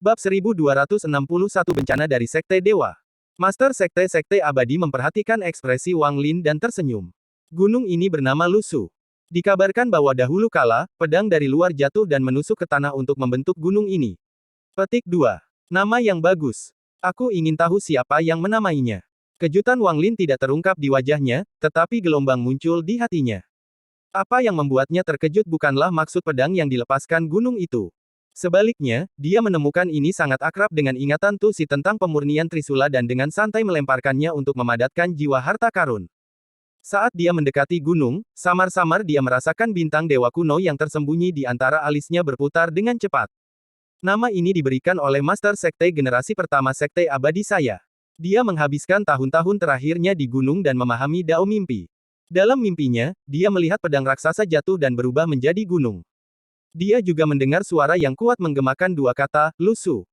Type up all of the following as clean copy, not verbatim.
Bab 1261 Bencana dari Sekte Dewa. Master Sekte-Sekte Abadi memperhatikan ekspresi Wang Lin dan tersenyum. Gunung ini bernama Lusu. Dikabarkan bahwa dahulu kala, pedang dari luar jatuh dan menusuk ke tanah untuk membentuk gunung ini. Petik 2. Nama yang bagus. Aku ingin tahu siapa yang menamainya. Kejutan Wang Lin tidak terungkap di wajahnya, tetapi gelombang muncul di hatinya. Apa yang membuatnya terkejut bukanlah maksud pedang yang dilepaskan gunung itu. Sebaliknya, dia menemukan ini sangat akrab dengan ingatan Tusi tentang pemurnian Trisula dan dengan santai melemparkannya untuk memadatkan jiwa harta karun. Saat dia mendekati gunung, samar-samar dia merasakan bintang dewa kuno yang tersembunyi di antara alisnya berputar dengan cepat. Nama ini diberikan oleh Master Sekte generasi pertama Sekte Abadi saya. Dia menghabiskan tahun-tahun terakhirnya di gunung dan memahami dao mimpi. Dalam mimpinya, dia melihat pedang raksasa jatuh dan berubah menjadi gunung. Dia juga mendengar suara yang kuat menggemakan dua kata, Lusu.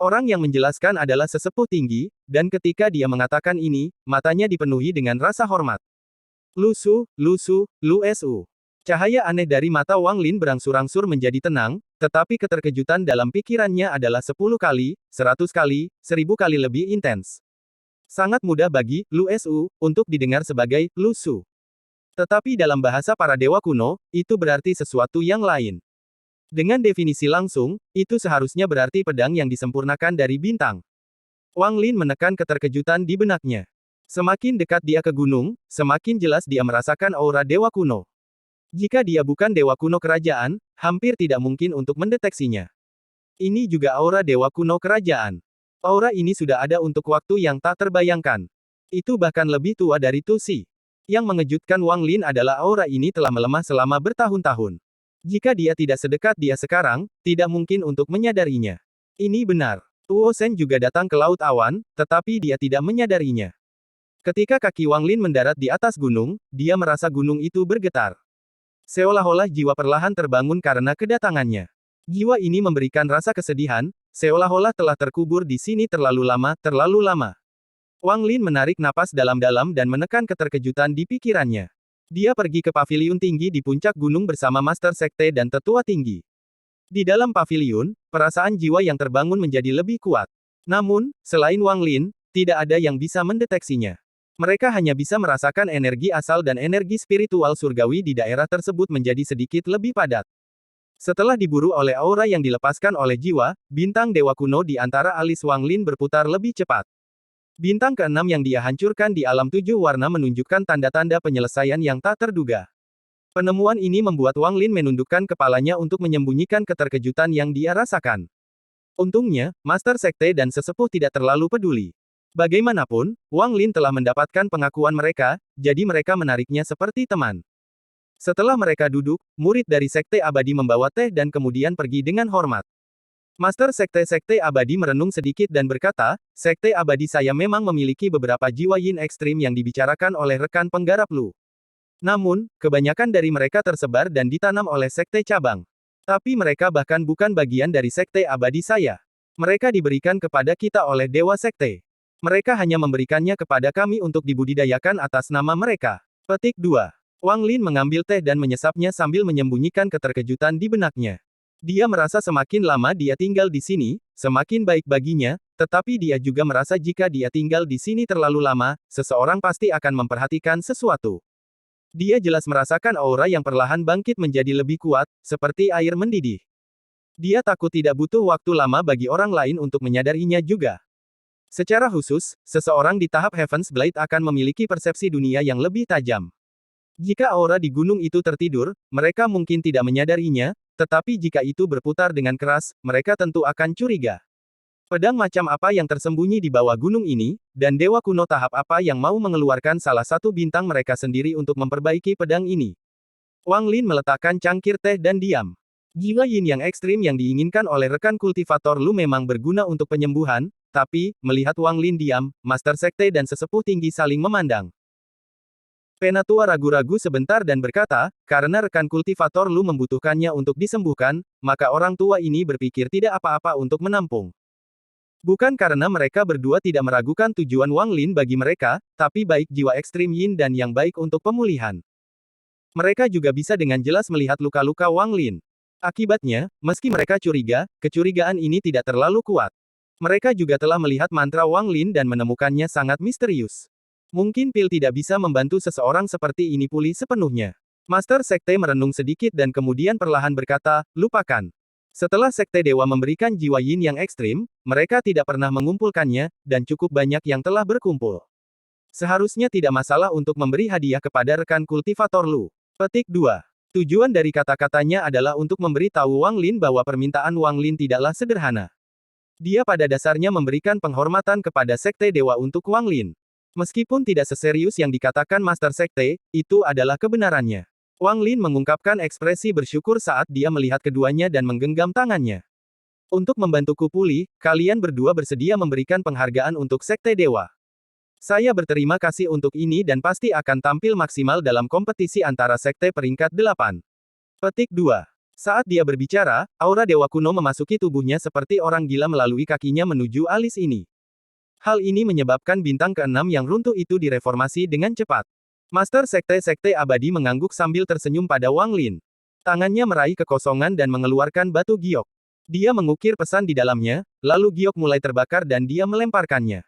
Orang yang menjelaskan adalah sesepuh tinggi, dan ketika dia mengatakan ini, matanya dipenuhi dengan rasa hormat. Lusu, Lusu, Lusu. Cahaya aneh dari mata Wang Lin berangsur-angsur menjadi tenang, tetapi keterkejutan dalam pikirannya adalah 10 kali, 100 kali, 1000 kali lebih intens. Sangat mudah bagi Lusu untuk didengar sebagai Lusu. Tetapi dalam bahasa para dewa kuno, itu berarti sesuatu yang lain. Dengan definisi langsung, itu seharusnya berarti pedang yang disempurnakan dari bintang. Wang Lin menekan keterkejutan di benaknya. Semakin dekat dia ke gunung, semakin jelas dia merasakan aura dewa kuno. Jika dia bukan dewa kuno kerajaan, hampir tidak mungkin untuk mendeteksinya. Ini juga aura dewa kuno kerajaan. Aura ini sudah ada untuk waktu yang tak terbayangkan. Itu bahkan lebih tua dari Tusi. Yang mengejutkan Wang Lin adalah aura ini telah melemah selama bertahun-tahun. Jika dia tidak sedekat dia sekarang, tidak mungkin untuk menyadarinya. Ini benar. Tuo Shen juga datang ke Laut Awan, tetapi dia tidak menyadarinya. Ketika kaki Wang Lin mendarat di atas gunung, dia merasa gunung itu bergetar. Seolah-olah jiwa perlahan terbangun karena kedatangannya. Jiwa ini memberikan rasa kesedihan, seolah-olah telah terkubur di sini terlalu lama, terlalu lama. Wang Lin menarik napas dalam-dalam dan menekan keterkejutan di pikirannya. Dia pergi ke paviliun tinggi di puncak gunung bersama Master Sekte dan Tetua Tinggi. Di dalam paviliun, perasaan jiwa yang terbangun menjadi lebih kuat. Namun, selain Wang Lin, tidak ada yang bisa mendeteksinya. Mereka hanya bisa merasakan energi asal dan energi spiritual surgawi di daerah tersebut menjadi sedikit lebih padat. Setelah diburu oleh aura yang dilepaskan oleh jiwa, bintang dewa kuno di antara alis Wang Lin berputar lebih cepat. Bintang ke-6 yang dia hancurkan di alam 7 warna menunjukkan tanda-tanda penyelesaian yang tak terduga. Penemuan ini membuat Wang Lin menundukkan kepalanya untuk menyembunyikan keterkejutan yang dia rasakan. Untungnya, Master Sekte dan sesepuh tidak terlalu peduli. Bagaimanapun, Wang Lin telah mendapatkan pengakuan mereka, jadi mereka menariknya seperti teman. Setelah mereka duduk, murid dari Sekte Abadi membawa teh dan kemudian pergi dengan hormat. Master Sekte-Sekte Abadi merenung sedikit dan berkata, Sekte Abadi saya memang memiliki beberapa jiwa yin ekstrim yang dibicarakan oleh rekan penggarap Lu. Namun, kebanyakan dari mereka tersebar dan ditanam oleh Sekte cabang. Tapi mereka bahkan bukan bagian dari Sekte Abadi saya. Mereka diberikan kepada kita oleh Dewa Sekte. Mereka hanya memberikannya kepada kami untuk dibudidayakan atas nama mereka. Petik 2. Wang Lin mengambil teh dan menyesapnya sambil menyembunyikan keterkejutan di benaknya. Dia merasa semakin lama dia tinggal di sini, semakin baik baginya, tetapi dia juga merasa jika dia tinggal di sini terlalu lama, seseorang pasti akan memperhatikan sesuatu. Dia jelas merasakan aura yang perlahan bangkit menjadi lebih kuat, seperti air mendidih. Dia takut tidak butuh waktu lama bagi orang lain untuk menyadarinya juga. Secara khusus, seseorang di tahap Heaven's Blade akan memiliki persepsi dunia yang lebih tajam. Jika aura di gunung itu tertidur, mereka mungkin tidak menyadarinya, tetapi jika itu berputar dengan keras, mereka tentu akan curiga. Pedang macam apa yang tersembunyi di bawah gunung ini, dan dewa kuno tahap apa yang mau mengeluarkan salah satu bintang mereka sendiri untuk memperbaiki pedang ini. Wang Lin meletakkan cangkir teh dan diam. Jiwa yin yang ekstrim yang diinginkan oleh rekan kultivator Lu memang berguna untuk penyembuhan, tapi, melihat Wang Lin diam, Master Sekte dan sesepuh tinggi saling memandang. Penatua ragu-ragu sebentar dan berkata, karena rekan kultivator Lu membutuhkannya untuk disembuhkan, maka orang tua ini berpikir tidak apa-apa untuk menampung. Bukan karena mereka berdua tidak meragukan tujuan Wang Lin bagi mereka, tapi baik jiwa ekstrim yin dan yang baik untuk pemulihan. Mereka juga bisa dengan jelas melihat luka-luka Wang Lin. Akibatnya, meski mereka curiga, kecurigaan ini tidak terlalu kuat. Mereka juga telah melihat mantra Wang Lin dan menemukannya sangat misterius. Mungkin pil tidak bisa membantu seseorang seperti ini pulih sepenuhnya. Master Sekte merenung sedikit dan kemudian perlahan berkata, lupakan. Setelah Sekte Dewa memberikan jiwa yin yang ekstrim, mereka tidak pernah mengumpulkannya, dan cukup banyak yang telah berkumpul. Seharusnya tidak masalah untuk memberi hadiah kepada rekan kultivator Lu. Petik 2. Tujuan dari kata-katanya adalah untuk memberi tahu Wang Lin bahwa permintaan Wang Lin tidaklah sederhana. Dia pada dasarnya memberikan penghormatan kepada Sekte Dewa untuk Wang Lin. Meskipun tidak seserius yang dikatakan Master Sekte, itu adalah kebenarannya. Wang Lin mengungkapkan ekspresi bersyukur saat dia melihat keduanya dan menggenggam tangannya. Untuk membantuku pulih, kalian berdua bersedia memberikan penghargaan untuk Sekte Dewa. Saya berterima kasih untuk ini dan pasti akan tampil maksimal dalam kompetisi antara Sekte peringkat 8. Petik 2. Saat dia berbicara, aura Dewa Kuno memasuki tubuhnya seperti orang gila melalui kakinya menuju alis ini. Hal ini menyebabkan bintang ke-6 yang runtuh itu direformasi dengan cepat. Master Sekte Abadi mengangguk sambil tersenyum pada Wang Lin. Tangannya meraih kekosongan dan mengeluarkan batu giok. Dia mengukir pesan di dalamnya, lalu giok mulai terbakar dan dia melemparkannya.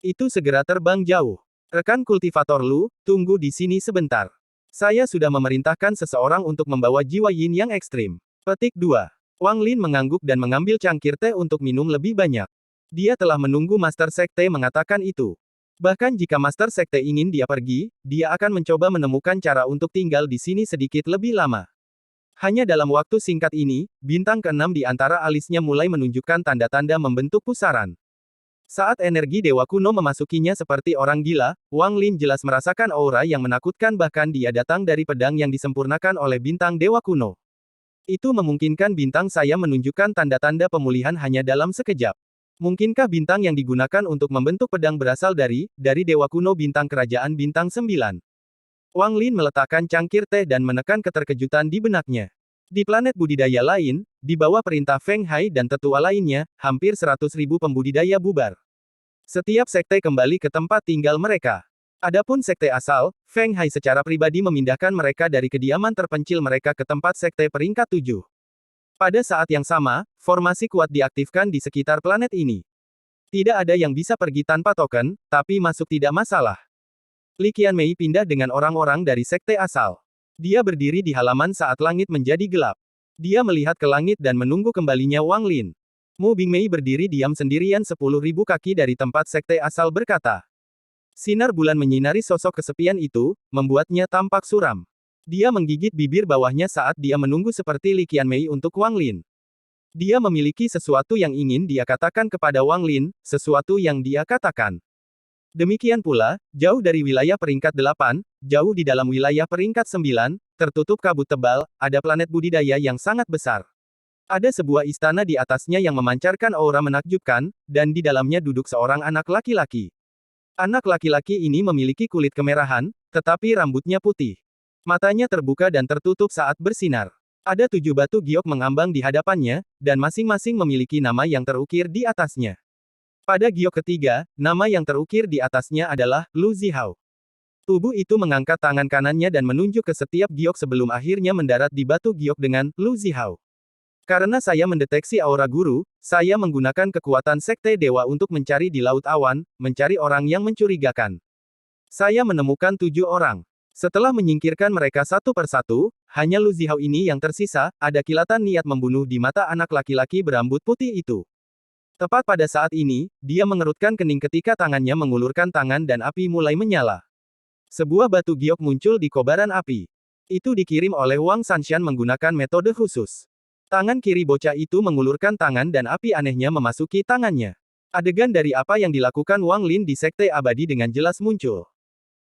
Itu segera terbang jauh. Rekan kultivator Lu, tunggu di sini sebentar. Saya sudah memerintahkan seseorang untuk membawa jiwa yin yang ekstrim. Petik 2. Wang Lin mengangguk dan mengambil cangkir teh untuk minum lebih banyak. Dia telah menunggu Master Sekte mengatakan itu. Bahkan jika Master Sekte ingin dia pergi, dia akan mencoba menemukan cara untuk tinggal di sini sedikit lebih lama. Hanya dalam waktu singkat ini, bintang ke-6 di antara alisnya mulai menunjukkan tanda-tanda membentuk pusaran. Saat energi Dewa Kuno memasukinya seperti orang gila, Wang Lin jelas merasakan aura yang menakutkan bahkan dia datang dari pedang yang disempurnakan oleh bintang Dewa Kuno. Itu memungkinkan bintang saya menunjukkan tanda-tanda pemulihan hanya dalam sekejap. Mungkinkah bintang yang digunakan untuk membentuk pedang berasal dari Dewa Kuno bintang kerajaan bintang 9? Wang Lin meletakkan cangkir teh dan menekan keterkejutan di benaknya. Di planet budidaya lain, di bawah perintah Feng Hai dan tetua lainnya, hampir 100.000 pembudidaya bubar. Setiap sekte kembali ke tempat tinggal mereka. Adapun sekte asal, Feng Hai secara pribadi memindahkan mereka dari kediaman terpencil mereka ke tempat sekte peringkat 7. Pada saat yang sama, formasi kuat diaktifkan di sekitar planet ini. Tidak ada yang bisa pergi tanpa token, tapi masuk tidak masalah. Li Qianmei pindah dengan orang-orang dari sekte asal. Dia berdiri di halaman saat langit menjadi gelap. Dia melihat ke langit dan menunggu kembalinya Wang Lin. Mu Bingmei berdiri diam sendirian 10.000 kaki dari tempat sekte asal berkata. Sinar bulan menyinari sosok kesepian itu, membuatnya tampak suram. Dia menggigit bibir bawahnya saat dia menunggu seperti Li Qianmei untuk Wang Lin. Dia memiliki sesuatu yang ingin dia katakan kepada Wang Lin, sesuatu yang dia katakan. Demikian pula, jauh dari wilayah peringkat 8, jauh di dalam wilayah peringkat 9, tertutup kabut tebal, ada planet budidaya yang sangat besar. Ada sebuah istana di atasnya yang memancarkan aura menakjubkan, dan di dalamnya duduk seorang anak laki-laki. Anak laki-laki ini memiliki kulit kemerahan, tetapi rambutnya putih. Matanya terbuka dan tertutup saat bersinar. Ada 7 batu giok mengambang di hadapannya, dan masing-masing memiliki nama yang terukir di atasnya. Pada giok ketiga, nama yang terukir di atasnya adalah Lu Zihao. Tubuh itu mengangkat tangan kanannya dan menunjuk ke setiap giok sebelum akhirnya mendarat di batu giok dengan Lu Zihao. Karena saya mendeteksi aura guru, saya menggunakan kekuatan sekte dewa untuk mencari di laut awan, mencari orang yang mencurigakan. Saya menemukan 7 orang. Setelah menyingkirkan mereka satu persatu, hanya Lu Zihao ini yang tersisa, ada kilatan niat membunuh di mata anak laki-laki berambut putih itu. Tepat pada saat ini, dia mengerutkan kening ketika tangannya mengulurkan tangan dan api mulai menyala. Sebuah batu giok muncul di kobaran api. Itu dikirim oleh Wang Sanshan menggunakan metode khusus. Tangan kiri bocah itu mengulurkan tangan dan api anehnya memasuki tangannya. Adegan dari apa yang dilakukan Wang Lin di Sekte Abadi dengan jelas muncul.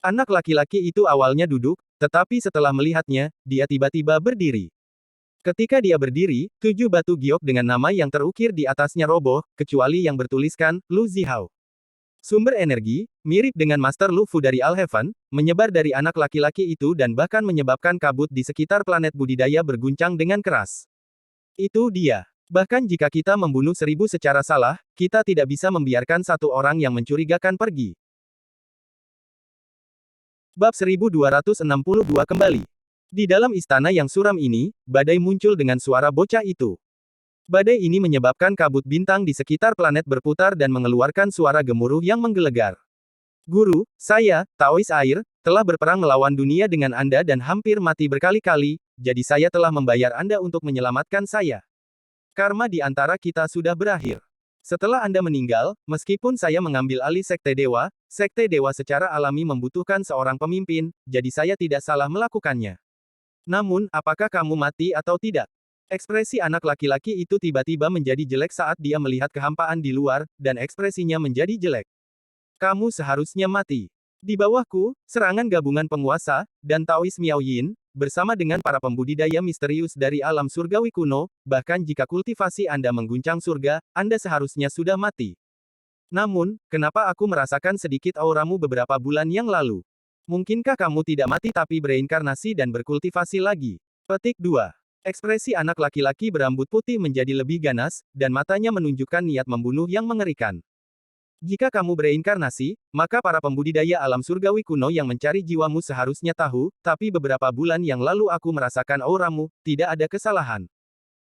Anak laki-laki itu awalnya duduk, tetapi setelah melihatnya, dia tiba-tiba berdiri. Ketika dia berdiri, 7 batu giok dengan nama yang terukir di atasnya roboh, kecuali yang bertuliskan, Lu Zihao. Sumber energi, mirip dengan Master Lu Fu dari Alheaven, menyebar dari anak laki-laki itu dan bahkan menyebabkan kabut di sekitar planet budidaya berguncang dengan keras. Itu dia. Bahkan jika kita membunuh 1000 secara salah, kita tidak bisa membiarkan satu orang yang mencurigakan pergi. Bab 1262 kembali. Di dalam istana yang suram ini, badai muncul dengan suara bocah itu. Badai ini menyebabkan kabut bintang di sekitar planet berputar dan mengeluarkan suara gemuruh yang menggelegar. Guru, saya, Taois Air, telah berperang melawan dunia dengan Anda dan hampir mati berkali-kali, jadi saya telah membayar Anda untuk menyelamatkan saya. Karma di antara kita sudah berakhir. Setelah Anda meninggal, meskipun saya mengambil alih Sekte Dewa secara alami membutuhkan seorang pemimpin, jadi saya tidak salah melakukannya. Namun, apakah kamu mati atau tidak? Ekspresi anak laki-laki itu tiba-tiba menjadi jelek saat dia melihat kehampaan di luar, dan ekspresinya menjadi jelek. Kamu seharusnya mati. Di bawahku, serangan gabungan penguasa, dan Taois Miao Yin, bersama dengan para pembudidaya misterius dari alam surgawi kuno, bahkan jika kultivasi Anda mengguncang surga, Anda seharusnya sudah mati. Namun, kenapa aku merasakan sedikit auramu beberapa bulan yang lalu? Mungkinkah kamu tidak mati tapi bereinkarnasi dan berkultivasi lagi? Petik 2. Ekspresi anak laki-laki berambut putih menjadi lebih ganas, dan matanya menunjukkan niat membunuh yang mengerikan. Jika kamu bereinkarnasi, maka para pembudidaya alam surgawi kuno yang mencari jiwamu seharusnya tahu, tapi beberapa bulan yang lalu aku merasakan auramu, tidak ada kesalahan.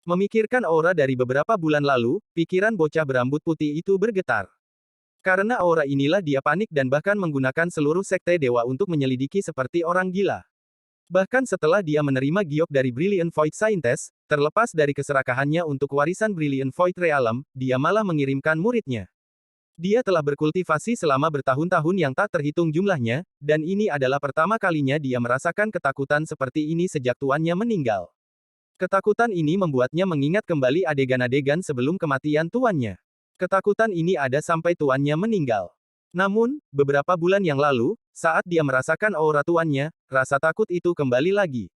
Memikirkan aura dari beberapa bulan lalu, pikiran bocah berambut putih itu bergetar. Karena aura inilah dia panik dan bahkan menggunakan seluruh sekte dewa untuk menyelidiki seperti orang gila. Bahkan setelah dia menerima giok dari Brilliant Void Scientist, terlepas dari keserakahannya untuk warisan Brilliant Void Realm, dia malah mengirimkan muridnya. Dia telah berkultivasi selama bertahun-tahun yang tak terhitung jumlahnya, dan ini adalah pertama kalinya dia merasakan ketakutan seperti ini sejak tuannya meninggal. Ketakutan ini membuatnya mengingat kembali adegan-adegan sebelum kematian tuannya. Ketakutan ini ada sampai tuannya meninggal. Namun, beberapa bulan yang lalu, saat dia merasakan aura tuannya, rasa takut itu kembali lagi.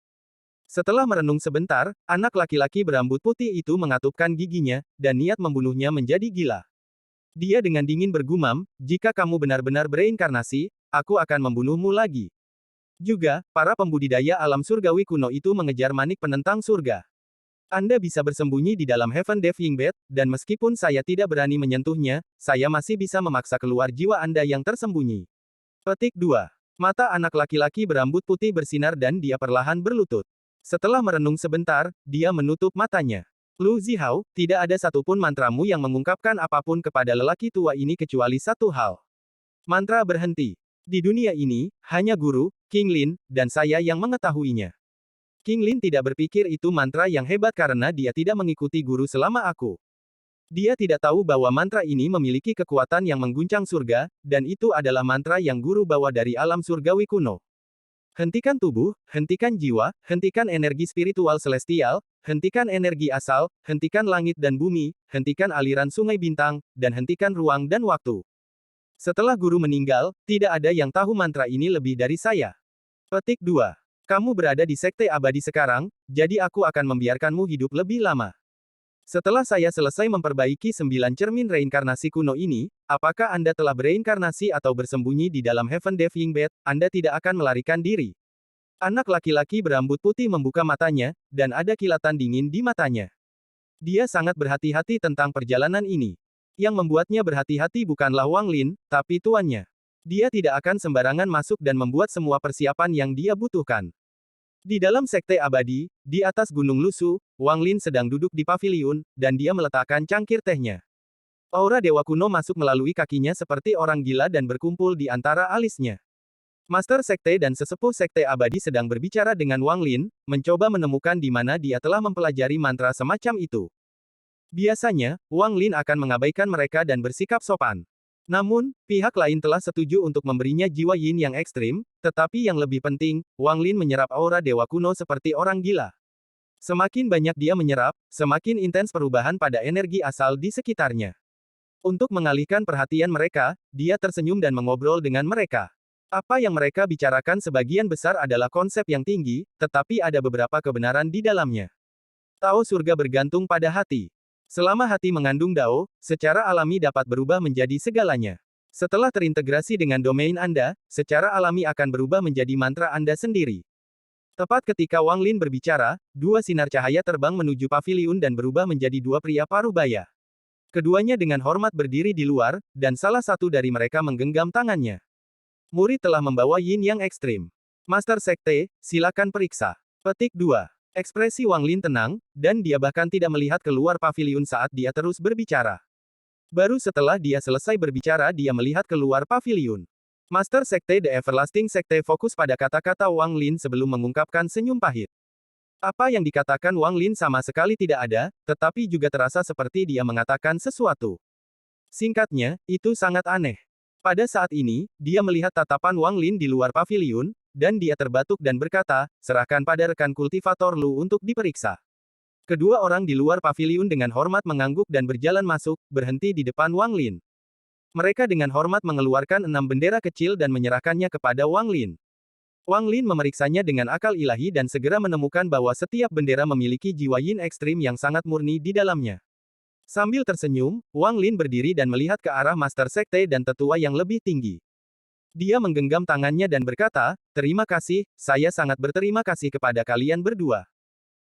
Setelah merenung sebentar, anak laki-laki berambut putih itu mengatupkan giginya, dan niat membunuhnya menjadi gila. Dia dengan dingin bergumam, jika kamu benar-benar bereinkarnasi, aku akan membunuhmu lagi. Juga, para pembudidaya alam surgawi kuno itu mengejar manik penentang surga. Anda bisa bersembunyi di dalam Heaven Diving Bed, dan meskipun saya tidak berani menyentuhnya, saya masih bisa memaksa keluar jiwa Anda yang tersembunyi. Petik 2. Mata anak laki-laki berambut putih bersinar dan dia perlahan berlutut. Setelah merenung sebentar, dia menutup matanya. Lu Zihao, tidak ada satupun mantramu yang mengungkapkan apapun kepada lelaki tua ini kecuali satu hal. Mantra berhenti. Di dunia ini, hanya guru, King Lin, dan saya yang mengetahuinya. King Lin tidak berpikir itu mantra yang hebat karena dia tidak mengikuti guru selama aku. Dia tidak tahu bahwa mantra ini memiliki kekuatan yang mengguncang surga, dan itu adalah mantra yang guru bawa dari alam surgawi kuno. Hentikan tubuh, hentikan jiwa, hentikan energi spiritual celestial, hentikan energi asal, hentikan langit dan bumi, hentikan aliran sungai bintang, dan hentikan ruang dan waktu. Setelah guru meninggal, tidak ada yang tahu mantra ini lebih dari saya. Petik 2. Kamu berada di sekte abadi sekarang, jadi aku akan membiarkanmu hidup lebih lama. Setelah saya selesai memperbaiki 9 cermin reinkarnasi kuno ini, apakah Anda telah bereinkarnasi atau bersembunyi di dalam Heaven Diving Bed, Anda tidak akan melarikan diri. Anak laki-laki berambut putih membuka matanya, dan ada kilatan dingin di matanya. Dia sangat berhati-hati tentang perjalanan ini. Yang membuatnya berhati-hati bukanlah Wang Lin, tapi tuannya. Dia tidak akan sembarangan masuk dan membuat semua persiapan yang dia butuhkan. Di dalam sekte abadi, di atas Gunung Lusu, Wang Lin sedang duduk di paviliun, dan dia meletakkan cangkir tehnya. Aura dewa kuno masuk melalui kakinya seperti orang gila dan berkumpul di antara alisnya. Master sekte dan sesepuh sekte abadi sedang berbicara dengan Wang Lin, mencoba menemukan di mana dia telah mempelajari mantra semacam itu. Biasanya, Wang Lin akan mengabaikan mereka dan bersikap sopan. Namun, pihak lain telah setuju untuk memberinya jiwa yin yang ekstrim, tetapi yang lebih penting, Wang Lin menyerap aura dewa kuno seperti orang gila. Semakin banyak dia menyerap, semakin intens perubahan pada energi asal di sekitarnya. Untuk mengalihkan perhatian mereka, dia tersenyum dan mengobrol dengan mereka. Apa yang mereka bicarakan sebagian besar adalah konsep yang tinggi, tetapi ada beberapa kebenaran di dalamnya. Tao surga bergantung pada hati. Selama hati mengandung Dao, secara alami dapat berubah menjadi segalanya. Setelah terintegrasi dengan domain Anda, secara alami akan berubah menjadi mantra Anda sendiri. Tepat ketika Wang Lin berbicara, dua sinar cahaya terbang menuju paviliun dan berubah menjadi dua pria parubaya. Keduanya dengan hormat berdiri di luar, dan salah satu dari mereka menggenggam tangannya. Murid telah membawa yin yang ekstrim. Master Sekte, silakan periksa. Petik 2. Ekspresi Wang Lin tenang, dan dia bahkan tidak melihat keluar paviliun saat dia terus berbicara. Baru setelah dia selesai berbicara dia melihat keluar paviliun. Master Sekte The Everlasting Sekte fokus pada kata-kata Wang Lin sebelum mengungkapkan senyum pahit. Apa yang dikatakan Wang Lin sama sekali tidak ada, tetapi juga terasa seperti dia mengatakan sesuatu. Singkatnya, itu sangat aneh. Pada saat ini, dia melihat tatapan Wang Lin di luar paviliun, dan dia terbatuk dan berkata, serahkan pada rekan kultivator Lu untuk diperiksa. Kedua orang di luar paviliun dengan hormat mengangguk dan berjalan masuk, berhenti di depan Wang Lin. Mereka dengan hormat mengeluarkan 6 bendera kecil dan menyerahkannya kepada Wang Lin. Wang Lin memeriksanya dengan akal ilahi dan segera menemukan bahwa setiap bendera memiliki jiwa yin ekstrim yang sangat murni di dalamnya. Sambil tersenyum, Wang Lin berdiri dan melihat ke arah Master Sekte dan tetua yang lebih tinggi. Dia menggenggam tangannya dan berkata, terima kasih, saya sangat berterima kasih kepada kalian berdua.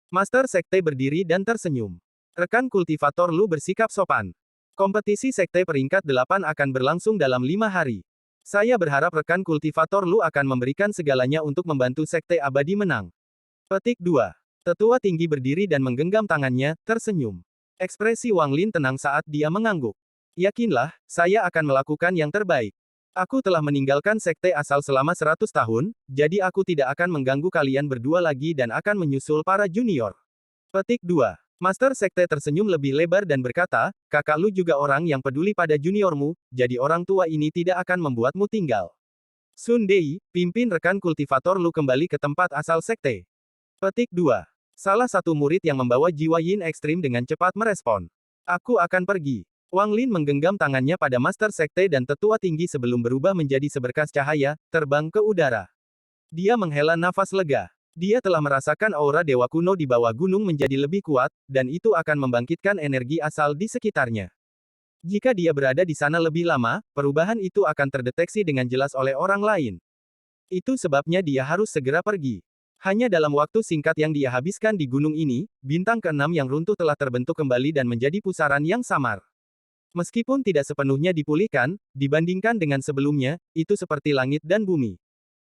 Master Sekte berdiri dan tersenyum. Rekan kultivator Lu bersikap sopan. Kompetisi Sekte peringkat 8 akan berlangsung dalam 5 hari. Saya berharap rekan kultivator Lu akan memberikan segalanya untuk membantu Sekte Abadi menang. Petik 2. Tetua tinggi berdiri dan menggenggam tangannya, tersenyum. Ekspresi Wang Lin tenang saat dia mengangguk. Yakinlah, saya akan melakukan yang terbaik. Aku telah meninggalkan sekte asal selama 100 tahun, jadi aku tidak akan mengganggu kalian berdua lagi dan akan menyusul para junior. Petik 2. Master Sekte tersenyum lebih lebar dan berkata, kakak Lu juga orang yang peduli pada juniormu, jadi orang tua ini tidak akan membuatmu tinggal. Sun Dei, pimpin rekan kultivator Lu kembali ke tempat asal sekte. Petik 2. Salah satu murid yang membawa jiwa yin ekstrim dengan cepat merespon. Aku akan pergi. Wang Lin menggenggam tangannya pada Master Sekte dan tetua tinggi sebelum berubah menjadi seberkas cahaya, terbang ke udara. Dia menghela nafas lega. Dia telah merasakan aura dewa kuno di bawah gunung menjadi lebih kuat, dan itu akan membangkitkan energi asal di sekitarnya. Jika dia berada di sana lebih lama, perubahan itu akan terdeteksi dengan jelas oleh orang lain. Itu sebabnya dia harus segera pergi. Hanya dalam waktu singkat yang dia habiskan di gunung ini, bintang ke-6 yang runtuh telah terbentuk kembali dan menjadi pusaran yang samar. Meskipun tidak sepenuhnya dipulihkan, dibandingkan dengan sebelumnya, itu seperti langit dan bumi.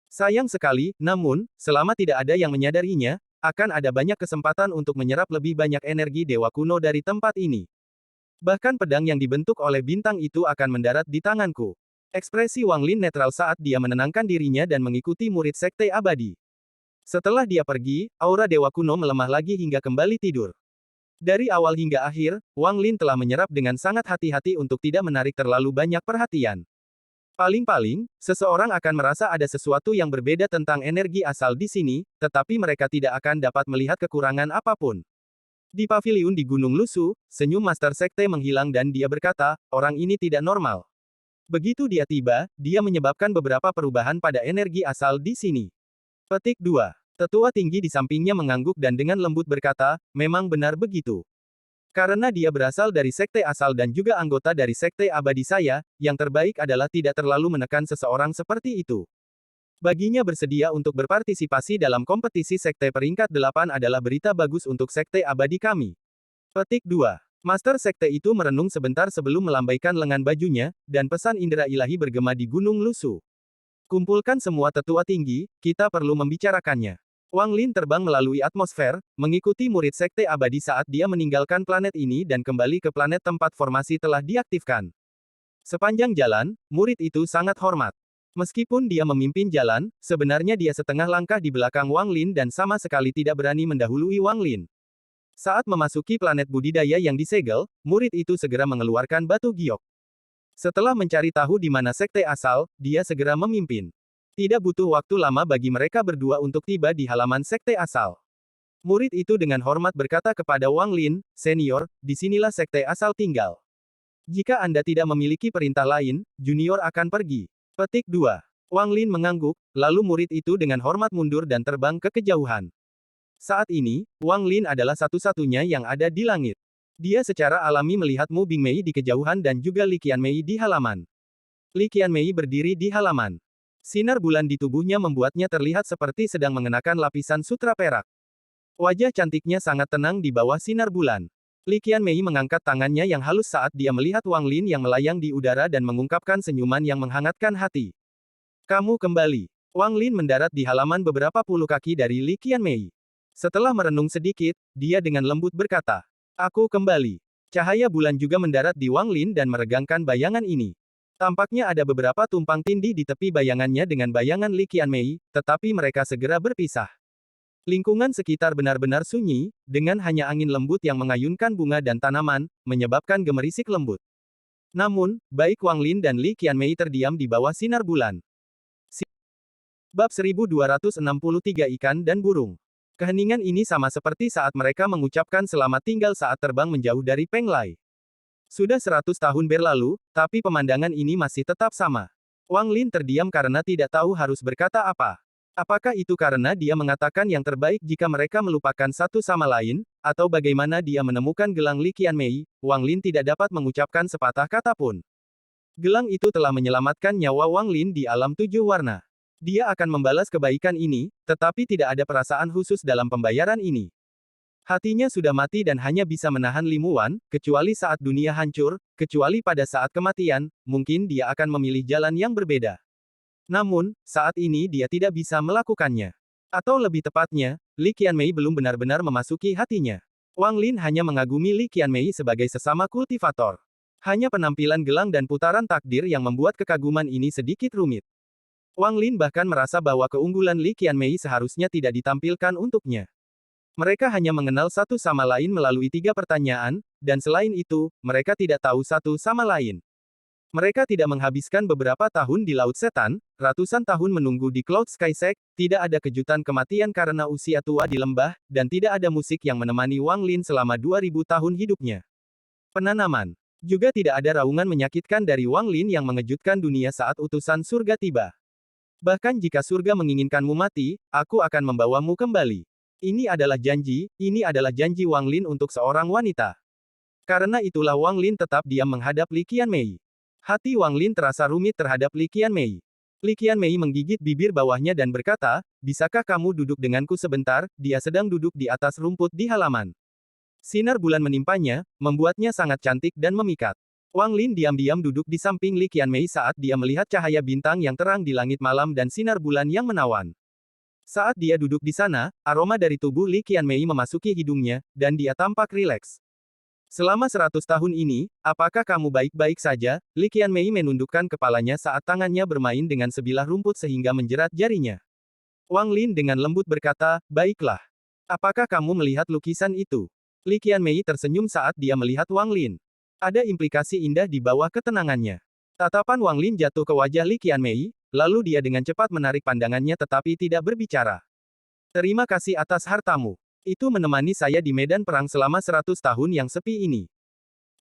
Sayang sekali, namun, selama tidak ada yang menyadarinya, akan ada banyak kesempatan untuk menyerap lebih banyak energi dewa kuno dari tempat ini. Bahkan pedang yang dibentuk oleh bintang itu akan mendarat di tanganku. Ekspresi Wang Lin netral saat dia menenangkan dirinya dan mengikuti murid Sekte Abadi. Setelah dia pergi, aura dewa kuno melemah lagi hingga kembali tidur. Dari awal hingga akhir, Wang Lin telah menyerap dengan sangat hati-hati untuk tidak menarik terlalu banyak perhatian. Paling-paling, seseorang akan merasa ada sesuatu yang berbeda tentang energi asal di sini, tetapi mereka tidak akan dapat melihat kekurangan apapun. Di paviliun di Gunung Lusu, senyum Master Sekte menghilang dan dia berkata, orang ini tidak normal. Begitu dia tiba, dia menyebabkan beberapa perubahan pada energi asal di sini. Petik 2. Tetua tinggi di sampingnya mengangguk dan dengan lembut berkata, memang benar begitu. Karena dia berasal dari sekte asal dan juga anggota dari sekte abadi saya, yang terbaik adalah tidak terlalu menekan seseorang seperti itu. Baginya bersedia untuk berpartisipasi dalam kompetisi sekte peringkat 8 adalah berita bagus untuk sekte abadi kami. Petik 2. Master sekte itu merenung sebentar sebelum melambaikan lengan bajunya, dan pesan indera ilahi bergema di Gunung Lusu. Kumpulkan semua tetua tinggi, kita perlu membicarakannya. Wang Lin terbang melalui atmosfer, mengikuti murid Sekte Abadi saat dia meninggalkan planet ini dan kembali ke planet tempat formasi telah diaktifkan. Sepanjang jalan, murid itu sangat hormat. Meskipun dia memimpin jalan, sebenarnya dia setengah langkah di belakang Wang Lin dan sama sekali tidak berani mendahului Wang Lin. Saat memasuki planet budidaya yang disegel, murid itu segera mengeluarkan batu giok. Setelah mencari tahu di mana sekte asal, dia segera memimpin. Tidak butuh waktu lama bagi mereka berdua untuk tiba di halaman sekte asal. Murid itu dengan hormat berkata kepada Wang Lin, senior, disinilah sekte asal tinggal. Jika Anda tidak memiliki perintah lain, junior akan pergi. Petik 2. Wang Lin mengangguk, lalu murid itu dengan hormat mundur dan terbang ke kejauhan. Saat ini, Wang Lin adalah satu-satunya yang ada di langit. Dia secara alami melihat Mu Bingmei di kejauhan dan juga Li Qianmei di halaman. Li Qianmei berdiri di halaman. Sinar bulan di tubuhnya membuatnya terlihat seperti sedang mengenakan lapisan sutra perak. Wajah cantiknya sangat tenang di bawah sinar bulan. Li Qianmei mengangkat tangannya yang halus saat dia melihat Wang Lin yang melayang di udara dan mengungkapkan senyuman yang menghangatkan hati. Kamu kembali. Wang Lin mendarat di halaman beberapa puluh kaki dari Li Qianmei. Setelah merenung sedikit, dia dengan lembut berkata, "Aku kembali." Cahaya bulan juga mendarat di Wang Lin dan meregangkan bayangan ini. Tampaknya ada beberapa tumpang tindih di tepi bayangannya dengan bayangan Li Qianmei, tetapi mereka segera berpisah. Lingkungan sekitar benar-benar sunyi, dengan hanya angin lembut yang mengayunkan bunga dan tanaman, menyebabkan gemerisik lembut. Namun, baik Wang Lin dan Li Qianmei terdiam di bawah sinar bulan. Bab 1263 Ikan dan Burung. Keheningan ini sama seperti saat mereka mengucapkan selamat tinggal saat terbang menjauh dari Peng Lai. Sudah 100 tahun berlalu, tapi pemandangan ini masih tetap sama. Wang Lin terdiam karena tidak tahu harus berkata apa. Apakah itu karena dia mengatakan yang terbaik jika mereka melupakan satu sama lain, atau bagaimana dia menemukan gelang Li Qianmei? Wang Lin tidak dapat mengucapkan sepatah kata pun. Gelang itu telah menyelamatkan nyawa Wang Lin di alam tujuh warna. Dia akan membalas kebaikan ini, tetapi tidak ada perasaan khusus dalam pembayaran ini. Hatinya sudah mati dan hanya bisa menahan limuan, kecuali saat dunia hancur, kecuali pada saat kematian, mungkin dia akan memilih jalan yang berbeda. Namun, saat ini dia tidak bisa melakukannya. Atau lebih tepatnya, Li Qianmei belum benar-benar memasuki hatinya. Wang Lin hanya mengagumi Li Qianmei sebagai sesama kultivator. Hanya penampilan gelang dan putaran takdir yang membuat kekaguman ini sedikit rumit. Wang Lin bahkan merasa bahwa keunggulan Li Qianmei seharusnya tidak ditampilkan untuknya. Mereka hanya mengenal satu sama lain melalui 3 pertanyaan, dan selain itu, mereka tidak tahu satu sama lain. Mereka tidak menghabiskan beberapa tahun di Laut Setan, ratusan tahun menunggu di Cloud Sky Sect, tidak ada kejutan kematian karena usia tua di lembah, dan tidak ada musik yang menemani Wang Lin selama 2000 tahun hidupnya. Penanaman. Juga tidak ada raungan menyakitkan dari Wang Lin yang mengejutkan dunia saat utusan surga tiba. Bahkan jika surga menginginkanmu mati, aku akan membawamu kembali. Ini adalah janji Wang Lin untuk seorang wanita. Karena itulah Wang Lin tetap diam menghadap Li Qianmei. Hati Wang Lin terasa rumit terhadap Li Qianmei. Li Qianmei menggigit bibir bawahnya dan berkata, "Bisakah kamu duduk denganku sebentar?" Dia sedang duduk di atas rumput di halaman. Sinar bulan menimpanya, membuatnya sangat cantik dan memikat. Wang Lin diam-diam duduk di samping Li Qianmei saat dia melihat cahaya bintang yang terang di langit malam dan sinar bulan yang menawan. Saat dia duduk di sana, aroma dari tubuh Li Qianmei memasuki hidungnya, dan dia tampak rileks. "Selama 100 tahun ini, apakah kamu baik-baik saja?" Li Qianmei menundukkan kepalanya saat tangannya bermain dengan sebilah rumput sehingga menjerat jarinya. Wang Lin dengan lembut berkata, "Baiklah. Apakah kamu melihat lukisan itu?" Li Qianmei tersenyum saat dia melihat Wang Lin. Ada implikasi indah di bawah ketenangannya. Tatapan Wang Lin jatuh ke wajah Li Qianmei, lalu dia dengan cepat menarik pandangannya tetapi tidak berbicara. "Terima kasih atas hartamu. Itu menemani saya di medan perang selama 100 tahun yang sepi ini."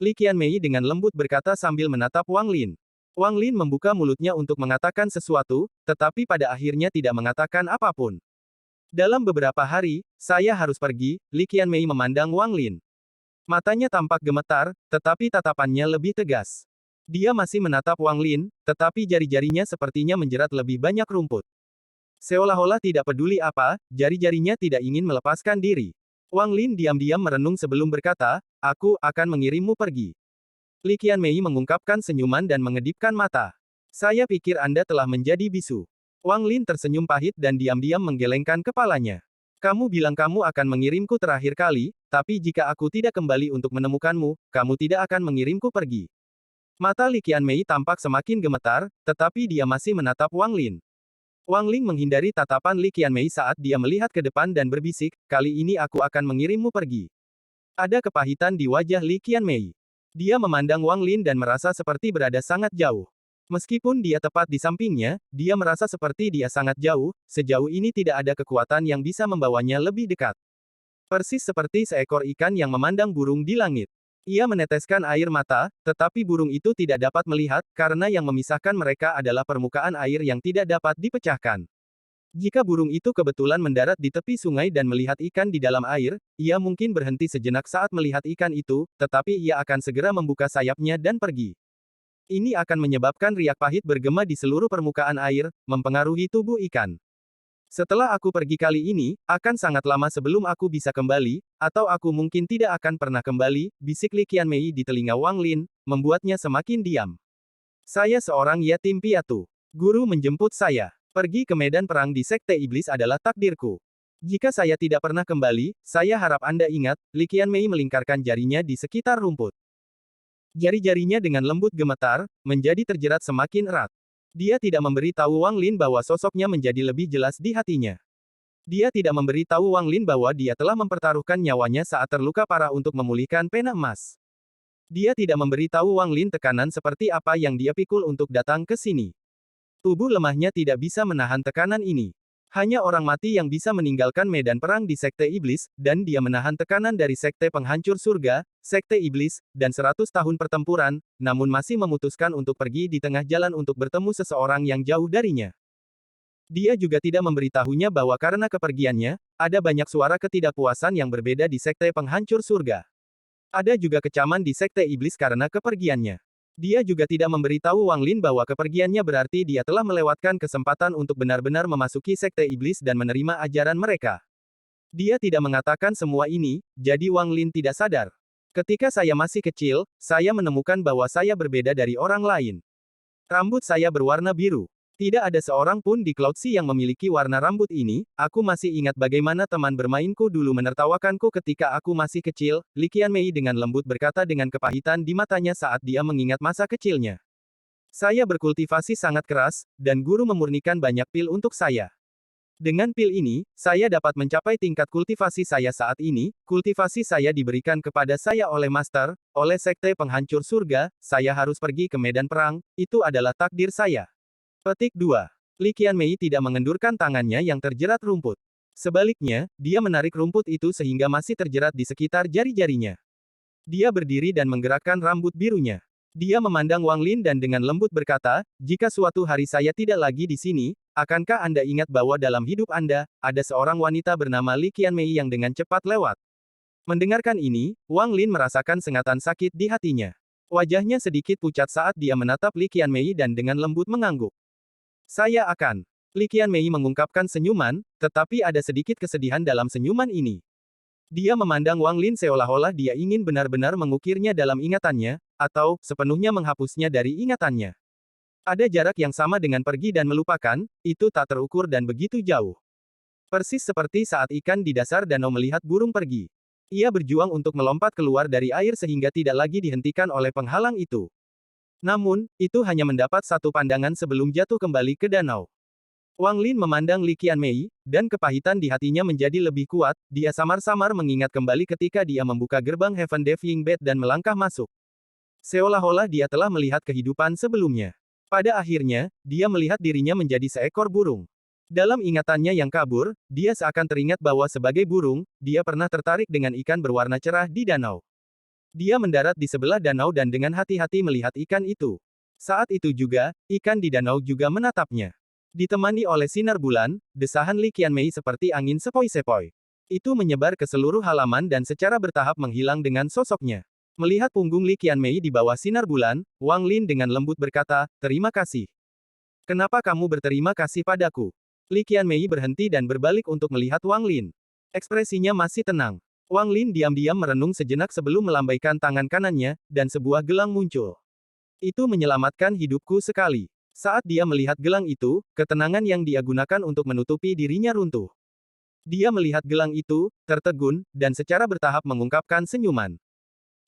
Li Qianmei dengan lembut berkata sambil menatap Wang Lin. Wang Lin membuka mulutnya untuk mengatakan sesuatu, tetapi pada akhirnya tidak mengatakan apapun. "Dalam beberapa hari, saya harus pergi." Li Qianmei memandang Wang Lin. Matanya tampak gemetar, tetapi tatapannya lebih tegas. Dia masih menatap Wang Lin, tetapi jari-jarinya sepertinya menjerat lebih banyak rumput. Seolah-olah tidak peduli apa, jari-jarinya tidak ingin melepaskan diri. Wang Lin diam-diam merenung sebelum berkata, "Aku akan mengirimmu pergi." Li Qianmei mengungkapkan senyuman dan mengedipkan mata. "Saya pikir Anda telah menjadi bisu." Wang Lin tersenyum pahit dan diam-diam menggelengkan kepalanya. "Kamu bilang kamu akan mengirimku terakhir kali, tapi jika aku tidak kembali untuk menemukanmu, kamu tidak akan mengirimku pergi." Mata Li Qianmei tampak semakin gemetar, tetapi dia masih menatap Wang Lin. Wang Lin menghindari tatapan Li Qianmei saat dia melihat ke depan dan berbisik, "Kali ini aku akan mengirimmu pergi." Ada kepahitan di wajah Li Qianmei. Dia memandang Wang Lin dan merasa seperti berada sangat jauh. Meskipun dia tepat di sampingnya, dia merasa seperti dia sangat jauh, sejauh ini tidak ada kekuatan yang bisa membawanya lebih dekat. Persis seperti seekor ikan yang memandang burung di langit. Ia meneteskan air mata, tetapi burung itu tidak dapat melihat, karena yang memisahkan mereka adalah permukaan air yang tidak dapat dipecahkan. Jika burung itu kebetulan mendarat di tepi sungai dan melihat ikan di dalam air, ia mungkin berhenti sejenak saat melihat ikan itu, tetapi ia akan segera membuka sayapnya dan pergi. Ini akan menyebabkan riak pahit bergema di seluruh permukaan air, mempengaruhi tubuh ikan. "Setelah aku pergi kali ini, akan sangat lama sebelum aku bisa kembali, atau aku mungkin tidak akan pernah kembali," bisik Li Qianmei di telinga Wang Lin, membuatnya semakin diam. "Saya seorang yatim piatu. Guru menjemput saya. Pergi ke medan perang di Sekte Iblis adalah takdirku. Jika saya tidak pernah kembali, saya harap Anda ingat, Li Qianmei melingkarkan jarinya di sekitar rumput. Jari-jarinya dengan lembut gemetar, menjadi terjerat semakin erat. Dia tidak memberi tahu Wang Lin bahwa sosoknya menjadi lebih jelas di hatinya. Dia tidak memberi tahu Wang Lin bahwa dia telah mempertaruhkan nyawanya saat terluka parah untuk memulihkan pena emas. Dia tidak memberi tahu Wang Lin tekanan seperti apa yang dia pikul untuk datang ke sini. Tubuh lemahnya tidak bisa menahan tekanan ini. Hanya orang mati yang bisa meninggalkan medan perang di Sekte Iblis, dan dia menahan tekanan dari Sekte Penghancur Surga, Sekte Iblis, dan 100 tahun pertempuran, namun masih memutuskan untuk pergi di tengah jalan untuk bertemu seseorang yang jauh darinya. Dia juga tidak memberitahunya bahwa karena kepergiannya, ada banyak suara ketidakpuasan yang berbeda di Sekte Penghancur Surga. Ada juga kecaman di Sekte Iblis karena kepergiannya. Dia juga tidak memberitahu Wang Lin bahwa kepergiannya berarti dia telah melewatkan kesempatan untuk benar-benar memasuki Sekte Iblis dan menerima ajaran mereka. Dia tidak mengatakan semua ini, jadi Wang Lin tidak sadar. Ketika saya masih kecil, saya menemukan bahwa saya berbeda dari orang lain. Rambut saya berwarna biru. Tidak ada seorang pun di Cloud Sea yang memiliki warna rambut ini. Aku masih ingat bagaimana teman bermainku dulu menertawakanku ketika aku masih kecil, Li Qianmei dengan lembut berkata dengan kepahitan di matanya saat dia mengingat masa kecilnya. Saya berkultivasi sangat keras, dan guru memurnikan banyak pil untuk saya. Dengan pil ini, saya dapat mencapai tingkat kultivasi saya saat ini. Kultivasi saya diberikan kepada saya oleh Master, oleh Sekte Penghancur Surga. Saya harus pergi ke medan perang, itu adalah takdir saya. Petik 2. Li Qianmei tidak mengendurkan tangannya yang terjerat rumput. Sebaliknya, dia menarik rumput itu sehingga masih terjerat di sekitar jari-jarinya. Dia berdiri dan menggerakkan rambut birunya. Dia memandang Wang Lin dan dengan lembut berkata, jika suatu hari saya tidak lagi di sini, akankah Anda ingat bahwa dalam hidup Anda, ada seorang wanita bernama Li Qianmei yang dengan cepat lewat? Mendengarkan ini, Wang Lin merasakan sengatan sakit di hatinya. Wajahnya sedikit pucat saat dia menatap Li Qianmei dan dengan lembut mengangguk. Saya akan. Li Qianmei mengungkapkan senyuman, tetapi ada sedikit kesedihan dalam senyuman ini. Dia memandang Wang Lin seolah-olah dia ingin benar-benar mengukirnya dalam ingatannya, atau sepenuhnya menghapusnya dari ingatannya. Ada jarak yang sama dengan pergi dan melupakan, itu tak terukur dan begitu jauh. Persis seperti saat ikan di dasar danau melihat burung pergi. Ia berjuang untuk melompat keluar dari air sehingga tidak lagi dihentikan oleh penghalang itu. Namun, itu hanya mendapat satu pandangan sebelum jatuh kembali ke danau. Wang Lin memandang Li Qianmei, dan kepahitan di hatinya menjadi lebih kuat. Dia samar-samar mengingat kembali ketika dia membuka gerbang Heaven Diving Bed dan melangkah masuk. Seolah-olah dia telah melihat kehidupan sebelumnya. Pada akhirnya, dia melihat dirinya menjadi seekor burung. Dalam ingatannya yang kabur, dia seakan teringat bahwa sebagai burung, dia pernah tertarik dengan ikan berwarna cerah di danau. Dia mendarat di sebelah danau dan dengan hati-hati melihat ikan itu. Saat itu juga, ikan di danau juga menatapnya. Ditemani oleh sinar bulan, desahan Li Qianmei seperti angin sepoi-sepoi. Itu menyebar ke seluruh halaman dan secara bertahap menghilang dengan sosoknya. Melihat punggung Li Qianmei di bawah sinar bulan, Wang Lin dengan lembut berkata, terima kasih. Kenapa kamu berterima kasih padaku? Li Qianmei berhenti dan berbalik untuk melihat Wang Lin. Ekspresinya masih tenang. Wang Lin diam-diam merenung sejenak sebelum melambaikan tangan kanannya, dan sebuah gelang muncul. Itu menyelamatkan hidupku sekali. Saat dia melihat gelang itu, ketenangan yang dia gunakan untuk menutupi dirinya runtuh. Dia melihat gelang itu, tertegun, dan secara bertahap mengungkapkan senyuman.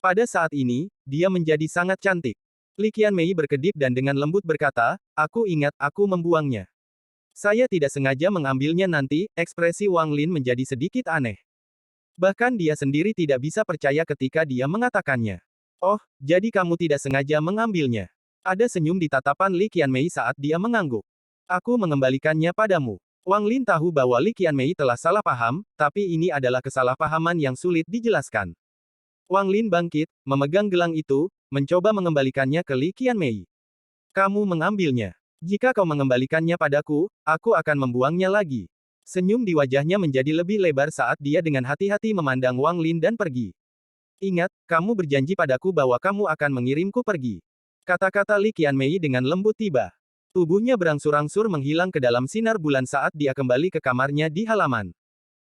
Pada saat ini, dia menjadi sangat cantik. Li Qianmei berkedip dan dengan lembut berkata, aku ingat, aku membuangnya. Saya tidak sengaja mengambilnya nanti, ekspresi Wang Lin menjadi sedikit aneh. Bahkan dia sendiri tidak bisa percaya ketika dia mengatakannya. Oh, jadi kamu tidak sengaja mengambilnya. Ada senyum di tatapan Li Qianmei saat dia mengangguk. Aku mengembalikannya padamu. Wang Lin tahu bahwa Li Qianmei telah salah paham, tapi ini adalah kesalahpahaman yang sulit dijelaskan. Wang Lin bangkit, memegang gelang itu, mencoba mengembalikannya ke Li Qianmei. Kamu mengambilnya. Jika kau mengembalikannya padaku, aku akan membuangnya lagi. Senyum di wajahnya menjadi lebih lebar saat dia dengan hati-hati memandang Wang Lin dan pergi. Ingat, kamu berjanji padaku bahwa kamu akan mengirimku pergi. Kata-kata Li Qianmei dengan lembut tiba. Tubuhnya berangsur-angsur menghilang ke dalam sinar bulan saat dia kembali ke kamarnya di halaman.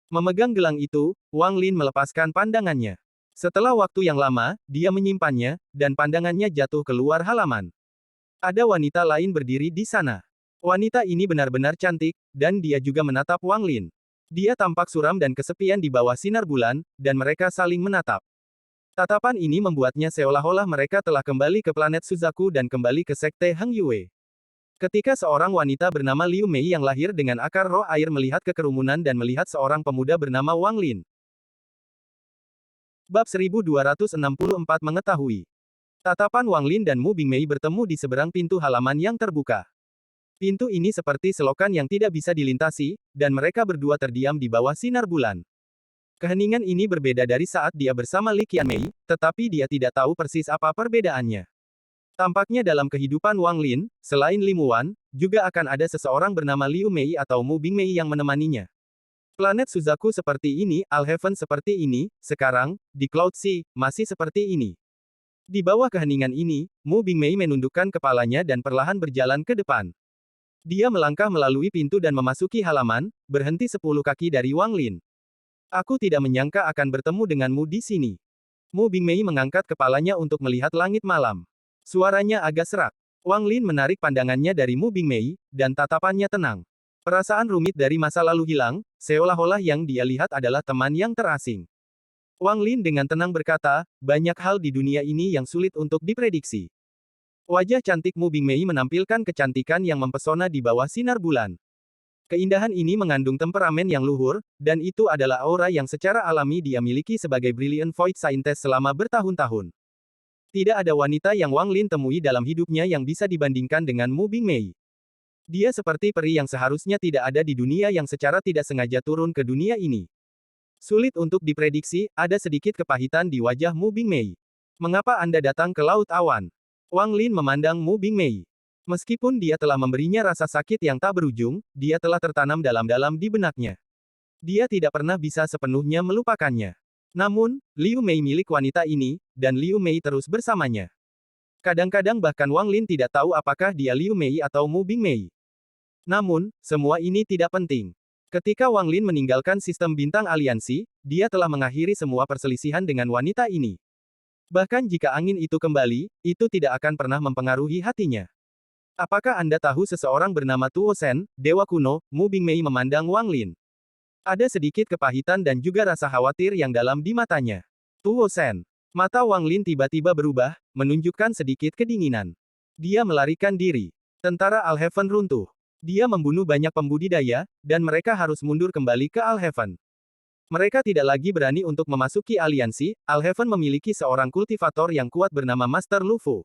Memegang gelang itu, Wang Lin melepaskan pandangannya. Setelah waktu yang lama, dia menyimpannya, dan pandangannya jatuh keluar halaman. Ada wanita lain berdiri di sana. Wanita ini benar-benar cantik, dan dia juga menatap Wang Lin. Dia tampak suram dan kesepian di bawah sinar bulan, dan mereka saling menatap. Tatapan ini membuatnya seolah-olah mereka telah kembali ke planet Suzaku dan kembali ke Sekte Heng Yue. Ketika seorang wanita bernama Liu Mei yang lahir dengan akar roh air melihat ke kerumunan dan melihat seorang pemuda bernama Wang Lin. Bab 1264 mengetahui. Tatapan Wang Lin dan Mu Bingmei bertemu di seberang pintu halaman yang terbuka. Pintu ini seperti selokan yang tidak bisa dilintasi, dan mereka berdua terdiam di bawah sinar bulan. Keheningan ini berbeda dari saat dia bersama Li Qianmei, tetapi dia tidak tahu persis apa perbedaannya. Tampaknya dalam kehidupan Wang Lin, selain Li Muan, juga akan ada seseorang bernama Liu Mei atau Mu Bingmei yang menemaninya. Planet Suzaku seperti ini, Alheaven seperti ini, sekarang, di Cloud Sea, masih seperti ini. Di bawah keheningan ini, Mu Bingmei menundukkan kepalanya dan perlahan berjalan ke depan. Dia melangkah melalui pintu dan memasuki halaman, berhenti 10 kaki dari Wang Lin. Aku tidak menyangka akan bertemu denganmu di sini. Mu Bingmei mengangkat kepalanya untuk melihat langit malam. Suaranya agak serak. Wang Lin menarik pandangannya dari Mu Bingmei, dan tatapannya tenang. Perasaan rumit dari masa lalu hilang, seolah-olah yang dia lihat adalah teman yang terasing. Wang Lin dengan tenang berkata, banyak hal di dunia ini yang sulit untuk diprediksi. Wajah cantik Mu Bingmei menampilkan kecantikan yang mempesona di bawah sinar bulan. Keindahan ini mengandung temperamen yang luhur, dan itu adalah aura yang secara alami dia miliki sebagai Brilliant Void Scientist selama bertahun-tahun. Tidak ada wanita yang Wang Lin temui dalam hidupnya yang bisa dibandingkan dengan Mu Bingmei. Dia seperti peri yang seharusnya tidak ada di dunia yang secara tidak sengaja turun ke dunia ini. Sulit untuk diprediksi, ada sedikit kepahitan di wajah Mu Bingmei. Mengapa Anda datang ke Laut Awan? Wang Lin memandang Mu Bingmei. Meskipun dia telah memberinya rasa sakit yang tak berujung, dia telah tertanam dalam-dalam di benaknya. Dia tidak pernah bisa sepenuhnya melupakannya. Namun, Liu Mei milik wanita ini, dan Liu Mei terus bersamanya. Kadang-kadang bahkan Wang Lin tidak tahu apakah dia Liu Mei atau Mu Bingmei. Namun, semua ini tidak penting. Ketika Wang Lin meninggalkan sistem bintang aliansi, dia telah mengakhiri semua perselisihan dengan wanita ini. Bahkan jika angin itu kembali, itu tidak akan pernah mempengaruhi hatinya. Apakah Anda tahu seseorang bernama Tuo Shen, Dewa Kuno? Mu Bingmei memandang Wang Lin. Ada sedikit kepahitan dan juga rasa khawatir yang dalam di matanya. Tuo Shen. Mata Wang Lin tiba-tiba berubah, menunjukkan sedikit kedinginan. Dia melarikan diri. Tentara Alheaven runtuh. Dia membunuh banyak pembudidaya, dan mereka harus mundur kembali ke Alheaven. Mereka tidak lagi berani untuk memasuki aliansi. Alheaven memiliki seorang kultivator yang kuat bernama Master Lu Fu.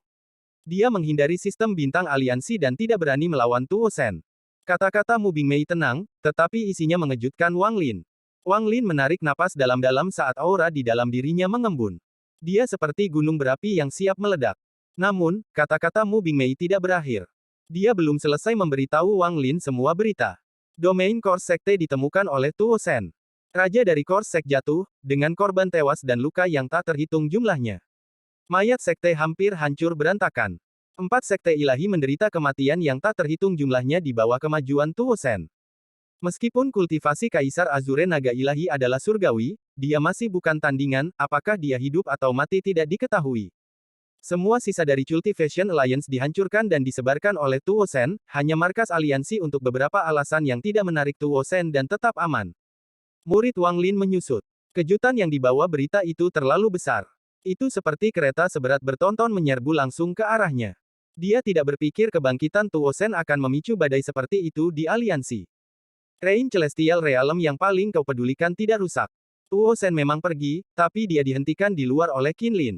Dia menghindari sistem bintang aliansi dan tidak berani melawan Tuo Shen. Kata-kata Mu Bingmei tenang, tetapi isinya mengejutkan Wang Lin. Wang Lin menarik napas dalam-dalam saat aura di dalam dirinya mengembun. Dia seperti gunung berapi yang siap meledak. Namun, kata-kata Mu Bingmei tidak berakhir. Dia belum selesai memberitahu Wang Lin semua berita. Domain Core Sekte ditemukan oleh Tuo Shen. Raja dari Core Sek jatuh, dengan korban tewas dan luka yang tak terhitung jumlahnya. Mayat sekte hampir hancur berantakan. 4 sekte ilahi menderita kematian yang tak terhitung jumlahnya di bawah kemajuan Tuo Shen. Meskipun kultivasi Kaisar Azure Naga Ilahi adalah surgawi, dia masih bukan tandingan, apakah dia hidup atau mati tidak diketahui. Semua sisa dari Cultivation Alliance dihancurkan dan disebarkan oleh Tuo Shen, hanya markas aliansi untuk beberapa alasan yang tidak menarik Tuo Shen dan tetap aman. Murid Wang Lin menyusut. Kejutan yang dibawa berita itu terlalu besar. Itu seperti kereta seberat bertonton menyerbu langsung ke arahnya. Dia tidak berpikir kebangkitan Tuo Shen akan memicu badai seperti itu di aliansi. Reign Celestial Realm yang paling kau pedulikan tidak rusak. Tuo Shen memang pergi, tapi dia dihentikan di luar oleh Qin Lin.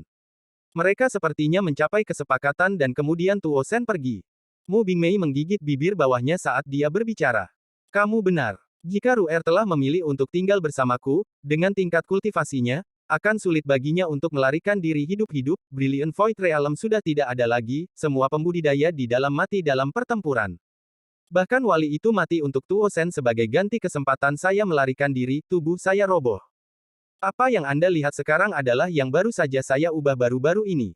Mereka sepertinya mencapai kesepakatan dan kemudian Tuo Shen pergi. Mu Bingmei menggigit bibir bawahnya saat dia berbicara. Kamu benar. Jika Ru'er telah memilih untuk tinggal bersamaku, dengan tingkat kultivasinya, akan sulit baginya untuk melarikan diri hidup-hidup. Brilliant Void Realm sudah tidak ada lagi, semua pembudidaya di dalam mati dalam pertempuran. Bahkan wali itu mati untuk Tuo Shen sebagai ganti kesempatan saya melarikan diri, tubuh saya roboh. Apa yang Anda lihat sekarang adalah yang baru saja saya ubah baru-baru ini.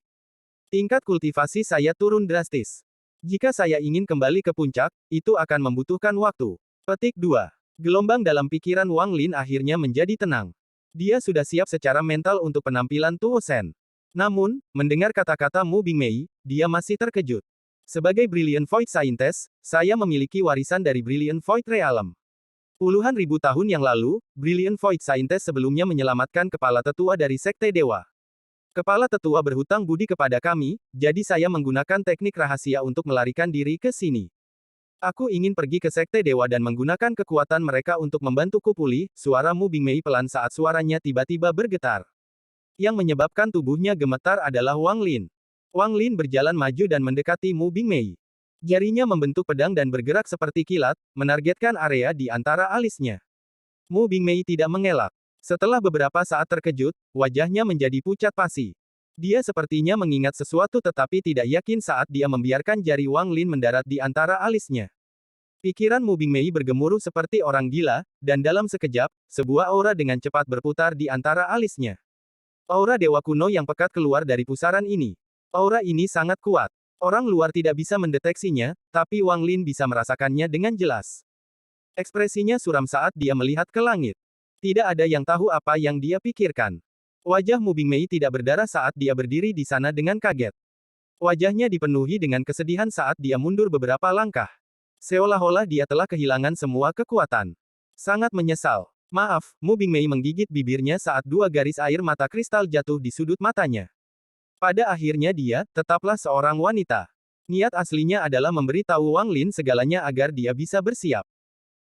Tingkat kultivasi saya turun drastis. Jika saya ingin kembali ke puncak, itu akan membutuhkan waktu. Petik 2. Gelombang dalam pikiran Wang Lin akhirnya menjadi tenang. Dia sudah siap secara mental untuk penampilan Tuo Shen. Namun, mendengar kata-kata Mu Bingmei, dia masih terkejut. Sebagai Brilliant Void Scientist, saya memiliki warisan dari Brilliant Void Realm. Puluhan ribu tahun yang lalu, Brilliant Void Scientist sebelumnya menyelamatkan kepala tetua dari Sekte Dewa. Kepala tetua berhutang budi kepada kami, jadi saya menggunakan teknik rahasia untuk melarikan diri ke sini. Aku ingin pergi ke Sekte Dewa dan menggunakan kekuatan mereka untuk membantuku pulih. Suara Mu Bingmei pelan saat suaranya tiba-tiba bergetar. Yang menyebabkan tubuhnya gemetar adalah Wang Lin. Wang Lin berjalan maju dan mendekati Mu Bingmei. Jarinya membentuk pedang dan bergerak seperti kilat, menargetkan area di antara alisnya. Mu Bingmei tidak mengelak. Setelah beberapa saat terkejut, wajahnya menjadi pucat pasi. Dia sepertinya mengingat sesuatu tetapi tidak yakin saat dia membiarkan jari Wang Lin mendarat di antara alisnya. Pikiran Mu Bingmei bergemuruh seperti orang gila, dan dalam sekejap, sebuah aura dengan cepat berputar di antara alisnya. Aura dewa kuno yang pekat keluar dari pusaran ini. Aura ini sangat kuat. Orang luar tidak bisa mendeteksinya, tapi Wang Lin bisa merasakannya dengan jelas. Ekspresinya suram saat dia melihat ke langit. Tidak ada yang tahu apa yang dia pikirkan. Wajah Mu Bingmei tidak berdarah saat dia berdiri di sana dengan kaget. Wajahnya dipenuhi dengan kesedihan saat dia mundur beberapa langkah. Seolah-olah dia telah kehilangan semua kekuatan. Sangat menyesal. Maaf, Mu Bingmei menggigit bibirnya saat dua garis air mata kristal jatuh di sudut matanya. Pada akhirnya dia, tetaplah seorang wanita. Niat aslinya adalah memberitahu Wang Lin segalanya agar dia bisa bersiap.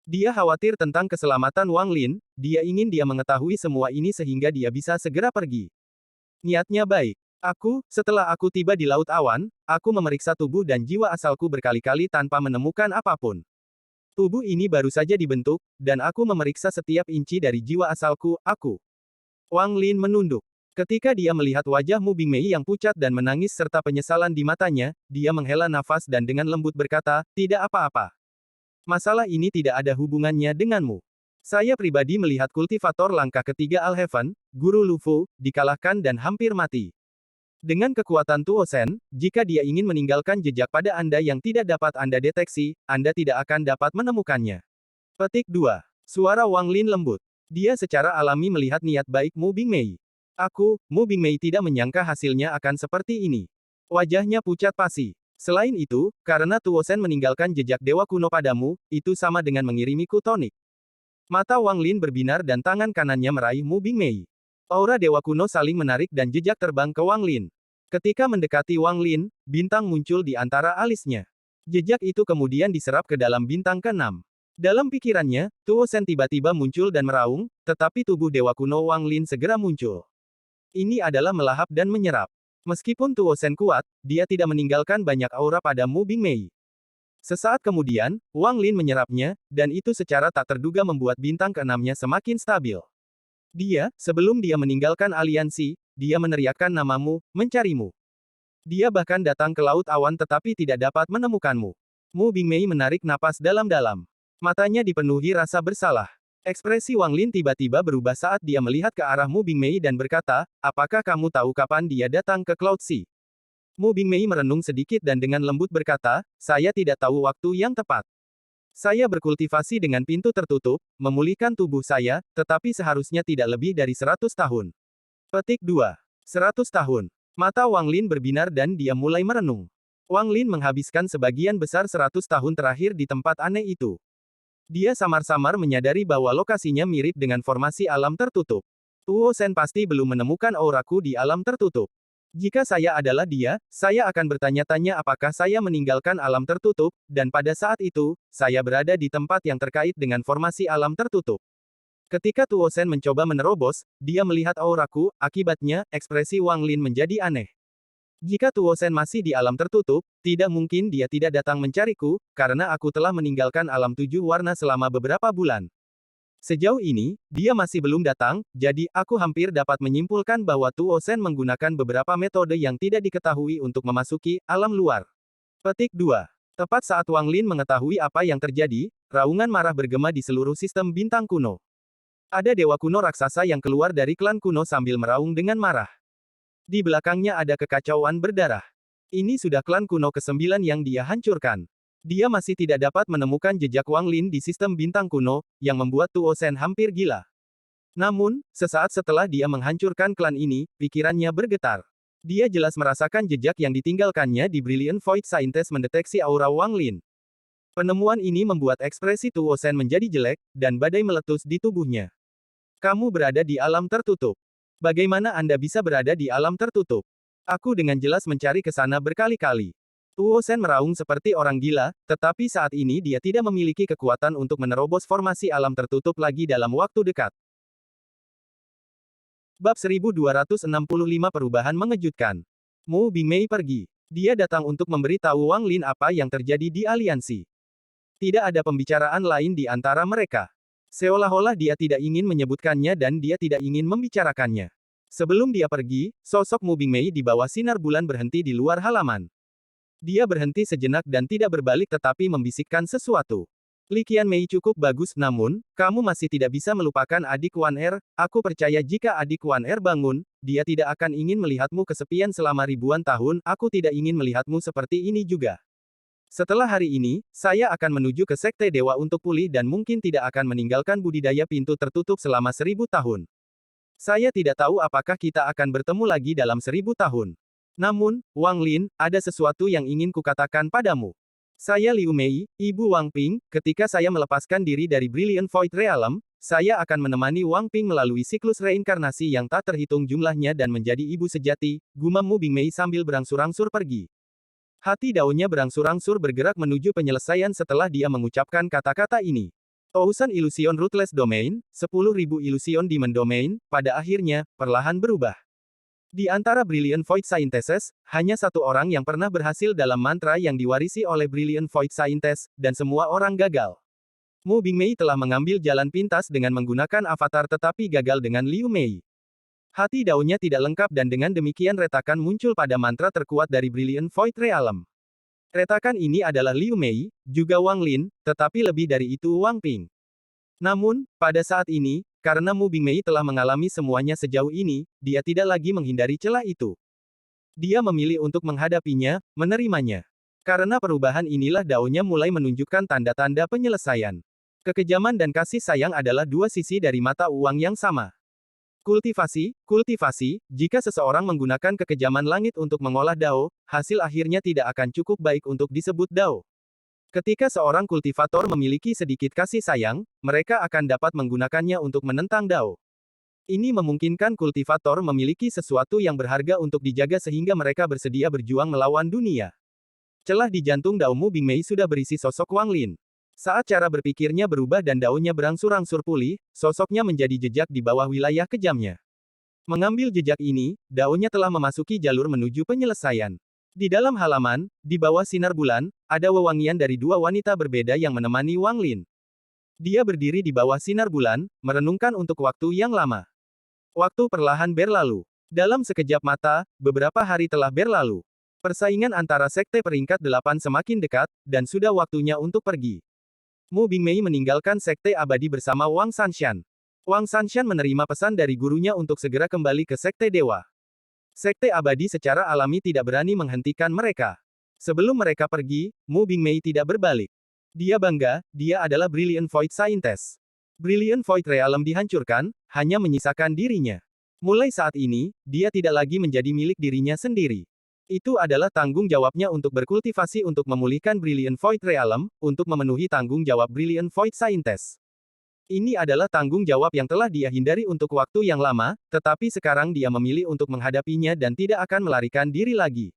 Dia khawatir tentang keselamatan Wang Lin, dia ingin dia mengetahui semua ini sehingga dia bisa segera pergi. Niatnya baik. Setelah aku tiba di Laut Awan, aku memeriksa tubuh dan jiwa asalku berkali-kali tanpa menemukan apapun. Tubuh ini baru saja dibentuk, dan aku memeriksa setiap inci dari jiwa asalku, Wang Lin menunduk. Ketika dia melihat wajah Mu Bingmei yang pucat dan menangis serta penyesalan di matanya, dia menghela nafas dan dengan lembut berkata, tidak apa-apa. Masalah ini tidak ada hubungannya denganmu. Saya pribadi melihat kultivator langkah ketiga Al-Heaven, Guru Lufu, dikalahkan dan hampir mati. Dengan kekuatan Tuo Shen, jika dia ingin meninggalkan jejak pada Anda yang tidak dapat Anda deteksi, Anda tidak akan dapat menemukannya. Petik 2. Suara Wang Lin lembut. Dia secara alami melihat niat baik Mu Bingmei. Mu Bingmei tidak menyangka hasilnya akan seperti ini. Wajahnya pucat pasi. Selain itu, karena Tuo Shen meninggalkan jejak dewa kuno padamu, itu sama dengan mengirimiku tonik. Mata Wang Lin berbinar dan tangan kanannya meraih Mu Bingmei. Aura dewa kuno saling menarik dan jejak terbang ke Wang Lin. Ketika mendekati Wang Lin, bintang muncul di antara alisnya. Jejak itu kemudian diserap ke dalam bintang ke-6. Dalam pikirannya, Tuo Shen tiba-tiba muncul dan meraung, tetapi tubuh dewa kuno Wang Lin segera muncul. Ini adalah melahap dan menyerap. Meskipun Tuo Shen kuat, dia tidak meninggalkan banyak aura pada Mu Bingmei. Sesaat kemudian, Wang Lin menyerapnya, dan itu secara tak terduga membuat bintang ke-6-nya semakin stabil. Sebelum dia meninggalkan aliansi, dia meneriakkan namamu, mencarimu. Dia bahkan datang ke Laut Awan tetapi tidak dapat menemukanmu. Mu Bingmei menarik napas dalam-dalam. Matanya dipenuhi rasa bersalah. Ekspresi Wang Lin tiba-tiba berubah saat dia melihat ke arah Mu Bingmei dan berkata, apakah kamu tahu kapan dia datang ke Cloud Sea? Mu Bingmei merenung sedikit dan dengan lembut berkata, saya tidak tahu waktu yang tepat. Saya berkultivasi dengan pintu tertutup, memulihkan tubuh saya, tetapi seharusnya tidak lebih dari 100 tahun. Petik 2. 100 tahun. Mata Wang Lin berbinar dan dia mulai merenung. Wang Lin menghabiskan sebagian besar 100 tahun terakhir di tempat aneh itu. Dia samar-samar menyadari bahwa lokasinya mirip dengan formasi alam tertutup. Tuo Shen pasti belum menemukan auraku di alam tertutup. Jika saya adalah dia, saya akan bertanya-tanya apakah saya meninggalkan alam tertutup, dan pada saat itu, saya berada di tempat yang terkait dengan formasi alam tertutup. Ketika Tuo Shen mencoba menerobos, dia melihat auraku, akibatnya, ekspresi Wang Lin menjadi aneh. Jika Tuo Shen masih di alam tertutup, tidak mungkin dia tidak datang mencariku, karena aku telah meninggalkan alam 7 warna selama beberapa bulan. Sejauh ini, dia masih belum datang, jadi aku hampir dapat menyimpulkan bahwa Tuo Shen menggunakan beberapa metode yang tidak diketahui untuk memasuki alam luar. Petik 2. Tepat saat Wang Lin mengetahui apa yang terjadi, raungan marah bergema di seluruh sistem bintang kuno. Ada dewa kuno raksasa yang keluar dari klan kuno sambil meraung dengan marah. Di belakangnya ada kekacauan berdarah. Ini sudah klan kuno ke-9 yang dia hancurkan. Dia masih tidak dapat menemukan jejak Wang Lin di sistem bintang kuno, yang membuat Tuo Shen hampir gila. Namun, sesaat setelah dia menghancurkan klan ini, pikirannya bergetar. Dia jelas merasakan jejak yang ditinggalkannya di Brilliant Void Scientist mendeteksi aura Wang Lin. Penemuan ini membuat ekspresi Tuo Shen menjadi jelek, dan badai meletus di tubuhnya. Kamu berada di alam tertutup. Bagaimana Anda bisa berada di alam tertutup? Aku dengan jelas mencari ke sana berkali-kali. Tuo Shen meraung seperti orang gila, tetapi saat ini dia tidak memiliki kekuatan untuk menerobos formasi alam tertutup lagi dalam waktu dekat. Bab 1265 Perubahan Mengejutkan. Mu Bingmei pergi. Dia datang untuk memberi tahu Wang Lin apa yang terjadi di aliansi. Tidak ada pembicaraan lain di antara mereka. Seolah-olah dia tidak ingin menyebutkannya dan dia tidak ingin membicarakannya. Sebelum dia pergi, sosok Mu Bingmei di bawah sinar bulan berhenti di luar halaman. Dia berhenti sejenak dan tidak berbalik tetapi membisikkan sesuatu. Li Qianmei cukup bagus namun, kamu masih tidak bisa melupakan adik Wan Er. Aku percaya jika adik Wan Er bangun, dia tidak akan ingin melihatmu kesepian selama ribuan tahun. Aku tidak ingin melihatmu seperti ini juga. Setelah hari ini, saya akan menuju ke Sekte Dewa untuk pulih dan mungkin tidak akan meninggalkan budidaya pintu tertutup selama 1000 tahun. Saya tidak tahu apakah kita akan bertemu lagi dalam 1000 tahun. Namun, Wang Lin, ada sesuatu yang ingin kukatakan padamu. Saya Liu Mei, Ibu Wang Ping, ketika saya melepaskan diri dari Brilliant Void Realm, saya akan menemani Wang Ping melalui siklus reinkarnasi yang tak terhitung jumlahnya dan menjadi ibu sejati, gumam Mu Bingmei sambil berangsur-angsur pergi. Hati daunnya berangsur-angsur bergerak menuju penyelesaian setelah dia mengucapkan kata-kata ini. Tousan Illusion Ruthless Domain, 10.000 Illusion Demon Domain, pada akhirnya, perlahan berubah. Di antara Brilliant Void Scientists, hanya satu orang yang pernah berhasil dalam mantra yang diwarisi oleh Brilliant Void Scientist, dan semua orang gagal. Mu Bingmei telah mengambil jalan pintas dengan menggunakan avatar tetapi gagal dengan Liu Mei. Hati daunnya tidak lengkap dan dengan demikian retakan muncul pada mantra terkuat dari Brilliant Void Realm. Retakan ini adalah Liu Mei, juga Wang Lin, tetapi lebih dari itu Wang Ping. Namun, pada saat ini, karena Mu Bingmei telah mengalami semuanya sejauh ini, dia tidak lagi menghindari celah itu. Dia memilih untuk menghadapinya, menerimanya. Karena perubahan inilah daunnya mulai menunjukkan tanda-tanda penyelesaian. Kekejaman dan kasih sayang adalah dua sisi dari mata uang yang sama. Kultivasi, jika seseorang menggunakan kekejaman langit untuk mengolah dao, hasil akhirnya tidak akan cukup baik untuk disebut dao. Ketika seorang kultivator memiliki sedikit kasih sayang, mereka akan dapat menggunakannya untuk menentang dao. Ini memungkinkan kultivator memiliki sesuatu yang berharga untuk dijaga sehingga mereka bersedia berjuang melawan dunia. Celah di jantung Dao Mu Bingmei sudah berisi sosok Wang Lin. Saat cara berpikirnya berubah dan daunnya berangsur-angsur pulih, sosoknya menjadi jejak di bawah wilayah kejamnya. Mengambil jejak ini, daunnya telah memasuki jalur menuju penyelesaian. Di dalam halaman, di bawah sinar bulan, ada wewangian dari dua wanita berbeda yang menemani Wang Lin. Dia berdiri di bawah sinar bulan, merenungkan untuk waktu yang lama. Waktu perlahan berlalu. Dalam sekejap mata, beberapa hari telah berlalu. Persaingan antara sekte peringkat 8 semakin dekat, dan sudah waktunya untuk pergi. Mu Bingmei meninggalkan sekte abadi bersama Wang Sanshan. Wang Sanshan menerima pesan dari gurunya untuk segera kembali ke sekte dewa. Sekte abadi secara alami tidak berani menghentikan mereka. Sebelum mereka pergi, Mu Bingmei tidak berbalik. Dia bangga, dia adalah Brilliant Void Scientist. Brilliant Void Realm dihancurkan, hanya menyisakan dirinya. Mulai saat ini, dia tidak lagi menjadi milik dirinya sendiri. Itu adalah tanggung jawabnya untuk berkultivasi untuk memulihkan Brilliant Void Realm, untuk memenuhi tanggung jawab Brilliant Void Scientist. Ini adalah tanggung jawab yang telah dia hindari untuk waktu yang lama, tetapi sekarang dia memilih untuk menghadapinya dan tidak akan melarikan diri lagi.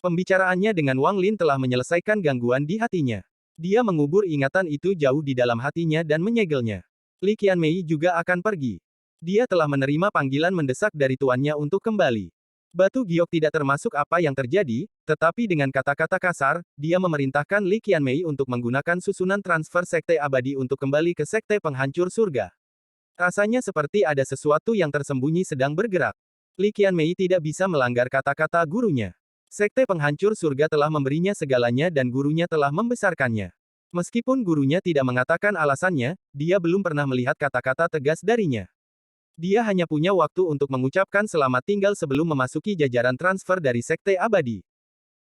Pembicaraannya dengan Wang Lin telah menyelesaikan gangguan di hatinya. Dia mengubur ingatan itu jauh di dalam hatinya dan menyegelnya. Li Qianmei juga akan pergi. Dia telah menerima panggilan mendesak dari tuannya untuk kembali. Batu giok tidak termasuk apa yang terjadi, tetapi dengan kata-kata kasar, dia memerintahkan Li Qianmei untuk menggunakan susunan transfer sekte abadi untuk kembali ke sekte penghancur surga. Rasanya seperti ada sesuatu yang tersembunyi sedang bergerak. Li Qianmei tidak bisa melanggar kata-kata gurunya. Sekte penghancur surga telah memberinya segalanya dan gurunya telah membesarkannya. Meskipun gurunya tidak mengatakan alasannya, dia belum pernah melihat kata-kata tegas darinya. Dia hanya punya waktu untuk mengucapkan selamat tinggal sebelum memasuki jajaran transfer dari sekte abadi.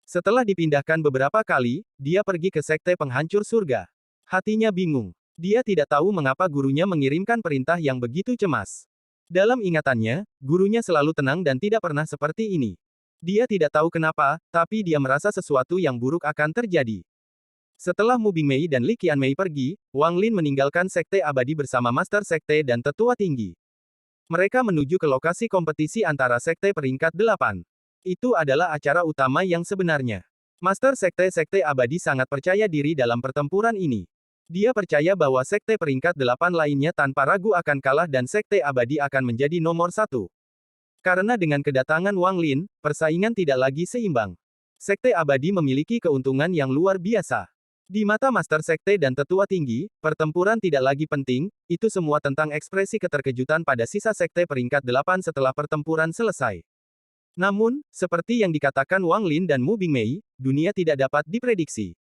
Setelah dipindahkan beberapa kali, dia pergi ke sekte penghancur surga. Hatinya bingung. Dia tidak tahu mengapa gurunya mengirimkan perintah yang begitu cemas. Dalam ingatannya, gurunya selalu tenang dan tidak pernah seperti ini. Dia tidak tahu kenapa, tapi dia merasa sesuatu yang buruk akan terjadi. Setelah Mu Bingmei dan Li Qianmei pergi, Wang Lin meninggalkan Sekte Abadi bersama Master Sekte dan Tetua Tinggi. Mereka menuju ke lokasi kompetisi antara Sekte peringkat 8. Itu adalah acara utama yang sebenarnya. Master Sekte-Sekte Abadi sangat percaya diri dalam pertempuran ini. Dia percaya bahwa Sekte peringkat 8 lainnya tanpa ragu akan kalah dan Sekte Abadi akan menjadi nomor 1. Karena dengan kedatangan Wang Lin, persaingan tidak lagi seimbang. Sekte Abadi memiliki keuntungan yang luar biasa. Di mata Master Sekte dan Tetua Tinggi, pertempuran tidak lagi penting, itu semua tentang ekspresi keterkejutan pada sisa Sekte peringkat 8 setelah pertempuran selesai. Namun, seperti yang dikatakan Wang Lin dan Mu Bingmei, dunia tidak dapat diprediksi.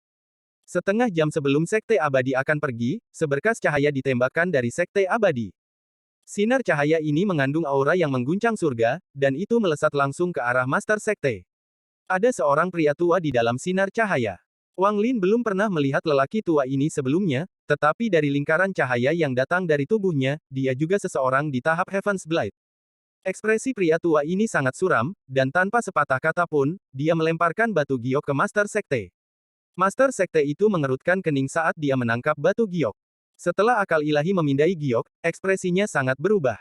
Setengah jam sebelum Sekte Abadi akan pergi, seberkas cahaya ditembakkan dari Sekte Abadi. Sinar cahaya ini mengandung aura yang mengguncang surga, dan itu melesat langsung ke arah Master Sekte. Ada seorang pria tua di dalam sinar cahaya. Wang Lin belum pernah melihat lelaki tua ini sebelumnya, tetapi dari lingkaran cahaya yang datang dari tubuhnya, dia juga seseorang di tahap Heaven's Blade. Ekspresi pria tua ini sangat suram, dan tanpa sepatah kata pun, dia melemparkan batu giok ke Master Sekte. Master Sekte itu mengerutkan kening saat dia menangkap batu giok. Setelah akal ilahi memindai giok, ekspresinya sangat berubah.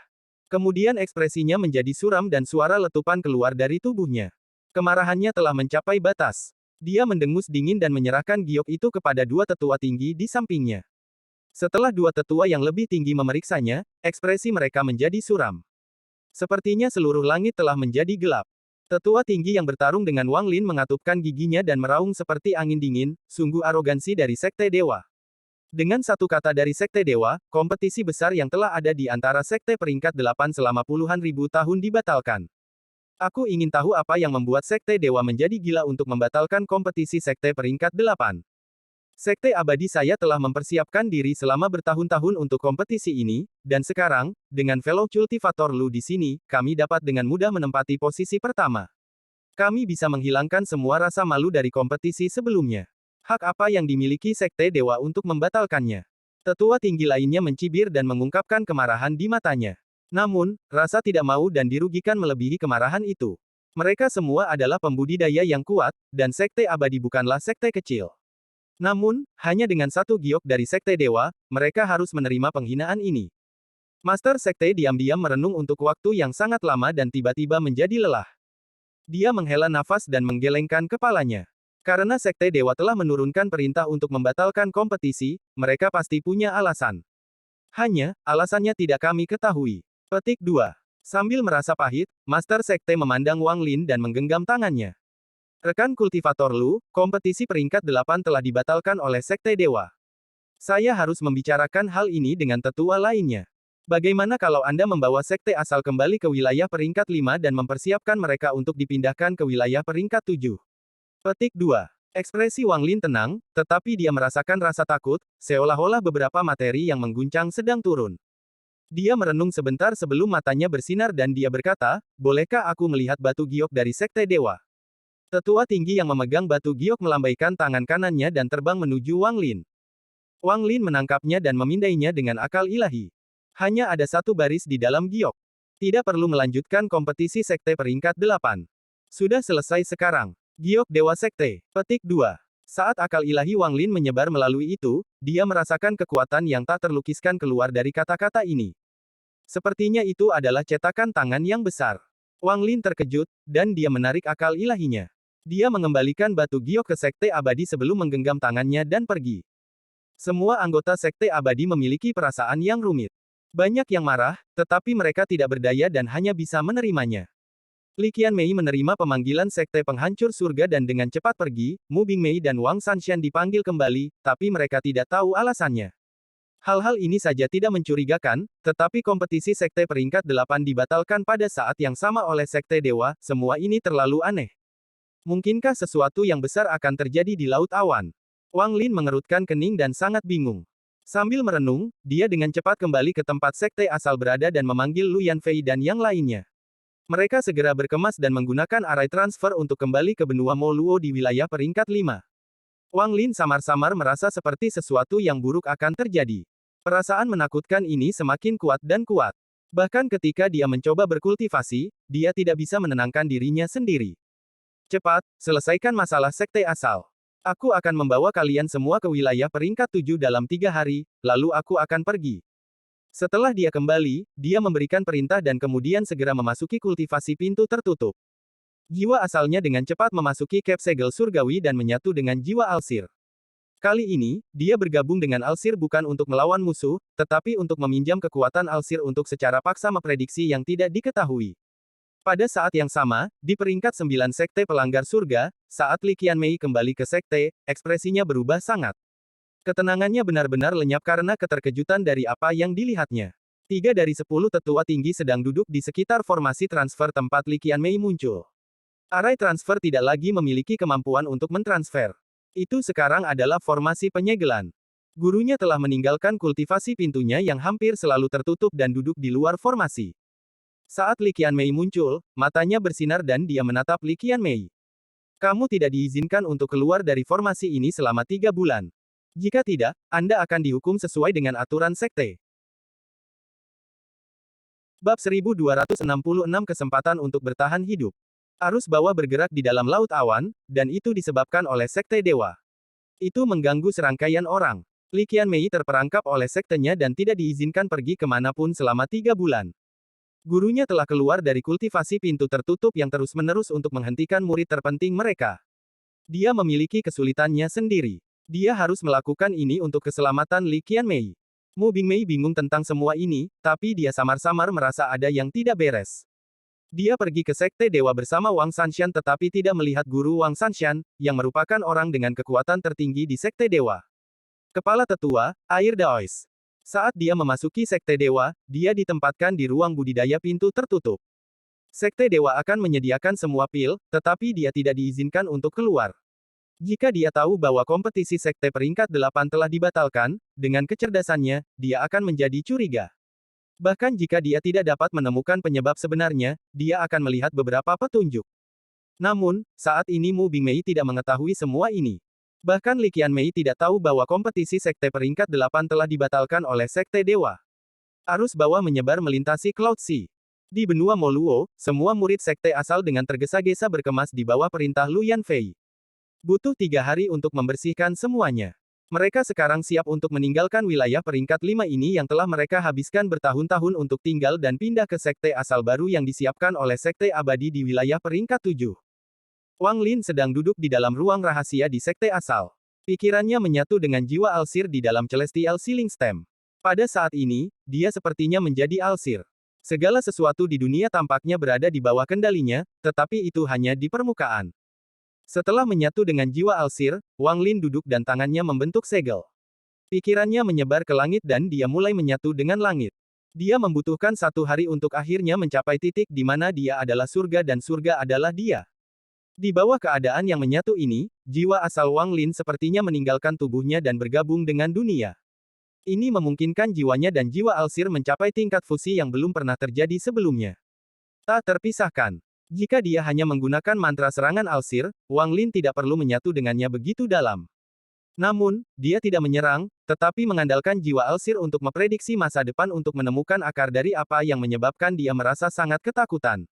Kemudian ekspresinya menjadi suram dan suara letupan keluar dari tubuhnya. Kemarahannya telah mencapai batas. Dia mendengus dingin dan menyerahkan giok itu kepada dua tetua tinggi di sampingnya. Setelah dua tetua yang lebih tinggi memeriksanya, ekspresi mereka menjadi suram. Sepertinya seluruh langit telah menjadi gelap. Tetua tinggi yang bertarung dengan Wang Lin mengatupkan giginya dan meraung seperti angin dingin, sungguh arogansi dari Sekte Dewa. Dengan satu kata dari Sekte Dewa, kompetisi besar yang telah ada di antara Sekte peringkat 8 selama puluhan ribu tahun dibatalkan. Aku ingin tahu apa yang membuat Sekte Dewa menjadi gila untuk membatalkan kompetisi Sekte peringkat 8. Sekte Abadi saya telah mempersiapkan diri selama bertahun-tahun untuk kompetisi ini, dan sekarang, dengan Fellow Cultivator Lu di sini, kami dapat dengan mudah menempati posisi pertama. Kami bisa menghilangkan semua rasa malu dari kompetisi sebelumnya. Hak apa yang dimiliki Sekte Dewa untuk membatalkannya? Tetua tinggi lainnya mencibir dan mengungkapkan kemarahan di matanya. Namun, rasa tidak mau dan dirugikan melebihi kemarahan itu. Mereka semua adalah pembudidaya yang kuat, dan Sekte Abadi bukanlah sekte kecil. Namun, hanya dengan satu giok dari Sekte Dewa, mereka harus menerima penghinaan ini. Master Sekte diam-diam merenung untuk waktu yang sangat lama dan tiba-tiba menjadi lelah. Dia menghela nafas dan menggelengkan kepalanya. Karena Sekte Dewa telah menurunkan perintah untuk membatalkan kompetisi, mereka pasti punya alasan. Hanya, alasannya tidak kami ketahui. Petik 2. Sambil merasa pahit, Master Sekte memandang Wang Lin dan menggenggam tangannya. Rekan kultivator Lu, kompetisi peringkat 8 telah dibatalkan oleh Sekte Dewa. Saya harus membicarakan hal ini dengan tetua lainnya. Bagaimana kalau Anda membawa Sekte asal kembali ke wilayah peringkat 5 dan mempersiapkan mereka untuk dipindahkan ke wilayah peringkat 7? Petik 2. Ekspresi Wang Lin tenang, tetapi dia merasakan rasa takut, seolah-olah beberapa materi yang mengguncang sedang turun. Dia merenung sebentar sebelum matanya bersinar dan dia berkata, bolehkah aku melihat batu giok dari Sekte Dewa? Tetua tinggi yang memegang batu giok melambaikan tangan kanannya dan terbang menuju Wang Lin. Wang Lin menangkapnya dan memindainya dengan akal ilahi. Hanya ada satu baris di dalam giok. Tidak perlu melanjutkan kompetisi Sekte peringkat 8. Sudah selesai sekarang. Giok Dewa Sekte. Petik 2. Saat akal ilahi Wang Lin menyebar melalui itu, dia merasakan kekuatan yang tak terlukiskan keluar dari kata-kata ini. Sepertinya itu adalah cetakan tangan yang besar. Wang Lin terkejut, dan dia menarik akal ilahinya. Dia mengembalikan batu giok ke Sekte Abadi sebelum menggenggam tangannya dan pergi. Semua anggota Sekte Abadi memiliki perasaan yang rumit. Banyak yang marah, tetapi mereka tidak berdaya dan hanya bisa menerimanya. Li Qianmei menerima pemanggilan Sekte Penghancur Surga dan dengan cepat pergi, Mu Bingmei dan Wang Sanshan dipanggil kembali, tapi mereka tidak tahu alasannya. Hal-hal ini saja tidak mencurigakan, tetapi kompetisi Sekte peringkat 8 dibatalkan pada saat yang sama oleh Sekte Dewa, semua ini terlalu aneh. Mungkinkah sesuatu yang besar akan terjadi di Laut Awan? Wang Lin mengerutkan kening dan sangat bingung. Sambil merenung, dia dengan cepat kembali ke tempat Sekte asal berada dan memanggil Lu Yanfei dan yang lainnya. Mereka segera berkemas dan menggunakan arai transfer untuk kembali ke benua Moluo di wilayah peringkat 5. Wang Lin samar-samar merasa seperti sesuatu yang buruk akan terjadi. Perasaan menakutkan ini semakin kuat dan kuat. Bahkan ketika dia mencoba berkultivasi, dia tidak bisa menenangkan dirinya sendiri. Cepat, selesaikan masalah sekte asal. Aku akan membawa kalian semua ke wilayah peringkat 7 dalam 3 hari, lalu aku akan pergi. Setelah dia kembali, dia memberikan perintah dan kemudian segera memasuki kultivasi pintu tertutup. Jiwa asalnya dengan cepat memasuki Cape Segel Surgawi dan menyatu dengan jiwa Alsir. Kali ini, dia bergabung dengan Alsir bukan untuk melawan musuh, tetapi untuk meminjam kekuatan Alsir untuk secara paksa memprediksi yang tidak diketahui. Pada saat yang sama, di peringkat 9 Sekte Pelanggar Surga, saat Li Qianmei kembali ke Sekte, ekspresinya berubah sangat. Ketenangannya benar-benar lenyap karena keterkejutan dari apa yang dilihatnya. 3 dari 10 tetua tinggi sedang duduk di sekitar formasi transfer tempat Li Qianmei muncul. Arai transfer tidak lagi memiliki kemampuan untuk mentransfer. Itu sekarang adalah formasi penyegelan. Gurunya telah meninggalkan kultivasi pintunya yang hampir selalu tertutup dan duduk di luar formasi. Saat Li Qianmei muncul, matanya bersinar dan dia menatap Li Qianmei. Kamu tidak diizinkan untuk keluar dari formasi ini selama 3 bulan. Jika tidak, Anda akan dihukum sesuai dengan aturan sekte. Bab 1266 Kesempatan untuk bertahan hidup. Arus bawah bergerak di dalam laut awan, dan itu disebabkan oleh sekte dewa. Itu mengganggu serangkaian orang. Li Qianmei terperangkap oleh sektenya dan tidak diizinkan pergi kemanapun selama 3 bulan. Gurunya telah keluar dari kultivasi pintu tertutup yang terus-menerus untuk menghentikan murid terpenting mereka. Dia memiliki kesulitannya sendiri. Dia harus melakukan ini untuk keselamatan Li Qianmei. Mu Bingmei bingung tentang semua ini, tapi dia samar-samar merasa ada yang tidak beres. Dia pergi ke Sekte Dewa bersama Wang Sanshan tetapi tidak melihat guru Wang Sanshan, yang merupakan orang dengan kekuatan tertinggi di Sekte Dewa. Kepala Tetua, Air Daois. Saat dia memasuki Sekte Dewa, dia ditempatkan di ruang budidaya pintu tertutup. Sekte Dewa akan menyediakan semua pil, tetapi dia tidak diizinkan untuk keluar. Jika dia tahu bahwa kompetisi Sekte peringkat 8 telah dibatalkan, dengan kecerdasannya, dia akan menjadi curiga. Bahkan jika dia tidak dapat menemukan penyebab sebenarnya, dia akan melihat beberapa petunjuk. Namun, saat ini Mu Bingmei tidak mengetahui semua ini. Bahkan Li Qianmei tidak tahu bahwa kompetisi Sekte peringkat 8 telah dibatalkan oleh Sekte Dewa. Arus bawah menyebar melintasi Cloud Sea. Di benua Moluo, semua murid Sekte asal dengan tergesa-gesa berkemas di bawah perintah Lu Yanfei. Butuh 3 hari untuk membersihkan semuanya. Mereka sekarang siap untuk meninggalkan wilayah peringkat 5 ini yang telah mereka habiskan bertahun-tahun untuk tinggal dan pindah ke Sekte asal baru yang disiapkan oleh Sekte Abadi di wilayah peringkat 7. Wang Lin sedang duduk di dalam ruang rahasia di sekte asal. Pikirannya menyatu dengan jiwa Alsir di dalam Celestial Sealing Stem. Pada saat ini, dia sepertinya menjadi Alsir. Segala sesuatu di dunia tampaknya berada di bawah kendalinya, tetapi itu hanya di permukaan. Setelah menyatu dengan jiwa Alsir, Wang Lin duduk dan tangannya membentuk segel. Pikirannya menyebar ke langit dan dia mulai menyatu dengan langit. Dia membutuhkan 1 hari untuk akhirnya mencapai titik di mana dia adalah surga dan surga adalah dia. Di bawah keadaan yang menyatu ini, jiwa asal Wang Lin sepertinya meninggalkan tubuhnya dan bergabung dengan dunia. Ini memungkinkan jiwanya dan jiwa Alsir mencapai tingkat fusi yang belum pernah terjadi sebelumnya. Tak terpisahkan. Jika dia hanya menggunakan mantra serangan Alsir, Wang Lin tidak perlu menyatu dengannya begitu dalam. Namun, dia tidak menyerang, tetapi mengandalkan jiwa Alsir untuk memprediksi masa depan untuk menemukan akar dari apa yang menyebabkan dia merasa sangat ketakutan.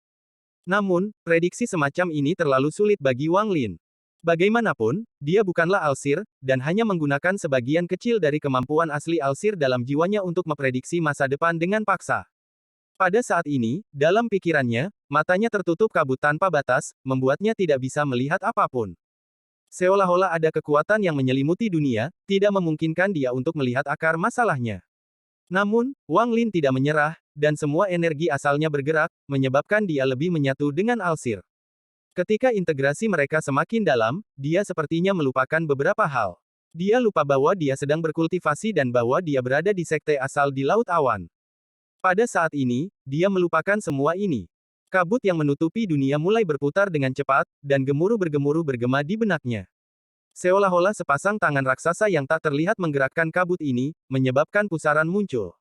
Namun, prediksi semacam ini terlalu sulit bagi Wang Lin. Bagaimanapun, dia bukanlah Alsir, dan hanya menggunakan sebagian kecil dari kemampuan asli Alsir dalam jiwanya untuk memprediksi masa depan dengan paksa. Pada saat ini, dalam pikirannya, matanya tertutup kabut tanpa batas, membuatnya tidak bisa melihat apapun. Seolah-olah ada kekuatan yang menyelimuti dunia, tidak memungkinkan dia untuk melihat akar masalahnya. Namun, Wang Lin tidak menyerah, dan semua energi asalnya bergerak, menyebabkan dia lebih menyatu dengan Alsir. Ketika integrasi mereka semakin dalam, dia sepertinya melupakan beberapa hal. Dia lupa bahwa dia sedang berkultivasi dan bahwa dia berada di sekte asal di Laut Awan. Pada saat ini, dia melupakan semua ini. Kabut yang menutupi dunia mulai berputar dengan cepat, dan gemuruh bergema di benaknya. Seolah-olah sepasang tangan raksasa yang tak terlihat menggerakkan kabut ini, menyebabkan pusaran muncul.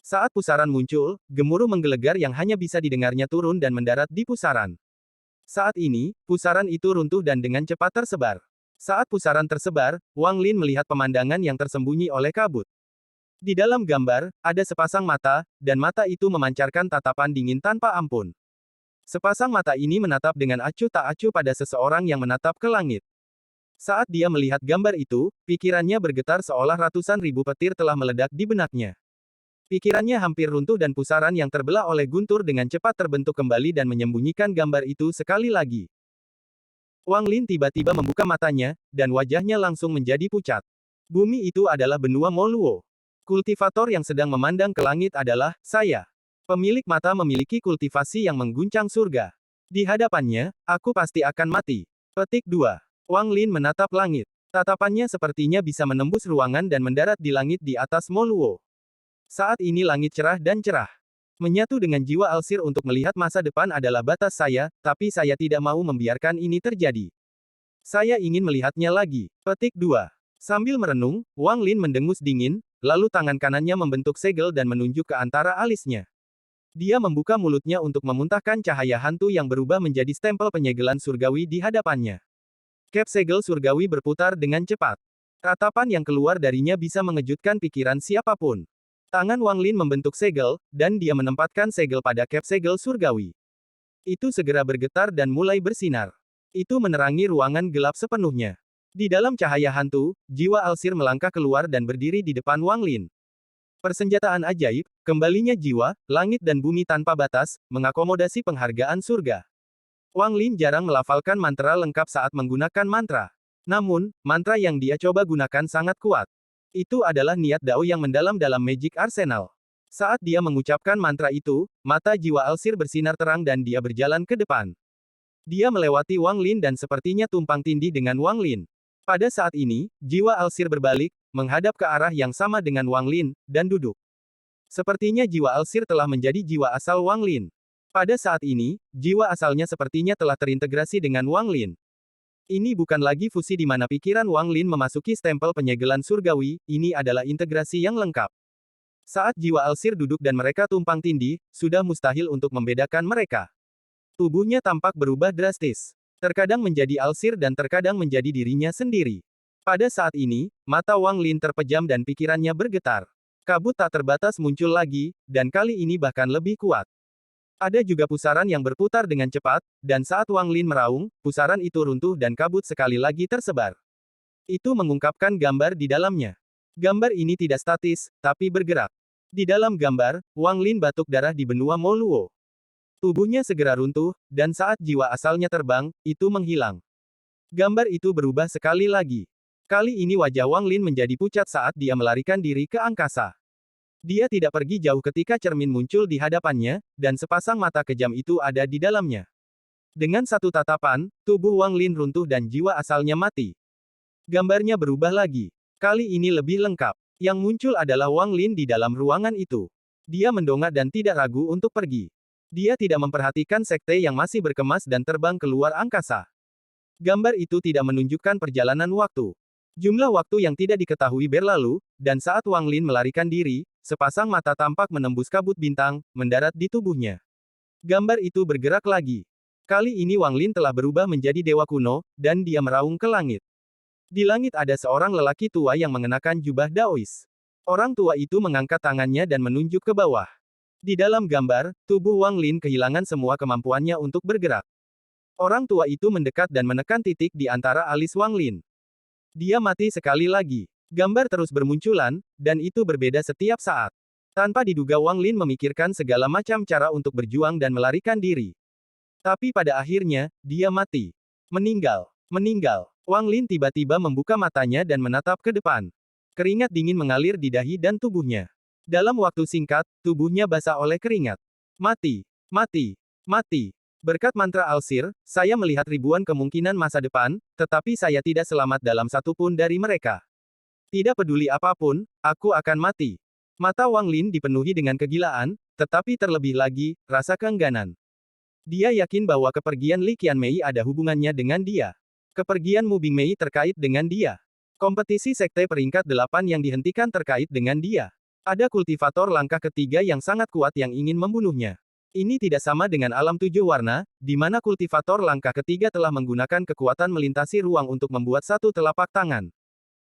Saat pusaran muncul, gemuruh menggelegar yang hanya bisa didengarnya turun dan mendarat di pusaran. Saat ini, pusaran itu runtuh dan dengan cepat tersebar. Saat pusaran tersebar, Wang Lin melihat pemandangan yang tersembunyi oleh kabut. Di dalam gambar, ada sepasang mata, dan mata itu memancarkan tatapan dingin tanpa ampun. Sepasang mata ini menatap dengan acuh tak acuh pada seseorang yang menatap ke langit. Saat dia melihat gambar itu, pikirannya bergetar seolah ratusan ribu petir telah meledak di benaknya. Pikirannya hampir runtuh dan pusaran yang terbelah oleh guntur dengan cepat terbentuk kembali dan menyembunyikan gambar itu sekali lagi. Wang Lin tiba-tiba membuka matanya, dan wajahnya langsung menjadi pucat. Bumi itu adalah benua Moluo. Kultivator yang sedang memandang ke langit adalah saya. Pemilik mata memiliki kultivasi yang mengguncang surga. Di hadapannya, aku pasti akan mati. Petik 2. Wang Lin menatap langit. Tatapannya sepertinya bisa menembus ruangan dan mendarat di langit di atas Moluo. Saat ini langit cerah dan cerah. Menyatu dengan jiwa Alsir untuk melihat masa depan adalah batas saya, tapi saya tidak mau membiarkan ini terjadi. Saya ingin melihatnya lagi. Petik 2. Sambil merenung, Wang Lin mendengus dingin, lalu tangan kanannya membentuk segel dan menunjuk ke antara alisnya. Dia membuka mulutnya untuk memuntahkan cahaya hantu yang berubah menjadi stempel penyegelan surgawi di hadapannya. Cap segel surgawi berputar dengan cepat. Ratapan yang keluar darinya bisa mengejutkan pikiran siapapun. Tangan Wang Lin membentuk segel, dan dia menempatkan segel pada cap segel surgawi. Itu segera bergetar dan mulai bersinar. Itu menerangi ruangan gelap sepenuhnya. Di dalam cahaya hantu, jiwa Alsir melangkah keluar dan berdiri di depan Wang Lin. Persenjataan ajaib, kembalinya jiwa, langit dan bumi tanpa batas, mengakomodasi penghargaan surga. Wang Lin jarang melafalkan mantra lengkap saat menggunakan mantra. Namun, mantra yang dia coba gunakan sangat kuat. Itu adalah niat Dao yang mendalam dalam Magic Arsenal. Saat dia mengucapkan mantra itu, mata jiwa Alsir bersinar terang dan dia berjalan ke depan. Dia melewati Wang Lin dan sepertinya tumpang tindih dengan Wang Lin. Pada saat ini, jiwa Alsir berbalik, menghadap ke arah yang sama dengan Wang Lin, dan duduk. Sepertinya jiwa Alsir telah menjadi jiwa asal Wang Lin. Pada saat ini, jiwa asalnya sepertinya telah terintegrasi dengan Wang Lin. Ini bukan lagi fusi di mana pikiran Wang Lin memasuki stempel penyegelan surgawi, ini adalah integrasi yang lengkap. Saat jiwa Alsir duduk dan mereka tumpang tindih, sudah mustahil untuk membedakan mereka. Tubuhnya tampak berubah drastis. Terkadang menjadi Alsir dan terkadang menjadi dirinya sendiri. Pada saat ini, mata Wang Lin terpejam dan pikirannya bergetar. Kabut tak terbatas muncul lagi, dan kali ini bahkan lebih kuat. Ada juga pusaran yang berputar dengan cepat, dan saat Wang Lin meraung, pusaran itu runtuh dan kabut sekali lagi tersebar. Itu mengungkapkan gambar di dalamnya. Gambar ini tidak statis, tapi bergerak. Di dalam gambar, Wang Lin batuk darah di benua Moluo. Tubuhnya segera runtuh, dan saat jiwa asalnya terbang, itu menghilang. Gambar itu berubah sekali lagi. Kali ini wajah Wang Lin menjadi pucat saat dia melarikan diri ke angkasa. Dia tidak pergi jauh ketika cermin muncul di hadapannya, dan sepasang mata kejam itu ada di dalamnya. Dengan satu tatapan, tubuh Wang Lin runtuh dan jiwa asalnya mati. Gambarnya berubah lagi. Kali ini lebih lengkap. Yang muncul adalah Wang Lin di dalam ruangan itu. Dia mendongak dan tidak ragu untuk pergi. Dia tidak memperhatikan sekte yang masih berkemas dan terbang keluar angkasa. Gambar itu tidak menunjukkan perjalanan waktu. Jumlah waktu yang tidak diketahui berlalu, dan saat Wang Lin melarikan diri, sepasang mata tampak menembus kabut bintang, mendarat di tubuhnya. Gambar itu bergerak lagi. Kali ini Wang Lin telah berubah menjadi dewa kuno, dan dia meraung ke langit. Di langit ada seorang lelaki tua yang mengenakan jubah Daois. Orang tua itu mengangkat tangannya dan menunjuk ke bawah. Di dalam gambar, tubuh Wang Lin kehilangan semua kemampuannya untuk bergerak. Orang tua itu mendekat dan menekan titik di antara alis Wang Lin. Dia mati sekali lagi. Gambar terus bermunculan, dan itu berbeda setiap saat. Tanpa diduga Wang Lin memikirkan segala macam cara untuk berjuang dan melarikan diri. Tapi pada akhirnya, dia mati. Meninggal. Meninggal. Wang Lin tiba-tiba membuka matanya dan menatap ke depan. Keringat dingin mengalir di dahi dan tubuhnya. Dalam waktu singkat, tubuhnya basah oleh keringat. Mati. Mati. Mati. Berkat mantra Alsir, saya melihat ribuan kemungkinan masa depan, tetapi saya tidak selamat dalam satu pun dari mereka. Tidak peduli apapun, aku akan mati. Mata Wang Lin dipenuhi dengan kegilaan, tetapi terlebih lagi, rasa keengganan. Dia yakin bahwa kepergian Li Qianmei ada hubungannya dengan dia. Kepergian Mu Bingmei terkait dengan dia. Kompetisi sekte peringkat 8 yang dihentikan terkait dengan dia. Ada kultivator langkah ketiga yang sangat kuat yang ingin membunuhnya. Ini tidak sama dengan alam tujuh warna, di mana kultivator langkah ketiga telah menggunakan kekuatan melintasi ruang untuk membuat satu telapak tangan.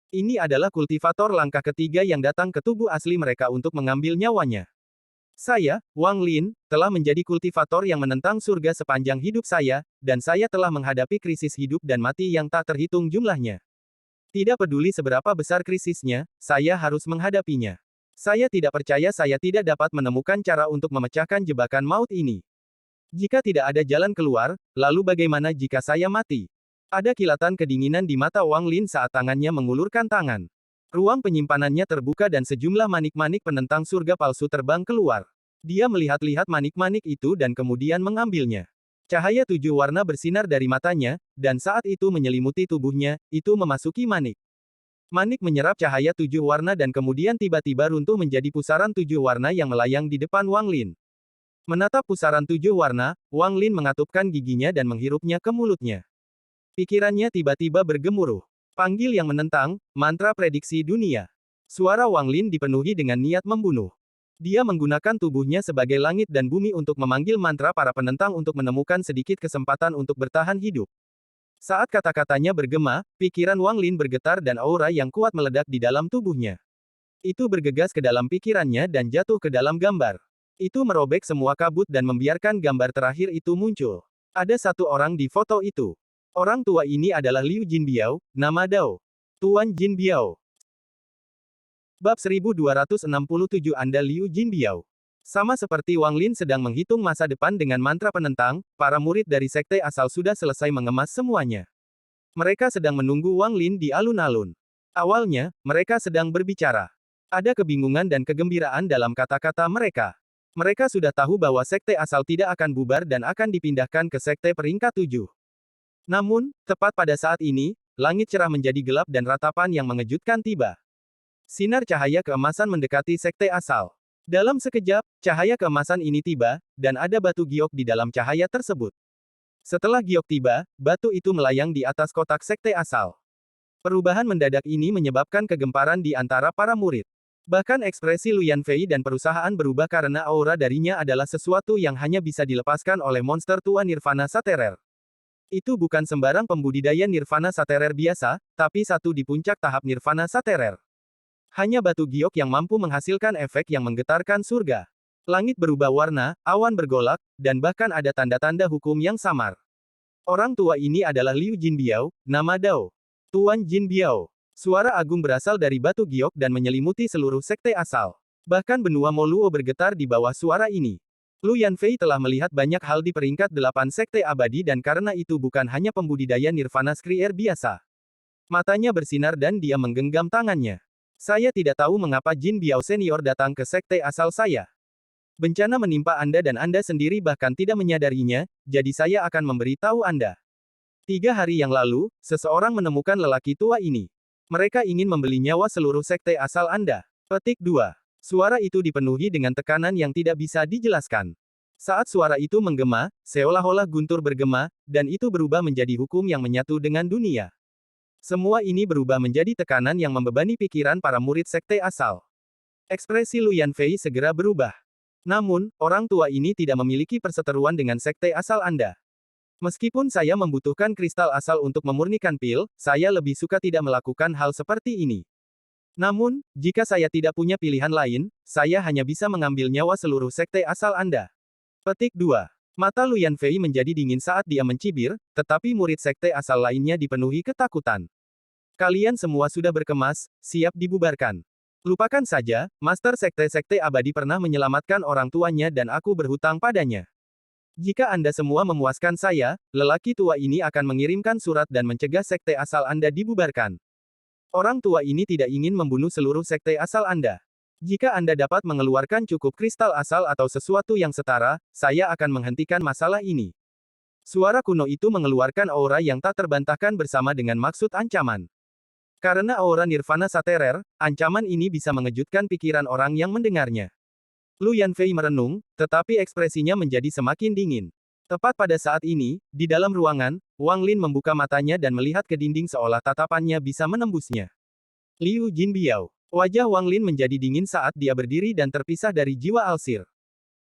Ini adalah kultivator langkah ketiga yang datang ke tubuh asli mereka untuk mengambil nyawanya. Saya, Wang Lin, telah menjadi kultivator yang menentang surga sepanjang hidup saya, dan saya telah menghadapi krisis hidup dan mati yang tak terhitung jumlahnya. Tidak peduli seberapa besar krisisnya, saya harus menghadapinya. Saya tidak percaya saya tidak dapat menemukan cara untuk memecahkan jebakan maut ini. Jika tidak ada jalan keluar, lalu bagaimana jika saya mati? Ada kilatan kedinginan di mata Wang Lin saat tangannya mengulurkan tangan. Ruang penyimpanannya terbuka dan sejumlah manik-manik penentang surga palsu terbang keluar. Dia melihat-lihat manik-manik itu dan kemudian mengambilnya. Cahaya 7 warna bersinar dari matanya, dan saat itu menyelimuti tubuhnya, itu memasuki manik. Manik menyerap cahaya 7 warna dan kemudian tiba-tiba runtuh menjadi pusaran 7 warna yang melayang di depan Wang Lin. Menatap pusaran 7 warna, Wang Lin mengatupkan giginya dan menghirupnya ke mulutnya. Pikirannya tiba-tiba bergemuruh. Panggil yang menentang, mantra prediksi dunia. Suara Wang Lin dipenuhi dengan niat membunuh. Dia menggunakan tubuhnya sebagai langit dan bumi untuk memanggil mantra para penentang untuk menemukan sedikit kesempatan untuk bertahan hidup. Saat kata-katanya bergema, pikiran Wang Lin bergetar dan aura yang kuat meledak di dalam tubuhnya. Itu bergegas ke dalam pikirannya dan jatuh ke dalam gambar. Itu merobek semua kabut dan membiarkan gambar terakhir itu muncul. Ada satu orang di foto itu. Orang tua ini adalah Liu Jinbiao, nama Dao. Tuan Jinbiao. Bab 1267 Anda Liu Jinbiao. Sama seperti Wang Lin sedang menghitung masa depan dengan mantra penentang, para murid dari sekte asal sudah selesai mengemas semuanya. Mereka sedang menunggu Wang Lin di alun-alun. Awalnya, mereka sedang berbicara. Ada kebingungan dan kegembiraan dalam kata-kata mereka. Mereka sudah tahu bahwa sekte asal tidak akan bubar dan akan dipindahkan ke sekte peringkat 7. Namun, tepat pada saat ini, langit cerah menjadi gelap dan ratapan yang mengejutkan tiba. Sinar cahaya keemasan mendekati sekte asal. Dalam sekejap, cahaya keemasan ini tiba, dan ada batu giok di dalam cahaya tersebut. Setelah giok tiba, batu itu melayang di atas kotak sekte asal. Perubahan mendadak ini menyebabkan kegemparan di antara para murid. Bahkan ekspresi Lu Yanfei dan perusahaan berubah karena aura darinya adalah sesuatu yang hanya bisa dilepaskan oleh monster tua Nirvana Saterer. Itu bukan sembarang pembudidaya Nirvana Saterer biasa, tapi satu di puncak tahap Nirvana Saterer. Hanya batu giok yang mampu menghasilkan efek yang menggetarkan surga. Langit berubah warna, awan bergolak, dan bahkan ada tanda-tanda hukum yang samar. Orang tua ini adalah Liu Jinbiao, nama Dao. Tuan Jinbiao. Suara agung berasal dari batu giok dan menyelimuti seluruh sekte asal. Bahkan benua Moluo bergetar di bawah suara ini. Lu Yanfei telah melihat banyak hal di peringkat 8 sekte abadi dan karena itu bukan hanya pembudidaya Nirvana Skrier biasa. Matanya bersinar dan dia menggenggam tangannya. Saya tidak tahu mengapa Jin Biao senior datang ke sekte asal saya. Bencana menimpa Anda dan Anda sendiri bahkan tidak menyadarinya, jadi saya akan memberitahu Anda. 3 hari yang lalu, seseorang menemukan lelaki tua ini. Mereka ingin membeli nyawa seluruh sekte asal Anda. Petik 2. Suara itu dipenuhi dengan tekanan yang tidak bisa dijelaskan. Saat suara itu menggema, seolah-olah guntur bergema, dan itu berubah menjadi hukum yang menyatu dengan dunia. Semua ini berubah menjadi tekanan yang membebani pikiran para murid sekte asal. Ekspresi Lu Yanfei segera berubah. Namun, orang tua ini tidak memiliki perseteruan dengan sekte asal Anda. Meskipun saya membutuhkan kristal asal untuk memurnikan pil, saya lebih suka tidak melakukan hal seperti ini. Namun, jika saya tidak punya pilihan lain, saya hanya bisa mengambil nyawa seluruh sekte asal Anda. Petik 2. Mata Lu Yanfei menjadi dingin saat dia mencibir, tetapi murid sekte asal lainnya dipenuhi ketakutan. Kalian semua sudah berkemas, siap dibubarkan. Lupakan saja, Master Sekte-Sekte Abadi pernah menyelamatkan orang tuanya dan aku berhutang padanya. Jika Anda semua memuaskan saya, lelaki tua ini akan mengirimkan surat dan mencegah sekte asal Anda dibubarkan. Orang tua ini tidak ingin membunuh seluruh sekte asal Anda. Jika Anda dapat mengeluarkan cukup kristal asal atau sesuatu yang setara, saya akan menghentikan masalah ini. Suara kuno itu mengeluarkan aura yang tak terbantahkan bersama dengan maksud ancaman. Karena aura Nirvana Saterer, ancaman ini bisa mengejutkan pikiran orang yang mendengarnya. Lu Yanfei merenung, tetapi ekspresinya menjadi semakin dingin. Tepat pada saat ini, di dalam ruangan, Wang Lin membuka matanya dan melihat ke dinding seolah tatapannya bisa menembusnya. Liu Jinbiao. Wajah Wang Lin menjadi dingin saat dia berdiri dan terpisah dari jiwa Alsir.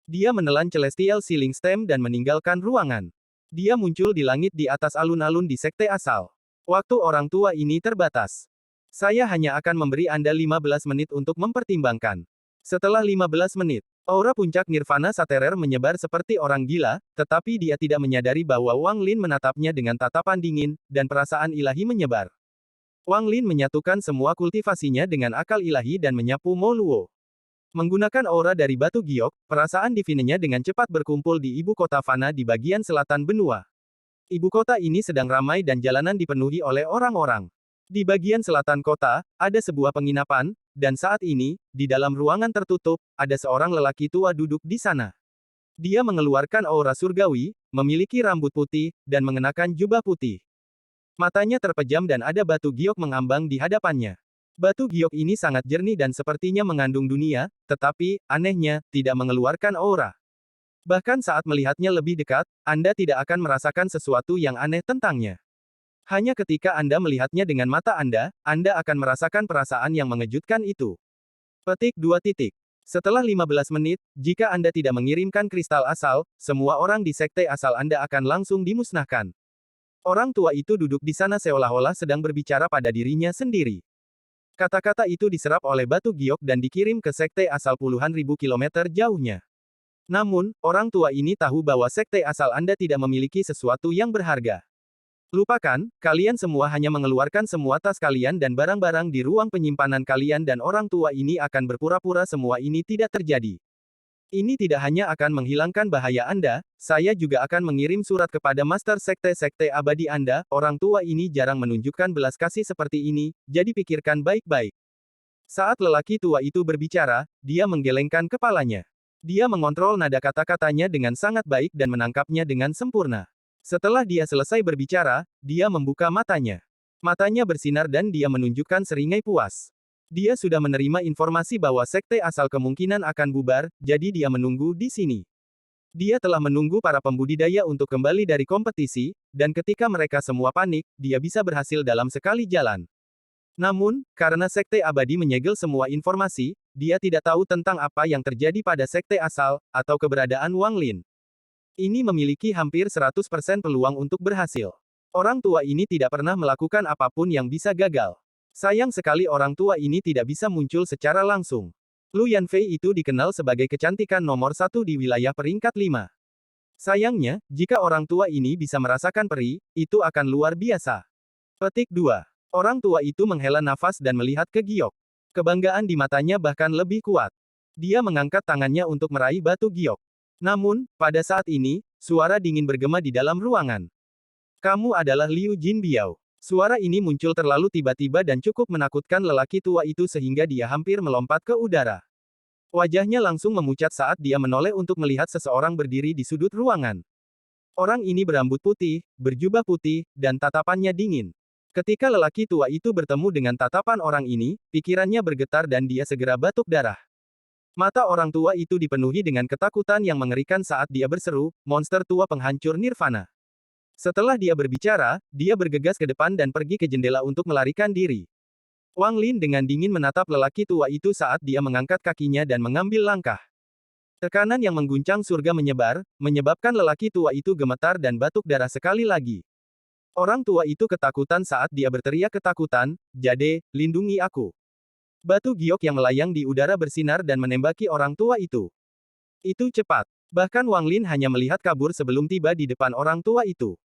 Dia menelan Celestial Sealing Stem dan meninggalkan ruangan. Dia muncul di langit di atas alun-alun di sekte asal. Waktu orang tua ini terbatas. Saya hanya akan memberi Anda 15 menit untuk mempertimbangkan. Setelah 15 menit, Aura puncak Nirvana Saterer menyebar seperti orang gila, tetapi dia tidak menyadari bahwa Wang Lin menatapnya dengan tatapan dingin, dan perasaan ilahi menyebar. Wang Lin menyatukan semua kultivasinya dengan akal ilahi dan menyapu Mo Luo. Menggunakan aura dari batu giok, perasaan divinenya dengan cepat berkumpul di ibu kota Fana di bagian selatan benua. Ibu kota ini sedang ramai dan jalanan dipenuhi oleh orang-orang. Di bagian selatan kota, ada sebuah penginapan, dan saat ini, di dalam ruangan tertutup, ada seorang lelaki tua duduk di sana. Dia mengeluarkan aura surgawi, memiliki rambut putih, dan mengenakan jubah putih. Matanya terpejam dan ada batu giok mengambang di hadapannya. Batu giok ini sangat jernih dan sepertinya mengandung dunia, tetapi, anehnya, tidak mengeluarkan aura. Bahkan saat melihatnya lebih dekat, Anda tidak akan merasakan sesuatu yang aneh tentangnya. Hanya ketika Anda melihatnya dengan mata Anda akan merasakan perasaan yang mengejutkan itu. Petik 2 titik. Setelah 15 menit, jika Anda tidak mengirimkan kristal asal, semua orang di sekte asal Anda akan langsung dimusnahkan. Orang tua itu duduk di sana seolah-olah sedang berbicara pada dirinya sendiri. Kata-kata itu diserap oleh batu giok dan dikirim ke sekte asal puluhan ribu kilometer jauhnya. Namun, orang tua ini tahu bahwa sekte asal Anda tidak memiliki sesuatu yang berharga. Lupakan, kalian semua hanya mengeluarkan semua tas kalian dan barang-barang di ruang penyimpanan kalian dan orang tua ini akan berpura-pura semua ini tidak terjadi. Ini tidak hanya akan menghilangkan bahaya Anda, saya juga akan mengirim surat kepada Master Sekte-Sekte Abadi Anda, orang tua ini jarang menunjukkan belas kasih seperti ini, jadi pikirkan baik-baik. Saat lelaki tua itu berbicara, dia menggelengkan kepalanya. Dia mengontrol nada kata-katanya dengan sangat baik dan menangkapnya dengan sempurna. Setelah dia selesai berbicara, dia membuka matanya. Matanya bersinar dan dia menunjukkan seringai puas. Dia sudah menerima informasi bahwa sekte asal kemungkinan akan bubar, jadi dia menunggu di sini. Dia telah menunggu para pembudidaya untuk kembali dari kompetisi, dan ketika mereka semua panik, dia bisa berhasil dalam sekali jalan. Namun, karena sekte abadi menyegel semua informasi, dia tidak tahu tentang apa yang terjadi pada sekte asal, atau keberadaan Wang Lin. Ini memiliki hampir 100% peluang untuk berhasil. Orang tua ini tidak pernah melakukan apapun yang bisa gagal. Sayang sekali orang tua ini tidak bisa muncul secara langsung. Lu Yanfei itu dikenal sebagai kecantikan nomor 1 di wilayah peringkat 5. Sayangnya, jika orang tua ini bisa merasakan peri, itu akan luar biasa. Petik 2. Orang tua itu menghela nafas dan melihat ke giok. Kebanggaan di matanya bahkan lebih kuat. Dia mengangkat tangannya untuk meraih batu giok. Namun, pada saat ini, suara dingin bergema di dalam ruangan. Kamu adalah Liu Jinbiao. Suara ini muncul terlalu tiba-tiba dan cukup menakutkan lelaki tua itu sehingga dia hampir melompat ke udara. Wajahnya langsung memucat saat dia menoleh untuk melihat seseorang berdiri di sudut ruangan. Orang ini berambut putih, berjubah putih, dan tatapannya dingin. Ketika lelaki tua itu bertemu dengan tatapan orang ini, pikirannya bergetar dan dia segera batuk darah. Mata orang tua itu dipenuhi dengan ketakutan yang mengerikan saat dia berseru, monster tua penghancur nirvana. Setelah dia berbicara, dia bergegas ke depan dan pergi ke jendela untuk melarikan diri. Wang Lin dengan dingin menatap lelaki tua itu saat dia mengangkat kakinya dan mengambil langkah. Tekanan yang mengguncang surga menyebar, menyebabkan lelaki tua itu gemetar dan batuk darah sekali lagi. Orang tua itu ketakutan saat dia berteriak ketakutan, "Jade, lindungi aku." Batu giok yang melayang di udara bersinar dan menembaki orang tua itu. Itu cepat. Bahkan Wang Lin hanya melihat kabur sebelum tiba di depan orang tua itu.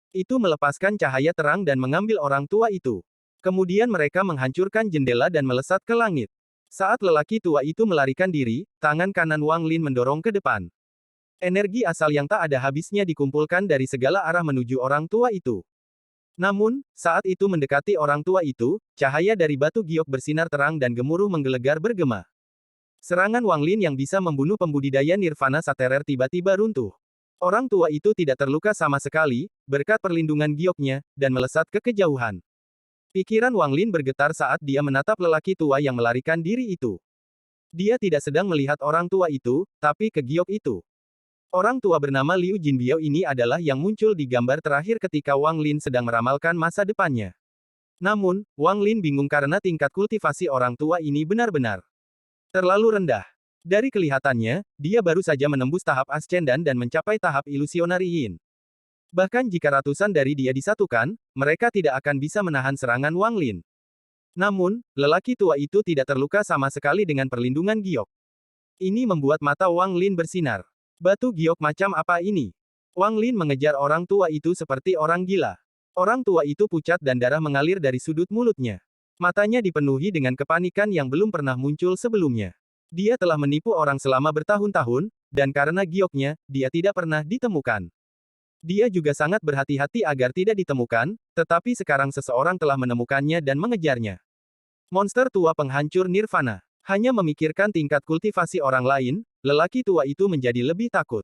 Itu melepaskan cahaya terang dan mengambil orang tua itu. Kemudian mereka menghancurkan jendela dan melesat ke langit. Saat lelaki tua itu melarikan diri, tangan kanan Wang Lin mendorong ke depan. Energi asal yang tak ada habisnya dikumpulkan dari segala arah menuju orang tua itu. Namun, saat itu mendekati orang tua itu, cahaya dari batu giok bersinar terang dan gemuruh menggelegar bergema. Serangan Wang Lin yang bisa membunuh pembudidaya Nirvana Saterer tiba-tiba runtuh. Orang tua itu tidak terluka sama sekali, berkat perlindungan gioknya, dan melesat ke kejauhan. Pikiran Wang Lin bergetar saat dia menatap lelaki tua yang melarikan diri itu. Dia tidak sedang melihat orang tua itu, tapi ke giok itu. Orang tua bernama Liu Jinbiao ini adalah yang muncul di gambar terakhir ketika Wang Lin sedang meramalkan masa depannya. Namun, Wang Lin bingung karena tingkat kultivasi orang tua ini benar-benar terlalu rendah. Dari kelihatannya, dia baru saja menembus tahap ascendan dan mencapai tahap ilusionari yin. Bahkan jika ratusan dari dia disatukan, mereka tidak akan bisa menahan serangan Wang Lin. Namun, lelaki tua itu tidak terluka sama sekali dengan perlindungan giok. Ini membuat mata Wang Lin bersinar. Batu giok macam apa ini? Wang Lin mengejar orang tua itu seperti orang gila. Orang tua itu pucat dan darah mengalir dari sudut mulutnya. Matanya dipenuhi dengan kepanikan yang belum pernah muncul sebelumnya. Dia telah menipu orang selama bertahun-tahun, dan karena gioknya, dia tidak pernah ditemukan. Dia juga sangat berhati-hati agar tidak ditemukan, tetapi sekarang seseorang telah menemukannya dan mengejarnya. Monster tua penghancur nirvana. Hanya memikirkan tingkat kultivasi orang lain, lelaki tua itu menjadi lebih takut.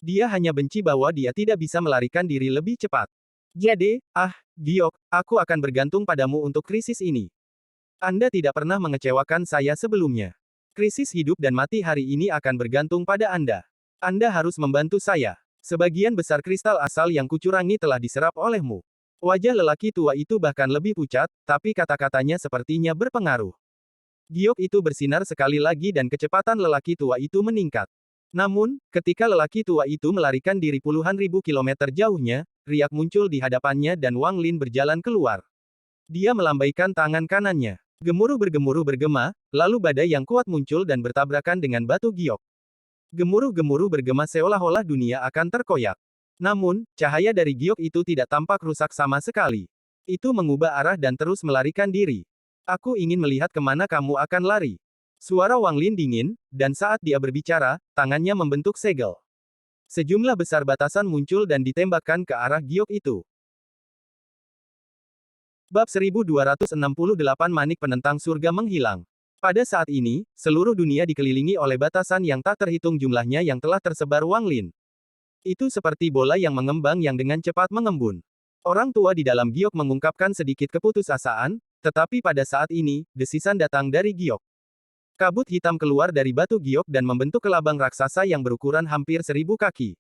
Dia hanya benci bahwa dia tidak bisa melarikan diri lebih cepat. Jadi, Giok, aku akan bergantung padamu untuk krisis ini. Anda tidak pernah mengecewakan saya sebelumnya. Krisis hidup dan mati hari ini akan bergantung pada Anda. Anda harus membantu saya. Sebagian besar kristal asal yang kucurangi telah diserap olehmu. Wajah lelaki tua itu bahkan lebih pucat, tapi kata-katanya sepertinya berpengaruh. Giok itu bersinar sekali lagi dan kecepatan lelaki tua itu meningkat. Namun, ketika lelaki tua itu melarikan diri puluhan ribu kilometer jauhnya, riak muncul di hadapannya dan Wang Lin berjalan keluar. Dia melambaikan tangan kanannya. Gemuruh bergema, lalu badai yang kuat muncul dan bertabrakan dengan batu giok. Gemuruh-gemuruh bergema seolah-olah dunia akan terkoyak. Namun, cahaya dari giok itu tidak tampak rusak sama sekali. Itu mengubah arah dan terus melarikan diri. Aku ingin melihat kemana kamu akan lari. Suara Wang Lin dingin, dan saat dia berbicara, tangannya membentuk segel. Sejumlah besar batasan muncul dan ditembakkan ke arah giok itu. Bab 1268 Manik Penentang Surga menghilang. Pada saat ini, seluruh dunia dikelilingi oleh batasan yang tak terhitung jumlahnya yang telah tersebar Wang Lin. Itu seperti bola yang mengembang yang dengan cepat mengembun. Orang tua di dalam giok mengungkapkan sedikit keputusasaan, tetapi pada saat ini, desisan datang dari giok. Kabut hitam keluar dari batu giok dan membentuk kelabang raksasa yang berukuran hampir 1000 kaki.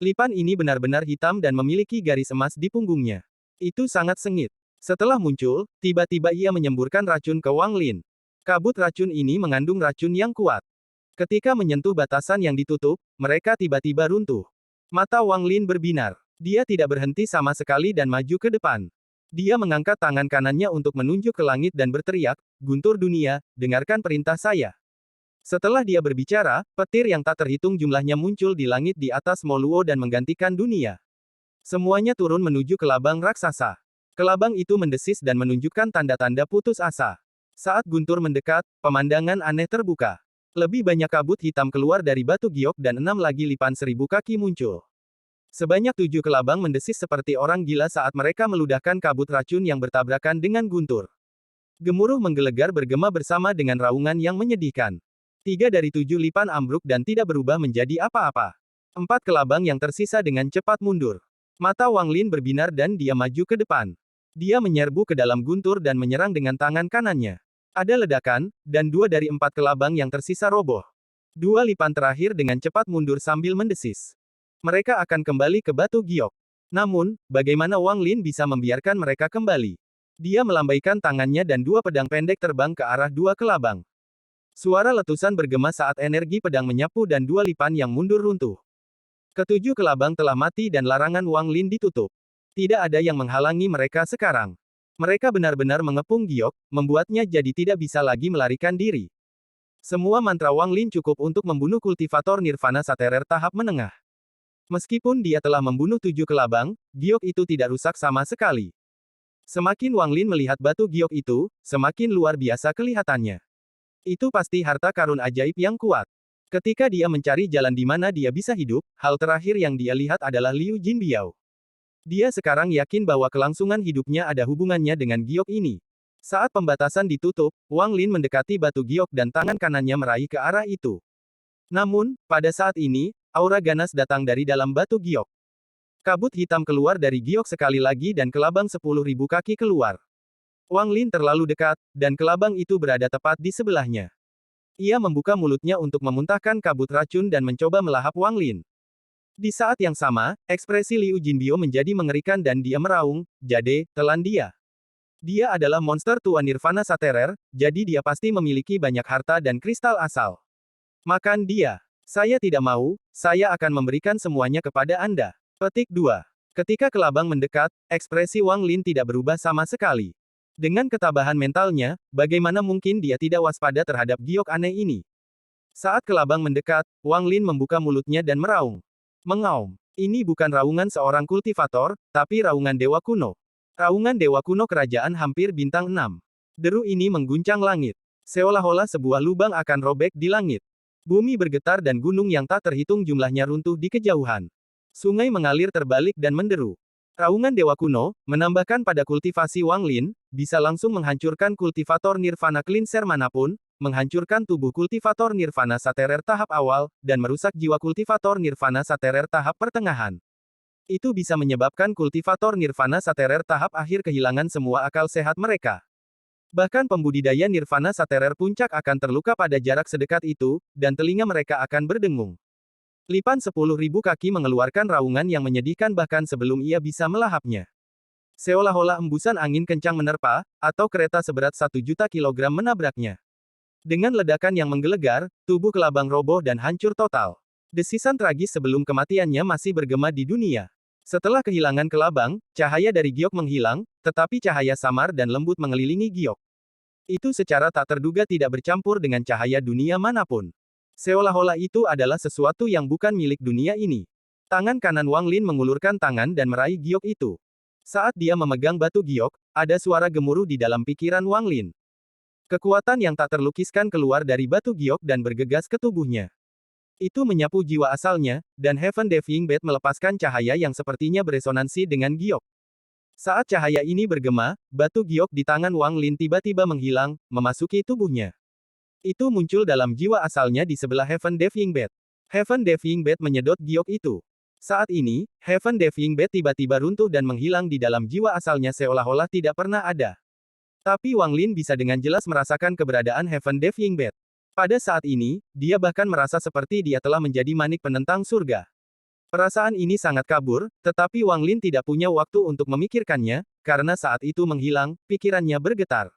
Lipan ini benar-benar hitam dan memiliki garis emas di punggungnya. Itu sangat sengit. Setelah muncul, tiba-tiba ia menyemburkan racun ke Wang Lin. Kabut racun ini mengandung racun yang kuat. Ketika menyentuh batasan yang ditutup, mereka tiba-tiba runtuh. Mata Wang Lin berbinar. Dia tidak berhenti sama sekali dan maju ke depan. Dia mengangkat tangan kanannya untuk menunjuk ke langit dan berteriak, "Guntur dunia, dengarkan perintah saya." Setelah dia berbicara, petir yang tak terhitung jumlahnya muncul di langit di atas Moluo dan menggantikan dunia. Semuanya turun menuju ke labang raksasa. Kelabang itu mendesis dan menunjukkan tanda-tanda putus asa. Saat guntur mendekat, pemandangan aneh terbuka. Lebih banyak kabut hitam keluar dari batu giok dan 6 lagi lipan 1000 kaki muncul. Sebanyak 7 kelabang mendesis seperti orang gila saat mereka meludahkan kabut racun yang bertabrakan dengan guntur. Gemuruh menggelegar bergema bersama dengan raungan yang menyedihkan. 3 dari 7 lipan ambruk dan tidak berubah menjadi apa-apa. 4 kelabang yang tersisa dengan cepat mundur. Mata Wang Lin berbinar dan dia maju ke depan. Dia menyerbu ke dalam guntur dan menyerang dengan tangan kanannya. Ada ledakan, dan 2 dari 4 kelabang yang tersisa roboh. 2 lipan terakhir dengan cepat mundur sambil mendesis. Mereka akan kembali ke batu giok. Namun, bagaimana Wang Lin bisa membiarkan mereka kembali? Dia melambaikan tangannya dan 2 pedang pendek terbang ke arah 2 kelabang. Suara letusan bergema saat energi pedang menyapu dan 2 lipan yang mundur runtuh. Ketujuh kelabang telah mati dan larangan Wang Lin ditutup. Tidak ada yang menghalangi mereka sekarang. Mereka benar-benar mengepung giok, membuatnya jadi tidak bisa lagi melarikan diri. Semua mantra Wang Lin cukup untuk membunuh kultivator nirvana saterer tahap menengah. Meskipun dia telah membunuh 7 kelabang, giok itu tidak rusak sama sekali. Semakin Wang Lin melihat batu giok itu, semakin luar biasa kelihatannya. Itu pasti harta karun ajaib yang kuat. Ketika dia mencari jalan di mana dia bisa hidup, hal terakhir yang dia lihat adalah Liu Jinbiao. Dia sekarang yakin bahwa kelangsungan hidupnya ada hubungannya dengan giok ini. Saat pembatasan ditutup, Wang Lin mendekati batu giok dan tangan kanannya meraih ke arah itu. Namun, pada saat ini, aura ganas datang dari dalam batu giok. Kabut hitam keluar dari giok sekali lagi dan kelabang 10.000 kaki keluar. Wang Lin terlalu dekat, dan kelabang itu berada tepat di sebelahnya. Ia membuka mulutnya untuk memuntahkan kabut racun dan mencoba melahap Wang Lin. Di saat yang sama, ekspresi Liu Jinbiao menjadi mengerikan dan dia meraung, "Jade, telan dia." Dia adalah monster tua nirvana saterer, jadi dia pasti memiliki banyak harta dan kristal asal. Makan dia. Saya tidak mau, saya akan memberikan semuanya kepada Anda. Petik 2. Ketika kelabang mendekat, ekspresi Wang Lin tidak berubah sama sekali. Dengan ketabahan mentalnya, bagaimana mungkin dia tidak waspada terhadap giok aneh ini? Saat kelabang mendekat, Wang Lin membuka mulutnya dan meraung. Mengaum. Ini bukan raungan seorang kultivator, tapi raungan dewa kuno. Raungan dewa kuno kerajaan hampir bintang 6. Deru ini mengguncang langit. Seolah-olah sebuah lubang akan robek di langit. Bumi bergetar dan gunung yang tak terhitung jumlahnya runtuh di kejauhan. Sungai mengalir terbalik dan menderu. Raungan dewa kuno, menambahkan pada kultivasi Wang Lin, bisa langsung menghancurkan kultivator nirvana cleanser manapun, menghancurkan tubuh kultivator nirvana saterer tahap awal, dan merusak jiwa kultivator nirvana saterer tahap pertengahan. Itu bisa menyebabkan kultivator nirvana saterer tahap akhir kehilangan semua akal sehat mereka. Bahkan pembudidaya nirvana saterer puncak akan terluka pada jarak sedekat itu, dan telinga mereka akan berdengung. Lipan 10.000 kaki mengeluarkan raungan yang menyedihkan bahkan sebelum ia bisa melahapnya. Seolah-olah embusan angin kencang menerpa, atau kereta seberat 1 juta kilogram menabraknya. Dengan ledakan yang menggelegar, tubuh kelabang roboh dan hancur total. Desisan tragis sebelum kematiannya masih bergema di dunia. Setelah kehilangan kelabang, cahaya dari giok menghilang, tetapi cahaya samar dan lembut mengelilingi giok. Itu secara tak terduga tidak bercampur dengan cahaya dunia manapun. Seolah-olah itu adalah sesuatu yang bukan milik dunia ini. Tangan kanan Wang Lin mengulurkan tangan dan meraih giok itu. Saat dia memegang batu giok, ada suara gemuruh di dalam pikiran Wang Lin. Kekuatan yang tak terlukiskan keluar dari batu giok dan bergegas ke tubuhnya. Itu menyapu jiwa asalnya, dan Heaven Defying Bat melepaskan cahaya yang sepertinya beresonansi dengan giok. Saat cahaya ini bergema, batu giok di tangan Wang Lin tiba-tiba menghilang, memasuki tubuhnya. Itu muncul dalam jiwa asalnya di sebelah Heaven Defying Bat. Heaven Defying Bat menyedot giok itu. Saat ini, Heaven Defying Bat tiba-tiba runtuh dan menghilang di dalam jiwa asalnya seolah-olah tidak pernah ada. Tapi Wang Lin bisa dengan jelas merasakan keberadaan Heaven Defying Bat. Pada saat ini, dia bahkan merasa seperti dia telah menjadi manik penentang surga. Perasaan ini sangat kabur, tetapi Wang Lin tidak punya waktu untuk memikirkannya, karena saat itu menghilang, pikirannya bergetar.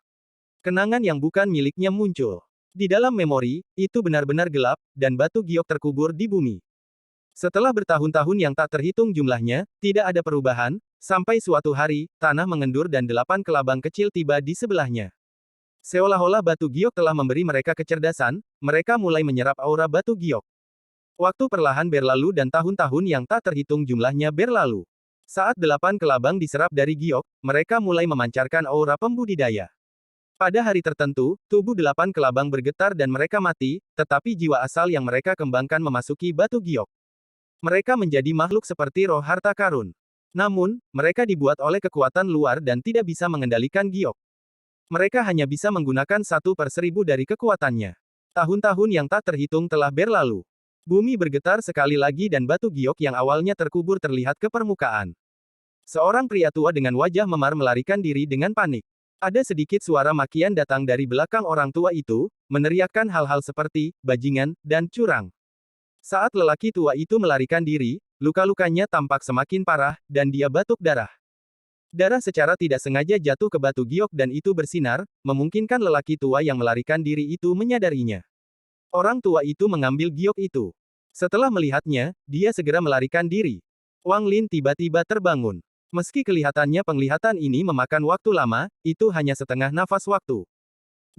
Kenangan yang bukan miliknya muncul. Di dalam memori, itu benar-benar gelap, dan batu giok terkubur di bumi. Setelah bertahun-tahun yang tak terhitung jumlahnya, tidak ada perubahan, sampai suatu hari, tanah mengendur dan 8 kelabang kecil tiba di sebelahnya. Seolah-olah batu giok telah memberi mereka kecerdasan, mereka mulai menyerap aura batu giok. Waktu perlahan berlalu dan tahun-tahun yang tak terhitung jumlahnya berlalu. Saat 8 kelabang diserap dari giok, mereka mulai memancarkan aura pembudidaya. Pada hari tertentu, tubuh 8 kelabang bergetar dan mereka mati, tetapi jiwa asal yang mereka kembangkan memasuki batu giok. Mereka menjadi makhluk seperti roh harta karun. Namun, mereka dibuat oleh kekuatan luar dan tidak bisa mengendalikan giok. Mereka hanya bisa menggunakan 1/1000 dari kekuatannya. Tahun-tahun yang tak terhitung telah berlalu. Bumi bergetar sekali lagi dan batu giok yang awalnya terkubur terlihat ke permukaan. Seorang pria tua dengan wajah memar melarikan diri dengan panik. Ada sedikit suara makian datang dari belakang orang tua itu, meneriakkan hal-hal seperti, bajingan, dan curang. Saat lelaki tua itu melarikan diri, luka-lukanya tampak semakin parah, dan dia batuk darah. Darah secara tidak sengaja jatuh ke batu giok dan itu bersinar, memungkinkan lelaki tua yang melarikan diri itu menyadarinya. Orang tua itu mengambil giok itu. Setelah melihatnya, dia segera melarikan diri. Wang Lin tiba-tiba terbangun. Meski kelihatannya penglihatan ini memakan waktu lama, itu hanya setengah nafas waktu.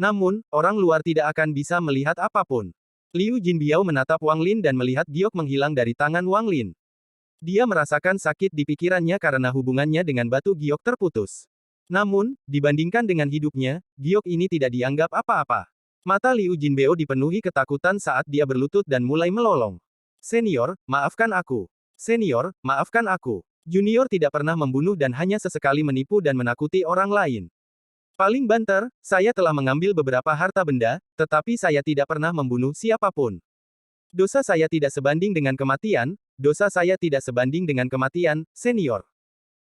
Namun, orang luar tidak akan bisa melihat apapun. Liu Jinbiao menatap Wang Lin dan melihat giok menghilang dari tangan Wang Lin. Dia merasakan sakit di pikirannya karena hubungannya dengan batu giok terputus. Namun, dibandingkan dengan hidupnya, giok ini tidak dianggap apa-apa. Mata Liu Jinbeo dipenuhi ketakutan saat dia berlutut dan mulai melolong. Senior, maafkan aku. Senior, maafkan aku. Junior tidak pernah membunuh dan hanya sesekali menipu dan menakuti orang lain. Paling banter, saya telah mengambil beberapa harta benda, tetapi saya tidak pernah membunuh siapapun. Dosa saya tidak sebanding dengan kematian, dosa saya tidak sebanding dengan kematian, senior.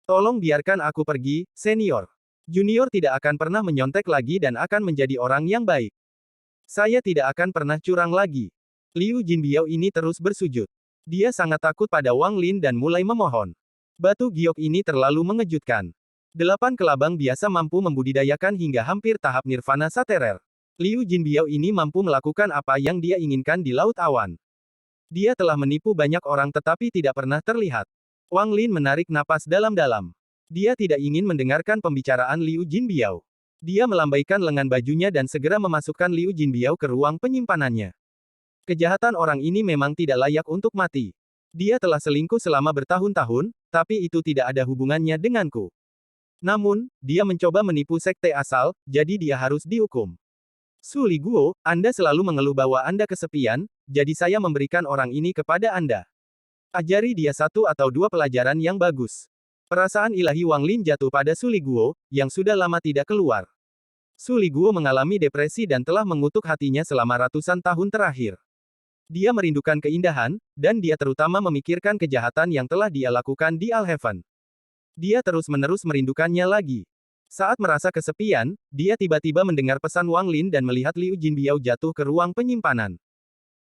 Tolong biarkan aku pergi, senior. Junior tidak akan pernah menyontek lagi dan akan menjadi orang yang baik. Saya tidak akan pernah curang lagi. Liu Jinbiao ini terus bersujud. Dia sangat takut pada Wang Lin dan mulai memohon. Batu giok ini terlalu mengejutkan. 8 kelabang biasa mampu membudidayakan hingga hampir tahap nirvana saterer. Liu Jinbiao ini mampu melakukan apa yang dia inginkan di Laut Awan. Dia telah menipu banyak orang tetapi tidak pernah terlihat. Wang Lin menarik napas dalam-dalam. Dia tidak ingin mendengarkan pembicaraan Liu Jinbiao. Dia melambaikan lengan bajunya dan segera memasukkan Liu Jinbiao ke ruang penyimpanannya. Kejahatan orang ini memang tidak layak untuk mati. Dia telah selingkuh selama bertahun-tahun, tapi itu tidak ada hubungannya denganku. Namun, dia mencoba menipu sekte asal, jadi dia harus dihukum. Su Li Guo, Anda selalu mengeluh bahwa Anda kesepian, jadi saya memberikan orang ini kepada Anda. Ajari dia satu atau dua pelajaran yang bagus. Perasaan ilahi Wang Lin jatuh pada Su Li Guo, yang sudah lama tidak keluar. Su Li Guo mengalami depresi dan telah mengutuk hatinya selama ratusan tahun terakhir. Dia merindukan keindahan, dan dia terutama memikirkan kejahatan yang telah dia lakukan di Alheaven. Dia terus-menerus merindukannya lagi. Saat merasa kesepian, dia tiba-tiba mendengar pesan Wang Lin dan melihat Liu Jinbiao jatuh ke ruang penyimpanan.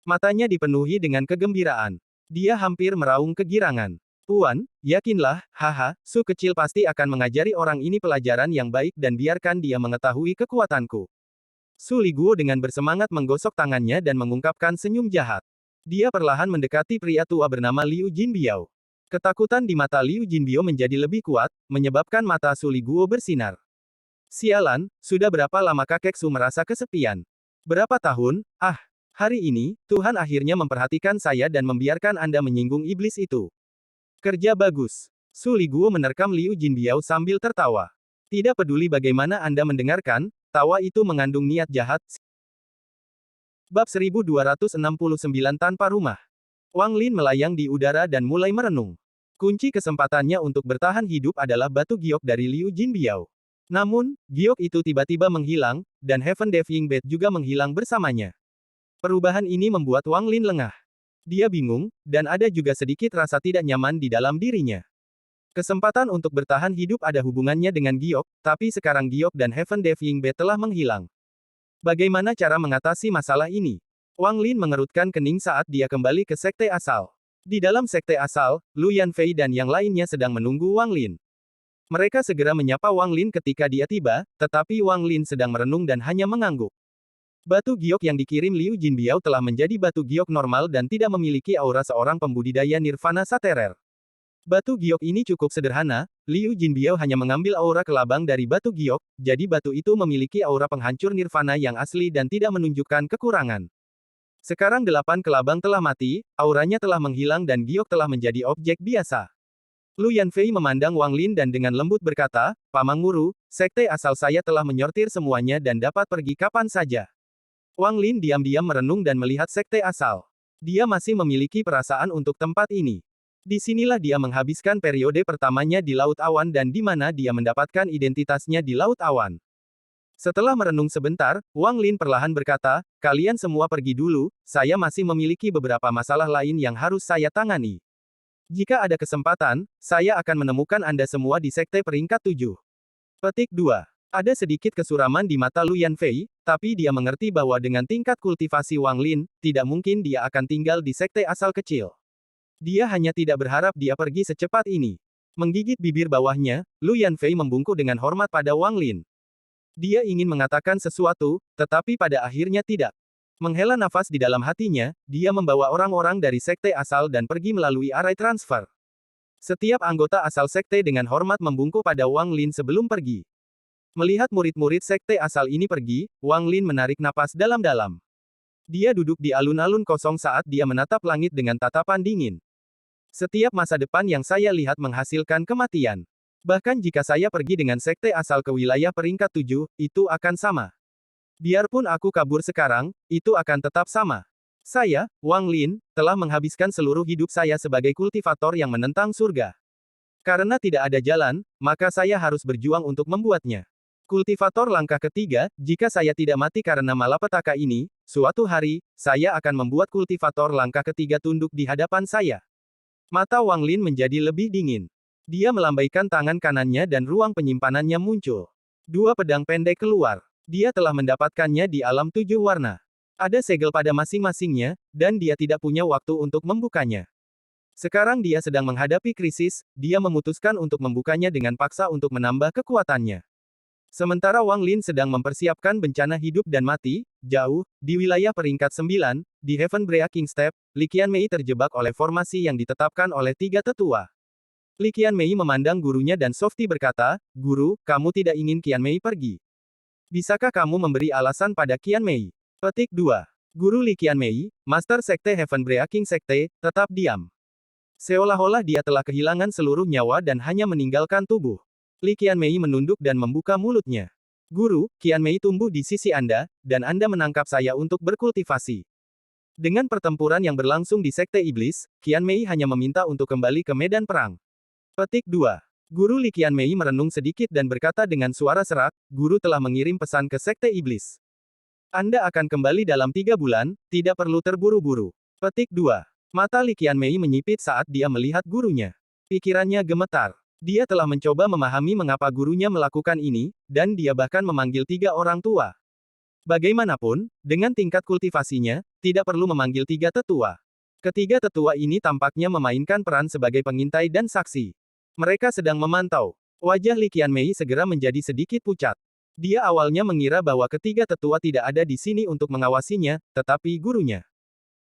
Matanya dipenuhi dengan kegembiraan. Dia hampir meraung kegirangan. Puan, yakinlah, haha, Su kecil pasti akan mengajari orang ini pelajaran yang baik dan biarkan dia mengetahui kekuatanku. Su Li Guo dengan bersemangat menggosok tangannya dan mengungkapkan senyum jahat. Dia perlahan mendekati pria tua bernama Liu Jinbiao. Ketakutan di mata Liu Jinbiao menjadi lebih kuat, menyebabkan mata Su Li Guo bersinar. Sialan, sudah berapa lama kakek Su merasa kesepian? Berapa tahun? Ah, hari ini, Tuhan akhirnya memperhatikan saya dan membiarkan Anda menyinggung iblis itu. Kerja bagus. Su Li Guo menerkam Liu Jinbiao sambil tertawa. Tidak peduli bagaimana Anda mendengarkan, tawa itu mengandung niat jahat. Bab 1269 Tanpa Rumah. Wang Lin melayang di udara dan mulai merenung. Kunci kesempatannya untuk bertahan hidup adalah batu giok dari Liu Jinbiao. Namun, giok itu tiba-tiba menghilang, dan Heaven Diving Bed juga menghilang bersamanya. Perubahan ini membuat Wang Lin lengah. Dia bingung, dan ada juga sedikit rasa tidak nyaman di dalam dirinya. Kesempatan untuk bertahan hidup ada hubungannya dengan giok, tapi sekarang giok dan Heaven Diving Bed telah menghilang. Bagaimana cara mengatasi masalah ini? Wang Lin mengerutkan kening saat dia kembali ke sekte asal. Di dalam sekte asal, Lu Yanfei dan yang lainnya sedang menunggu Wang Lin. Mereka segera menyapa Wang Lin ketika dia tiba, tetapi Wang Lin sedang merenung dan hanya mengangguk. Batu giok yang dikirim Liu Jinbiao telah menjadi batu giok normal dan tidak memiliki aura seorang pembudidaya nirvana saterer. Batu giok ini cukup sederhana, Liu Jinbiao hanya mengambil aura kelabang dari batu giok, jadi batu itu memiliki aura penghancur nirvana yang asli dan tidak menunjukkan kekurangan. Sekarang 8 kelabang telah mati, auranya telah menghilang dan giok telah menjadi objek biasa. Lu Yanfei memandang Wang Lin dan dengan lembut berkata, Paman Guru, sekte asal saya telah menyortir semuanya dan dapat pergi kapan saja. Wang Lin diam-diam merenung dan melihat sekte asal. Dia masih memiliki perasaan untuk tempat ini. Disinilah dia menghabiskan periode pertamanya di Laut Awan dan di mana dia mendapatkan identitasnya di Laut Awan. Setelah merenung sebentar, Wang Lin perlahan berkata, kalian semua pergi dulu, saya masih memiliki beberapa masalah lain yang harus saya tangani. Jika ada kesempatan, saya akan menemukan Anda semua di sekte peringkat 7. Petik 2. Ada sedikit kesuraman di mata Lu Yanfei, tapi dia mengerti bahwa dengan tingkat kultivasi Wang Lin, tidak mungkin dia akan tinggal di sekte asal kecil. Dia hanya tidak berharap dia pergi secepat ini. Menggigit bibir bawahnya, Lu Yanfei membungkuk dengan hormat pada Wang Lin. Dia ingin mengatakan sesuatu, tetapi pada akhirnya tidak. Menghela nafas di dalam hatinya, dia membawa orang-orang dari sekte asal dan pergi melalui arai transfer. Setiap anggota asal sekte dengan hormat membungkuk pada Wang Lin sebelum pergi. Melihat murid-murid sekte asal ini pergi, Wang Lin menarik napas dalam-dalam. Dia duduk di alun-alun kosong saat dia menatap langit dengan tatapan dingin. Setiap masa depan yang saya lihat menghasilkan kematian. Bahkan jika saya pergi dengan sekte asal ke wilayah peringkat 7, itu akan sama. Biarpun aku kabur sekarang, itu akan tetap sama. Saya, Wang Lin, telah menghabiskan seluruh hidup saya sebagai kultivator yang menentang surga. Karena tidak ada jalan, maka saya harus berjuang untuk membuatnya. Kultivator langkah ketiga, jika saya tidak mati karena malapetaka ini, suatu hari, saya akan membuat kultivator langkah ketiga tunduk di hadapan saya. Mata Wang Lin menjadi lebih dingin. Dia melambaikan tangan kanannya dan ruang penyimpanannya muncul. 2 pedang pendek keluar. Dia telah mendapatkannya di alam 7 warna. Ada segel pada masing-masingnya, dan dia tidak punya waktu untuk membukanya. Sekarang dia sedang menghadapi krisis, dia memutuskan untuk membukanya dengan paksa untuk menambah kekuatannya. Sementara Wang Lin sedang mempersiapkan bencana hidup dan mati, jauh, di wilayah peringkat 9, di Heaven Breaking Step, Li Qianmei terjebak oleh formasi yang ditetapkan oleh 3 tetua. Li Qianmei memandang gurunya dan Softy berkata, Guru, kamu tidak ingin Qianmei pergi. Bisakah kamu memberi alasan pada Qianmei? Petik 2. Guru Li Qianmei, Master Sekte Heaven Breaking Sekte, tetap diam. Seolah-olah dia telah kehilangan seluruh nyawa dan hanya meninggalkan tubuh. Li Qianmei menunduk dan membuka mulutnya. Guru, Qianmei tumbuh di sisi Anda, dan Anda menangkap saya untuk berkultivasi. Dengan pertempuran yang berlangsung di Sekte Iblis, Qianmei hanya meminta untuk kembali ke medan perang. Petik 2. Guru Li Qianmei merenung sedikit dan berkata dengan suara serak, Guru telah mengirim pesan ke Sekte Iblis. Anda akan kembali dalam 3 bulan, tidak perlu terburu-buru. Petik 2. Mata Li Qianmei menyipit saat dia melihat gurunya. Pikirannya gemetar. Dia telah mencoba memahami mengapa gurunya melakukan ini, dan dia bahkan memanggil 3 orang tua. Bagaimanapun, dengan tingkat kultivasinya, tidak perlu memanggil 3 tetua. Ketiga tetua ini tampaknya memainkan peran sebagai pengintai dan saksi. Mereka sedang memantau. Wajah Li Qianmei segera menjadi sedikit pucat. Dia awalnya mengira bahwa ketiga tetua tidak ada di sini untuk mengawasinya, tetapi gurunya.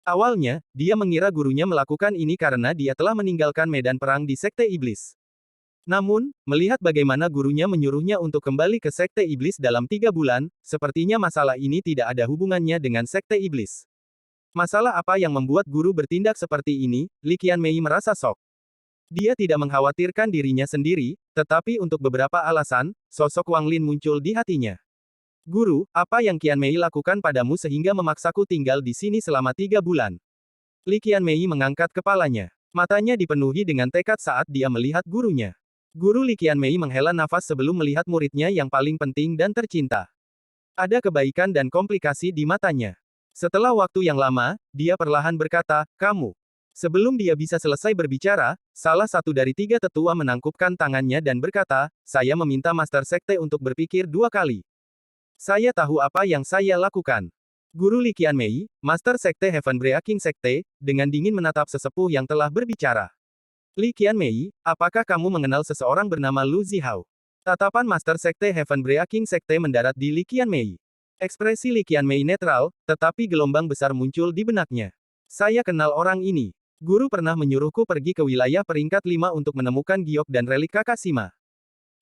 Awalnya, dia mengira gurunya melakukan ini karena dia telah meninggalkan medan perang di Sekte Iblis. Namun, melihat bagaimana gurunya menyuruhnya untuk kembali ke Sekte Iblis dalam 3 bulan, sepertinya masalah ini tidak ada hubungannya dengan Sekte Iblis. Masalah apa yang membuat guru bertindak seperti ini? Li Qianmei merasa shock. Dia tidak mengkhawatirkan dirinya sendiri, tetapi untuk beberapa alasan, sosok Wang Lin muncul di hatinya. Guru, apa yang Qianmei lakukan padamu sehingga memaksaku tinggal di sini selama 3 bulan? Li Qianmei mengangkat kepalanya. Matanya dipenuhi dengan tekad saat dia melihat gurunya. Guru Li Qianmei menghela nafas sebelum melihat muridnya yang paling penting dan tercinta. Ada kebaikan dan komplikasi di matanya. Setelah waktu yang lama, dia perlahan berkata, kamu. Sebelum dia bisa selesai berbicara, salah satu dari 3 tetua menangkupkan tangannya dan berkata, saya meminta Master Sekte untuk berpikir 2 kali. Saya tahu apa yang saya lakukan. Guru Li Qianmei, Master Sekte Heaven Breaking Sekte, dengan dingin menatap sesepuh yang telah berbicara. Li Qianmei, apakah kamu mengenal seseorang bernama Lu Zihao? Tatapan Master Sekte Heaven Breaking Sekte mendarat di Li Qianmei. Ekspresi Li Qianmei netral, tetapi gelombang besar muncul di benaknya. Saya kenal orang ini. Guru pernah menyuruhku pergi ke wilayah peringkat 5 untuk menemukan giok dan relik Kakashima.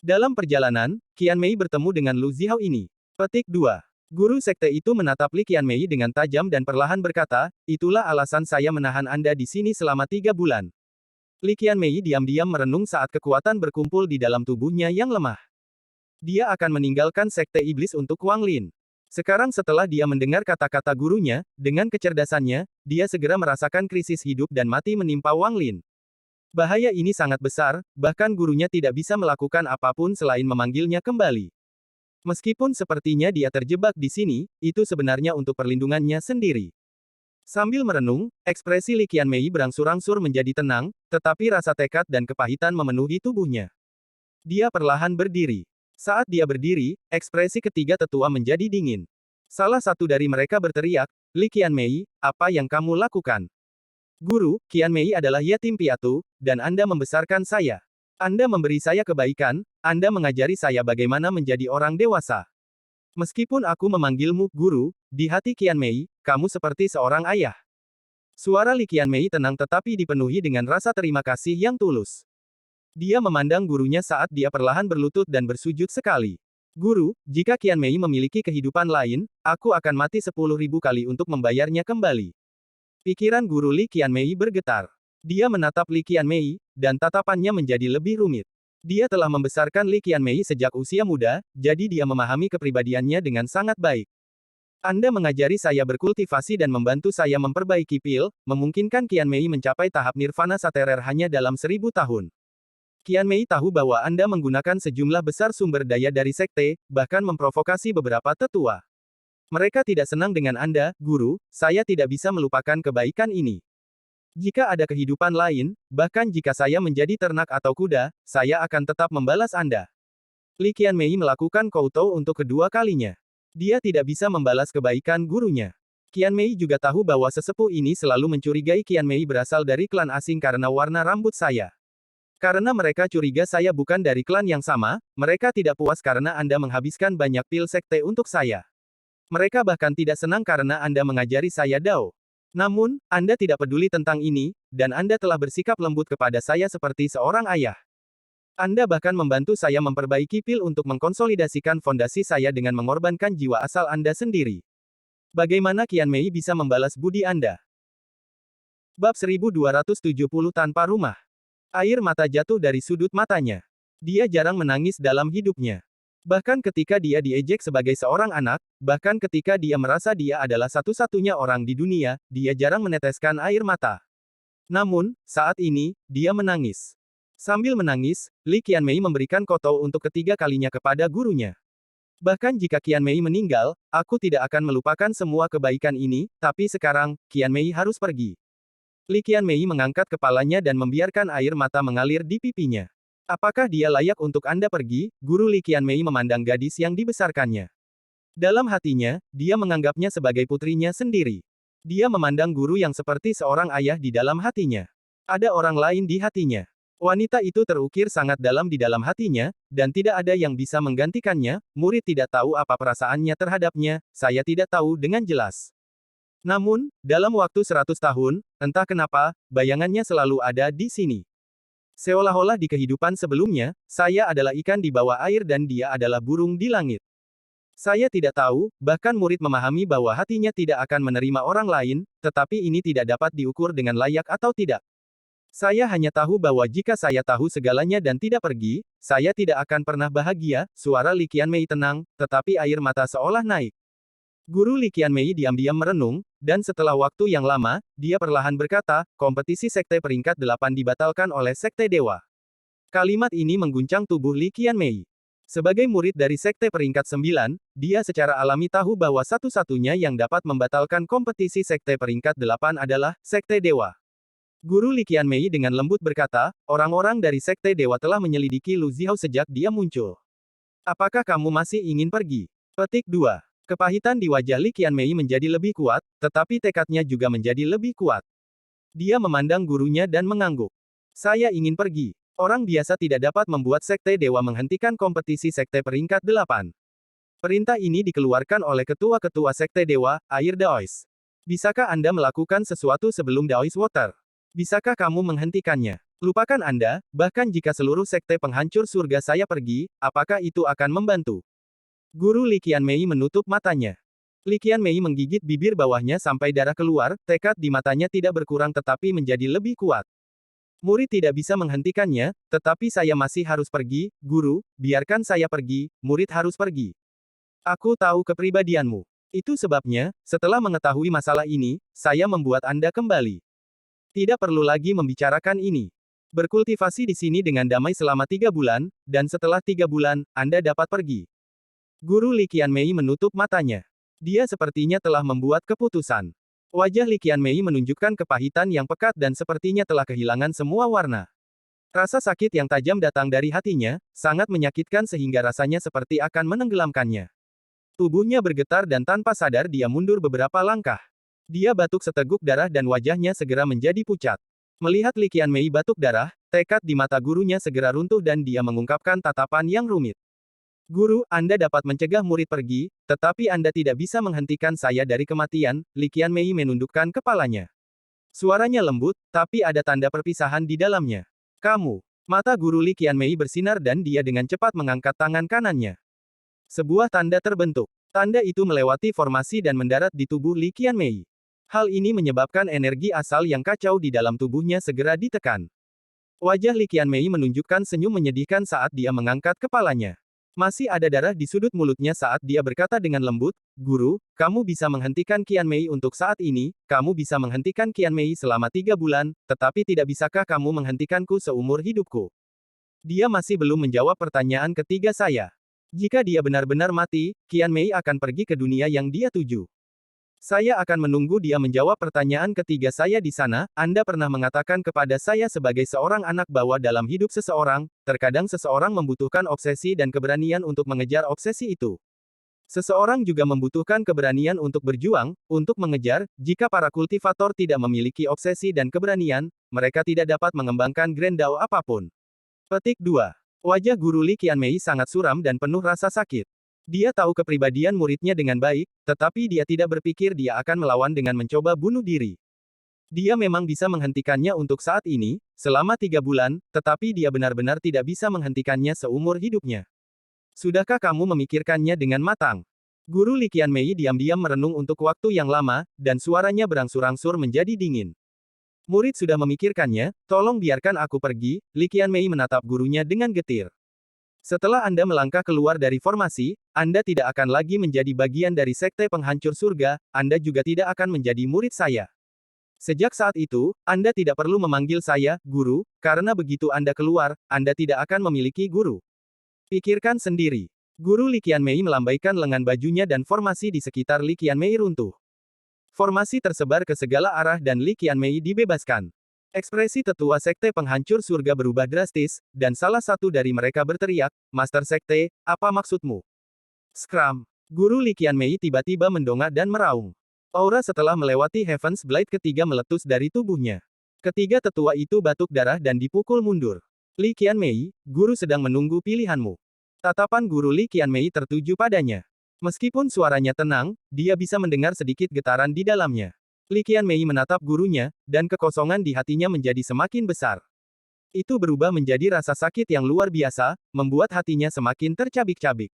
Dalam perjalanan, Qianmei bertemu dengan Lu Zihao ini. Petik 2. Guru sekte itu menatap Li Qianmei dengan tajam dan perlahan berkata, itulah alasan saya menahan Anda di sini selama 3 bulan. Li Qianmei diam-diam merenung saat kekuatan berkumpul di dalam tubuhnya yang lemah. Dia akan meninggalkan Sekte Iblis untuk Wang Lin. Sekarang setelah dia mendengar kata-kata gurunya, dengan kecerdasannya, dia segera merasakan krisis hidup dan mati menimpa Wang Lin. Bahaya ini sangat besar, bahkan gurunya tidak bisa melakukan apapun selain memanggilnya kembali. Meskipun sepertinya dia terjebak di sini, itu sebenarnya untuk perlindungannya sendiri. Sambil merenung, ekspresi Li Qianmei berangsur-angsur menjadi tenang, tetapi rasa tekad dan kepahitan memenuhi tubuhnya. Dia perlahan berdiri. Saat dia berdiri, ekspresi ketiga tetua menjadi dingin. Salah satu dari mereka berteriak, Li Qianmei, apa yang kamu lakukan? Guru, Qianmei adalah yatim piatu, dan Anda membesarkan saya. Anda memberi saya kebaikan, Anda mengajari saya bagaimana menjadi orang dewasa. Meskipun aku memanggilmu, Guru, di hati Qianmei, kamu seperti seorang ayah. Suara Li Qianmei tenang tetapi dipenuhi dengan rasa terima kasih yang tulus. Dia memandang gurunya saat dia perlahan berlutut dan bersujud sekali. Guru, jika Qianmei memiliki kehidupan lain, aku akan mati 10.000 kali untuk membayarnya kembali. Pikiran guru Li Qianmei bergetar. Dia menatap Li Qianmei, dan tatapannya menjadi lebih rumit. Dia telah membesarkan Li Qianmei sejak usia muda, jadi dia memahami kepribadiannya dengan sangat baik. Anda mengajari saya berkultivasi dan membantu saya memperbaiki pil, memungkinkan Qianmei mencapai tahap nirvana saterer hanya dalam 1000 tahun. Qianmei tahu bahwa Anda menggunakan sejumlah besar sumber daya dari sekte, bahkan memprovokasi beberapa tetua. Mereka tidak senang dengan Anda, Guru, saya tidak bisa melupakan kebaikan ini. Jika ada kehidupan lain, bahkan jika saya menjadi ternak atau kuda, saya akan tetap membalas Anda. Li Qianmei melakukan koutou untuk kedua kalinya. Dia tidak bisa membalas kebaikan gurunya. Qianmei juga tahu bahwa sesepuh ini selalu mencurigai Qianmei berasal dari klan asing karena warna rambut saya. Karena mereka curiga saya bukan dari klan yang sama, mereka tidak puas karena Anda menghabiskan banyak pil sekte untuk saya. Mereka bahkan tidak senang karena Anda mengajari saya Dao. Namun, Anda tidak peduli tentang ini, dan Anda telah bersikap lembut kepada saya seperti seorang ayah. Anda bahkan membantu saya memperbaiki pil untuk mengkonsolidasikan fondasi saya dengan mengorbankan jiwa asal Anda sendiri. Bagaimana Qian Mei bisa membalas budi Anda? Bab 1270 Tanpa Rumah. Air mata jatuh dari sudut matanya. Dia jarang menangis dalam hidupnya. Bahkan ketika dia diejek sebagai seorang anak, bahkan ketika dia merasa dia adalah satu-satunya orang di dunia, dia jarang meneteskan air mata. Namun, saat ini, dia menangis. Sambil menangis, Li Qianmei memberikan koto untuk ketiga kalinya kepada gurunya. Bahkan jika Qianmei meninggal, aku tidak akan melupakan semua kebaikan ini, tapi sekarang, Qianmei harus pergi. Li Qianmei mengangkat kepalanya dan membiarkan air mata mengalir di pipinya. Apakah dia layak untuk Anda pergi? Guru Li Qianmei memandang gadis yang dibesarkannya. Dalam hatinya, dia menganggapnya sebagai putrinya sendiri. Dia memandang guru yang seperti seorang ayah di dalam hatinya. Ada orang lain di hatinya. Wanita itu terukir sangat dalam di dalam hatinya, dan tidak ada yang bisa menggantikannya. Murid tidak tahu apa perasaannya terhadapnya, saya tidak tahu dengan jelas. Namun, dalam waktu 100 tahun, entah kenapa, bayangannya selalu ada di sini. Seolah-olah di kehidupan sebelumnya, saya adalah ikan di bawah air dan dia adalah burung di langit. Saya tidak tahu, bahkan murid memahami bahwa hatinya tidak akan menerima orang lain, tetapi ini tidak dapat diukur dengan layak atau tidak. Saya hanya tahu bahwa jika saya tahu segalanya dan tidak pergi, saya tidak akan pernah bahagia. Suara Li Qianmei tenang, tetapi air mata seolah naik. Guru Li Qianmei diam-diam merenung, dan setelah waktu yang lama, dia perlahan berkata, kompetisi sekte peringkat 8 dibatalkan oleh sekte dewa. Kalimat ini mengguncang tubuh Li Qianmei. Sebagai murid dari sekte peringkat 9, dia secara alami tahu bahwa satu-satunya yang dapat membatalkan kompetisi sekte peringkat 8 adalah sekte dewa. Guru Li Qianmei dengan lembut berkata, orang-orang dari sekte dewa telah menyelidiki Lu Zihao sejak dia muncul. Apakah kamu masih ingin pergi? Petik 2. Kepahitan di wajah Li Qianmei menjadi lebih kuat, tetapi tekadnya juga menjadi lebih kuat. Dia memandang gurunya dan mengangguk. Saya ingin pergi. Orang biasa tidak dapat membuat sekte dewa menghentikan kompetisi sekte peringkat 8. Perintah ini dikeluarkan oleh ketua-ketua sekte dewa, Air Daoist. Bisakah Anda melakukan sesuatu sebelum Daoist Water? Bisakah kamu menghentikannya? Lupakan Anda, bahkan jika seluruh sekte penghancur surga saya pergi, apakah itu akan membantu? Guru Li Qianmei menutup matanya. Li Qianmei menggigit bibir bawahnya sampai darah keluar, tekad di matanya tidak berkurang tetapi menjadi lebih kuat. Murid tidak bisa menghentikannya, tetapi saya masih harus pergi, guru, biarkan saya pergi, murid harus pergi. Aku tahu kepribadianmu. Itu sebabnya, setelah mengetahui masalah ini, saya membuat Anda kembali. Tidak perlu lagi membicarakan ini. Berkultivasi di sini dengan damai selama 3 bulan, dan setelah 3 bulan, Anda dapat pergi. Guru Li Qianmei menutup matanya. Dia sepertinya telah membuat keputusan. Wajah Li Qianmei menunjukkan kepahitan yang pekat dan sepertinya telah kehilangan semua warna. Rasa sakit yang tajam datang dari hatinya, sangat menyakitkan sehingga rasanya seperti akan menenggelamkannya. Tubuhnya bergetar dan tanpa sadar dia mundur beberapa langkah. Dia batuk seteguk darah dan wajahnya segera menjadi pucat. Melihat Li Qianmei batuk darah, tekad di mata gurunya segera runtuh dan dia mengungkapkan tatapan yang rumit. Guru, Anda dapat mencegah murid pergi, tetapi Anda tidak bisa menghentikan saya dari kematian. Li Qianmei menundukkan kepalanya. Suaranya lembut, tapi ada tanda perpisahan di dalamnya. Kamu. Mata guru Li Qianmei bersinar dan dia dengan cepat mengangkat tangan kanannya. Sebuah tanda terbentuk. Tanda itu melewati formasi dan mendarat di tubuh Li Qianmei. Hal ini menyebabkan energi asal yang kacau di dalam tubuhnya segera ditekan. Wajah Li Qianmei menunjukkan senyum menyedihkan saat dia mengangkat kepalanya. Masih ada darah di sudut mulutnya saat dia berkata dengan lembut, Guru, kamu bisa menghentikan Qianmei untuk saat ini, kamu bisa menghentikan Qianmei selama 3 bulan, tetapi tidak bisakah kamu menghentikanku seumur hidupku? Dia masih belum menjawab pertanyaan ketiga saya. Jika dia benar-benar mati, Qianmei akan pergi ke dunia yang dia tuju. Saya akan menunggu dia menjawab pertanyaan ketiga saya di sana. Anda pernah mengatakan kepada saya sebagai seorang anak bahwa dalam hidup seseorang, terkadang seseorang membutuhkan obsesi dan keberanian untuk mengejar obsesi itu. Seseorang juga membutuhkan keberanian untuk berjuang, untuk mengejar. Jika para kultivator tidak memiliki obsesi dan keberanian, mereka tidak dapat mengembangkan Grand Dao apapun. Petik 2. Wajah guru Li Qianmei sangat suram dan penuh rasa sakit. Dia tahu kepribadian muridnya dengan baik, tetapi dia tidak berpikir dia akan melawan dengan mencoba bunuh diri. Dia memang bisa menghentikannya untuk saat ini, selama 3 bulan, tetapi dia benar-benar tidak bisa menghentikannya seumur hidupnya. Sudahkah kamu memikirkannya dengan matang? Guru Li Qianmei diam-diam merenung untuk waktu yang lama, dan suaranya berangsur-angsur menjadi dingin. Murid sudah memikirkannya, tolong biarkan aku pergi, Li Qianmei menatap gurunya dengan getir. Setelah Anda melangkah keluar dari formasi, Anda tidak akan lagi menjadi bagian dari sekte penghancur surga, Anda juga tidak akan menjadi murid saya. Sejak saat itu, Anda tidak perlu memanggil saya, guru, karena begitu Anda keluar, Anda tidak akan memiliki guru. Pikirkan sendiri. Guru Li Qianmei melambaikan lengan bajunya dan formasi di sekitar Li Qianmei runtuh. Formasi tersebar ke segala arah dan Li Qianmei dibebaskan. Ekspresi tetua sekte penghancur surga berubah drastis, dan salah satu dari mereka berteriak, Master Sekte, apa maksudmu? Skram. Guru Li Qianmei tiba-tiba mendongak dan meraung. Aura setelah melewati Heaven's Blade ketiga meletus dari tubuhnya. Ketiga tetua itu batuk darah dan dipukul mundur. Li Qianmei, guru sedang menunggu pilihanmu. Tatapan guru Li Qianmei tertuju padanya. Meskipun suaranya tenang, dia bisa mendengar sedikit getaran di dalamnya. Li Qianmei menatap gurunya, dan kekosongan di hatinya menjadi semakin besar. Itu berubah menjadi rasa sakit yang luar biasa, membuat hatinya semakin tercabik-cabik.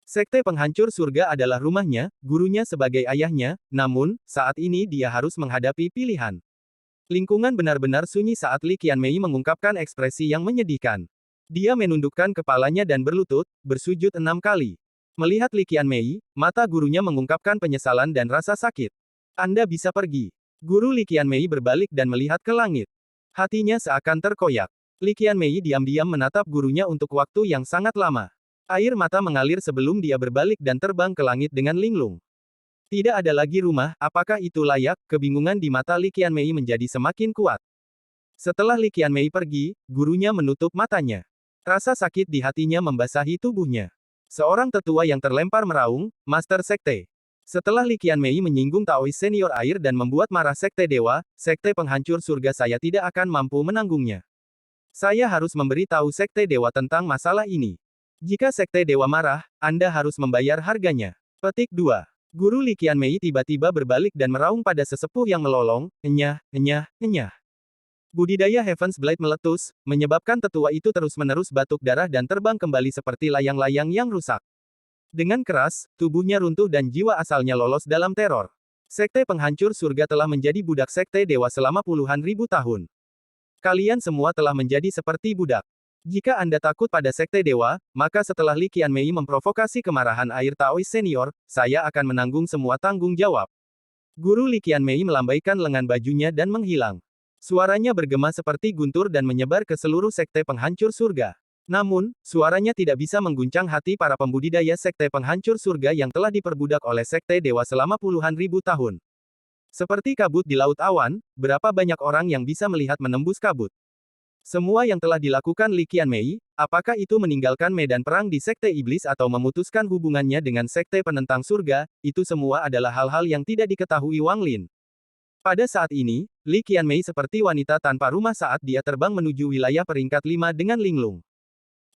Sekte penghancur surga adalah rumahnya, gurunya sebagai ayahnya, namun, saat ini dia harus menghadapi pilihan. Lingkungan benar-benar sunyi saat Li Qianmei mengungkapkan ekspresi yang menyedihkan. Dia menundukkan kepalanya dan berlutut, bersujud 6 kali. Melihat Li Qianmei, mata gurunya mengungkapkan penyesalan dan rasa sakit. Anda bisa pergi. Guru Li Qianmei berbalik dan melihat ke langit. Hatinya seakan terkoyak. Li Qianmei diam-diam menatap gurunya untuk waktu yang sangat lama. Air mata mengalir sebelum dia berbalik dan terbang ke langit dengan linglung. Tidak ada lagi rumah, apakah itu layak? Kebingungan di mata Li Qianmei menjadi semakin kuat. Setelah Li Qianmei pergi, gurunya menutup matanya. Rasa sakit di hatinya membasahi tubuhnya. Seorang tetua yang terlempar meraung, Master Sekte. Setelah Li Qianmei menyinggung Taois senior air dan membuat marah Sekte Dewa, Sekte penghancur surga saya tidak akan mampu menanggungnya. Saya harus memberitahu Sekte Dewa tentang masalah ini. Jika Sekte Dewa marah, Anda harus membayar harganya. Petik 2. Guru Li Qianmei tiba-tiba berbalik dan meraung pada sesepuh yang melolong, enyah, enyah, enyah. Budidaya Heaven's Blade meletus, menyebabkan tetua itu terus-menerus batuk darah dan terbang kembali seperti layang-layang yang rusak. Dengan keras, tubuhnya runtuh dan jiwa asalnya lolos dalam teror. Sekte penghancur surga telah menjadi budak Sekte Dewa selama puluhan ribu tahun. Kalian semua telah menjadi seperti budak. Jika Anda takut pada Sekte Dewa, maka setelah Li Qianmei memprovokasi kemarahan air Taois senior, saya akan menanggung semua tanggung jawab. Guru Li Qianmei melambaikan lengan bajunya dan menghilang. Suaranya bergema seperti guntur dan menyebar ke seluruh sekte penghancur surga. Namun, suaranya tidak bisa mengguncang hati para pembudidaya sekte penghancur surga yang telah diperbudak oleh Sekte Dewa selama puluhan ribu tahun. Seperti kabut di laut awan, berapa banyak orang yang bisa melihat menembus kabut? Semua yang telah dilakukan Li Qianmei, apakah itu meninggalkan medan perang di Sekte Iblis atau memutuskan hubungannya dengan Sekte Penentang Surga, itu semua adalah hal-hal yang tidak diketahui Wang Lin. Pada saat ini, Li Qianmei seperti wanita tanpa rumah saat dia terbang menuju wilayah peringkat 5 dengan linglung.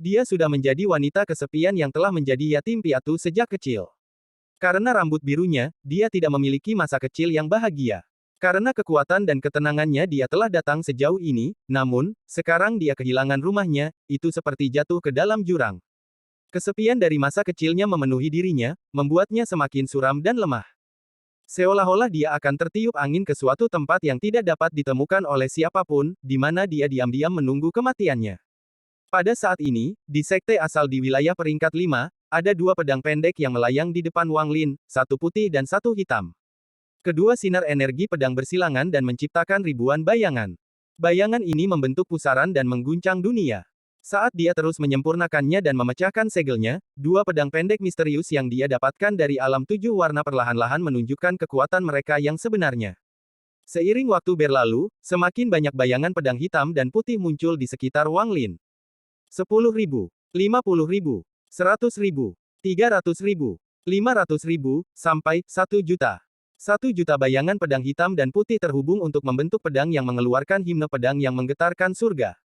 Dia sudah menjadi wanita kesepian yang telah menjadi yatim piatu sejak kecil. Karena rambut birunya, dia tidak memiliki masa kecil yang bahagia. Karena kekuatan dan ketenangannya dia telah datang sejauh ini, namun, sekarang dia kehilangan rumahnya, itu seperti jatuh ke dalam jurang. Kesepian dari masa kecilnya memenuhi dirinya, membuatnya semakin suram dan lemah. Seolah-olah dia akan tertiup angin ke suatu tempat yang tidak dapat ditemukan oleh siapapun, di mana dia diam-diam menunggu kematiannya. Pada saat ini, di sekte asal di wilayah peringkat 5, ada 2 pedang pendek yang melayang di depan Wang Lin, satu putih dan satu hitam. Kedua sinar energi pedang bersilangan dan menciptakan ribuan bayangan. Bayangan ini membentuk pusaran dan mengguncang dunia. Saat dia terus menyempurnakannya dan memecahkan segelnya, 2 pedang pendek misterius yang dia dapatkan dari alam 7 warna perlahan-lahan menunjukkan kekuatan mereka yang sebenarnya. Seiring waktu berlalu, semakin banyak bayangan pedang hitam dan putih muncul di sekitar Wang Lin. 10.000, 50.000, 100.000, 300.000, 500.000, sampai 1 juta. 1 juta bayangan pedang hitam dan putih terhubung untuk membentuk pedang yang mengeluarkan himne pedang yang menggetarkan surga.